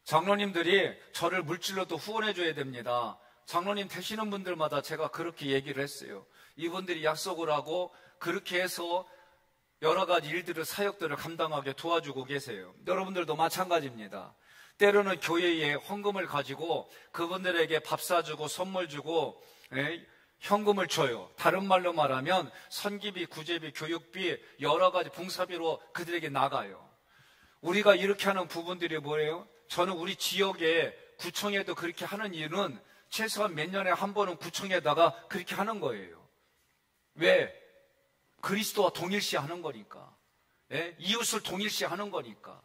장로님들이 저를 물질로도 후원해 줘야 됩니다. 장로님 되시는 분들마다 제가 그렇게 얘기를 했어요. 이분들이 약속을 하고 그렇게 해서 여러 가지 일들을, 사역들을 감당하게 도와주고 계세요. 여러분들도 마찬가지입니다. 때로는 교회에 헌금을 가지고 그분들에게 밥 사주고 선물 주고 현금을 줘요. 다른 말로 말하면 선기비, 구제비, 교육비, 여러 가지 봉사비로 그들에게 나가요. 우리가 이렇게 하는 부분들이 뭐예요? 저는 우리 지역에 구청에도 그렇게 하는 이유는 최소한 몇 년에 한 번은 구청에다가 그렇게 하는 거예요. 왜? 그리스도와 동일시 하는 거니까. 이웃을 동일시 하는 거니까.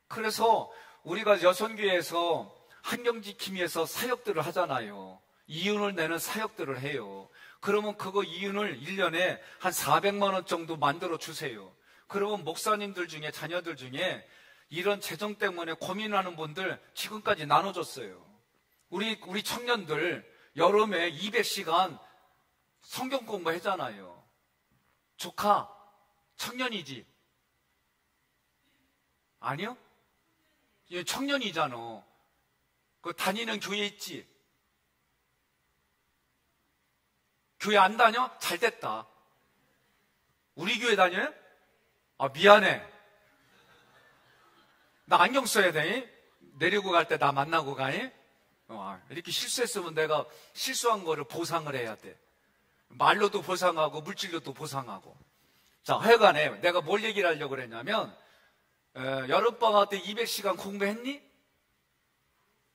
그래서 우리가 여선교회에서 환경지킴이에서 사역들을 하잖아요. 이윤을 내는 사역들을 해요. 그러면 그거 이윤을 1년에 한 400만 원 정도 만들어 주세요. 그러면 목사님들 중에, 자녀들 중에 이런 재정 때문에 고민하는 분들 지금까지 나눠줬어요. 우리 청년들 여름에 200시간 성경 공부 했잖아요. 조카, 청년이지? 아니요? 청년이잖아. 그 다니는 교회 있지? 교회 안 다녀? 잘 됐다. 우리 교회 다녀요? 아, 미안해. 나 안경 써야 돼. 내리고 갈 때 나 만나고 가니? 이렇게 실수했으면 내가 실수한 거를 보상을 해야 돼. 말로도 보상하고 물질로도 보상하고. 자, 하여간에 내가 뭘 얘기를 하려고 그랬냐면, 여름방학 때 200시간 공부했니?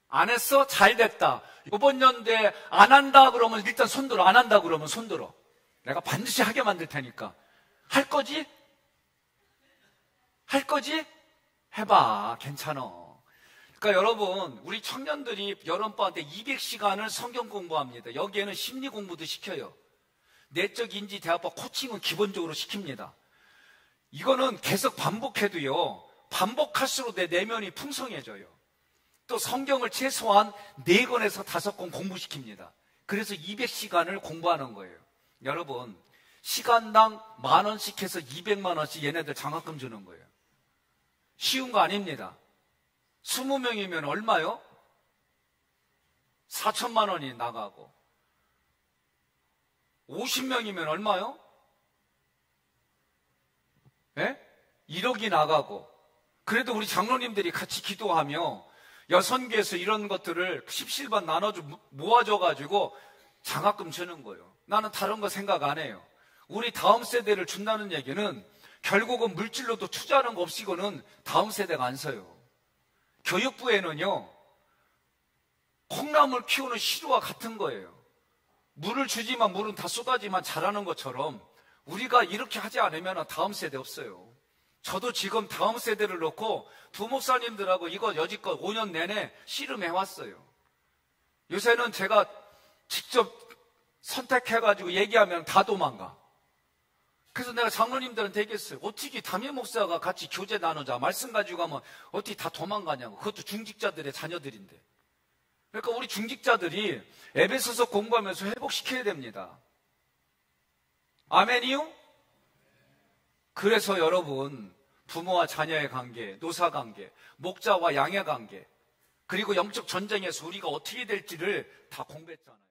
안 했어? 잘 됐다. 이번 연도에 안 한다 그러면 일단 손들어. 안 한다 그러면 손들어. 내가 반드시 하게 만들 테니까. 할 거지? 할 거지? 해봐. 괜찮아. 그러니까 여러분, 우리 청년들이 여름방학 때 200시간을 성경 공부합니다. 여기에는 심리 공부도 시켜요. 내적 인지 대화법 코칭은 기본적으로 시킵니다. 이거는 계속 반복해도요, 반복할수록 내 내면이 풍성해져요. 또 성경을 최소한 4권에서 5권 공부시킵니다. 그래서 200시간을 공부하는 거예요. 여러분, 시간당 10,000원씩 해서 200만 원씩 얘네들 장학금 주는 거예요. 쉬운 거 아닙니다. 20명이면 얼마요? 4천만 원이 나가고, 50명이면 얼마요? 1억이 나가고. 그래도 우리 장로님들이 같이 기도하며 여선교에서 이런 것들을 십실반 나눠줘 모아줘가지고 장학금 주는 거예요. 나는 다른 거 생각 안 해요. 우리 다음 세대를 준다는 얘기는 결국은 물질로도 투자하는 거 없이고는 다음 세대가 안 서요. 교육부에는요, 콩나물 키우는 시루와 같은 거예요. 물을 주지만 물은 다 쏟아지만 자라는 것처럼 우리가 이렇게 하지 않으면 다음 세대 없어요. 저도 지금 다음 세대를 놓고 부목사님들하고 이거 여지껏 5년 내내 씨름해왔어요. 요새는 제가 직접 선택해가지고 얘기하면 다 도망가. 그래서 내가 장로님들한테 얘기했어요. 어떻게 담임 목사가 같이 교제 나누자. 말씀 가지고 가면 어떻게 다 도망가냐고. 그것도 중직자들의 자녀들인데. 그러니까 우리 중직자들이 에베소서 공부하면서 회복시켜야 됩니다. 아멘이요? 그래서 여러분, 부모와 자녀의 관계, 노사 관계, 목자와 양의 관계, 그리고 영적 전쟁에서 우리가 어떻게 될지를 다 공부했잖아요.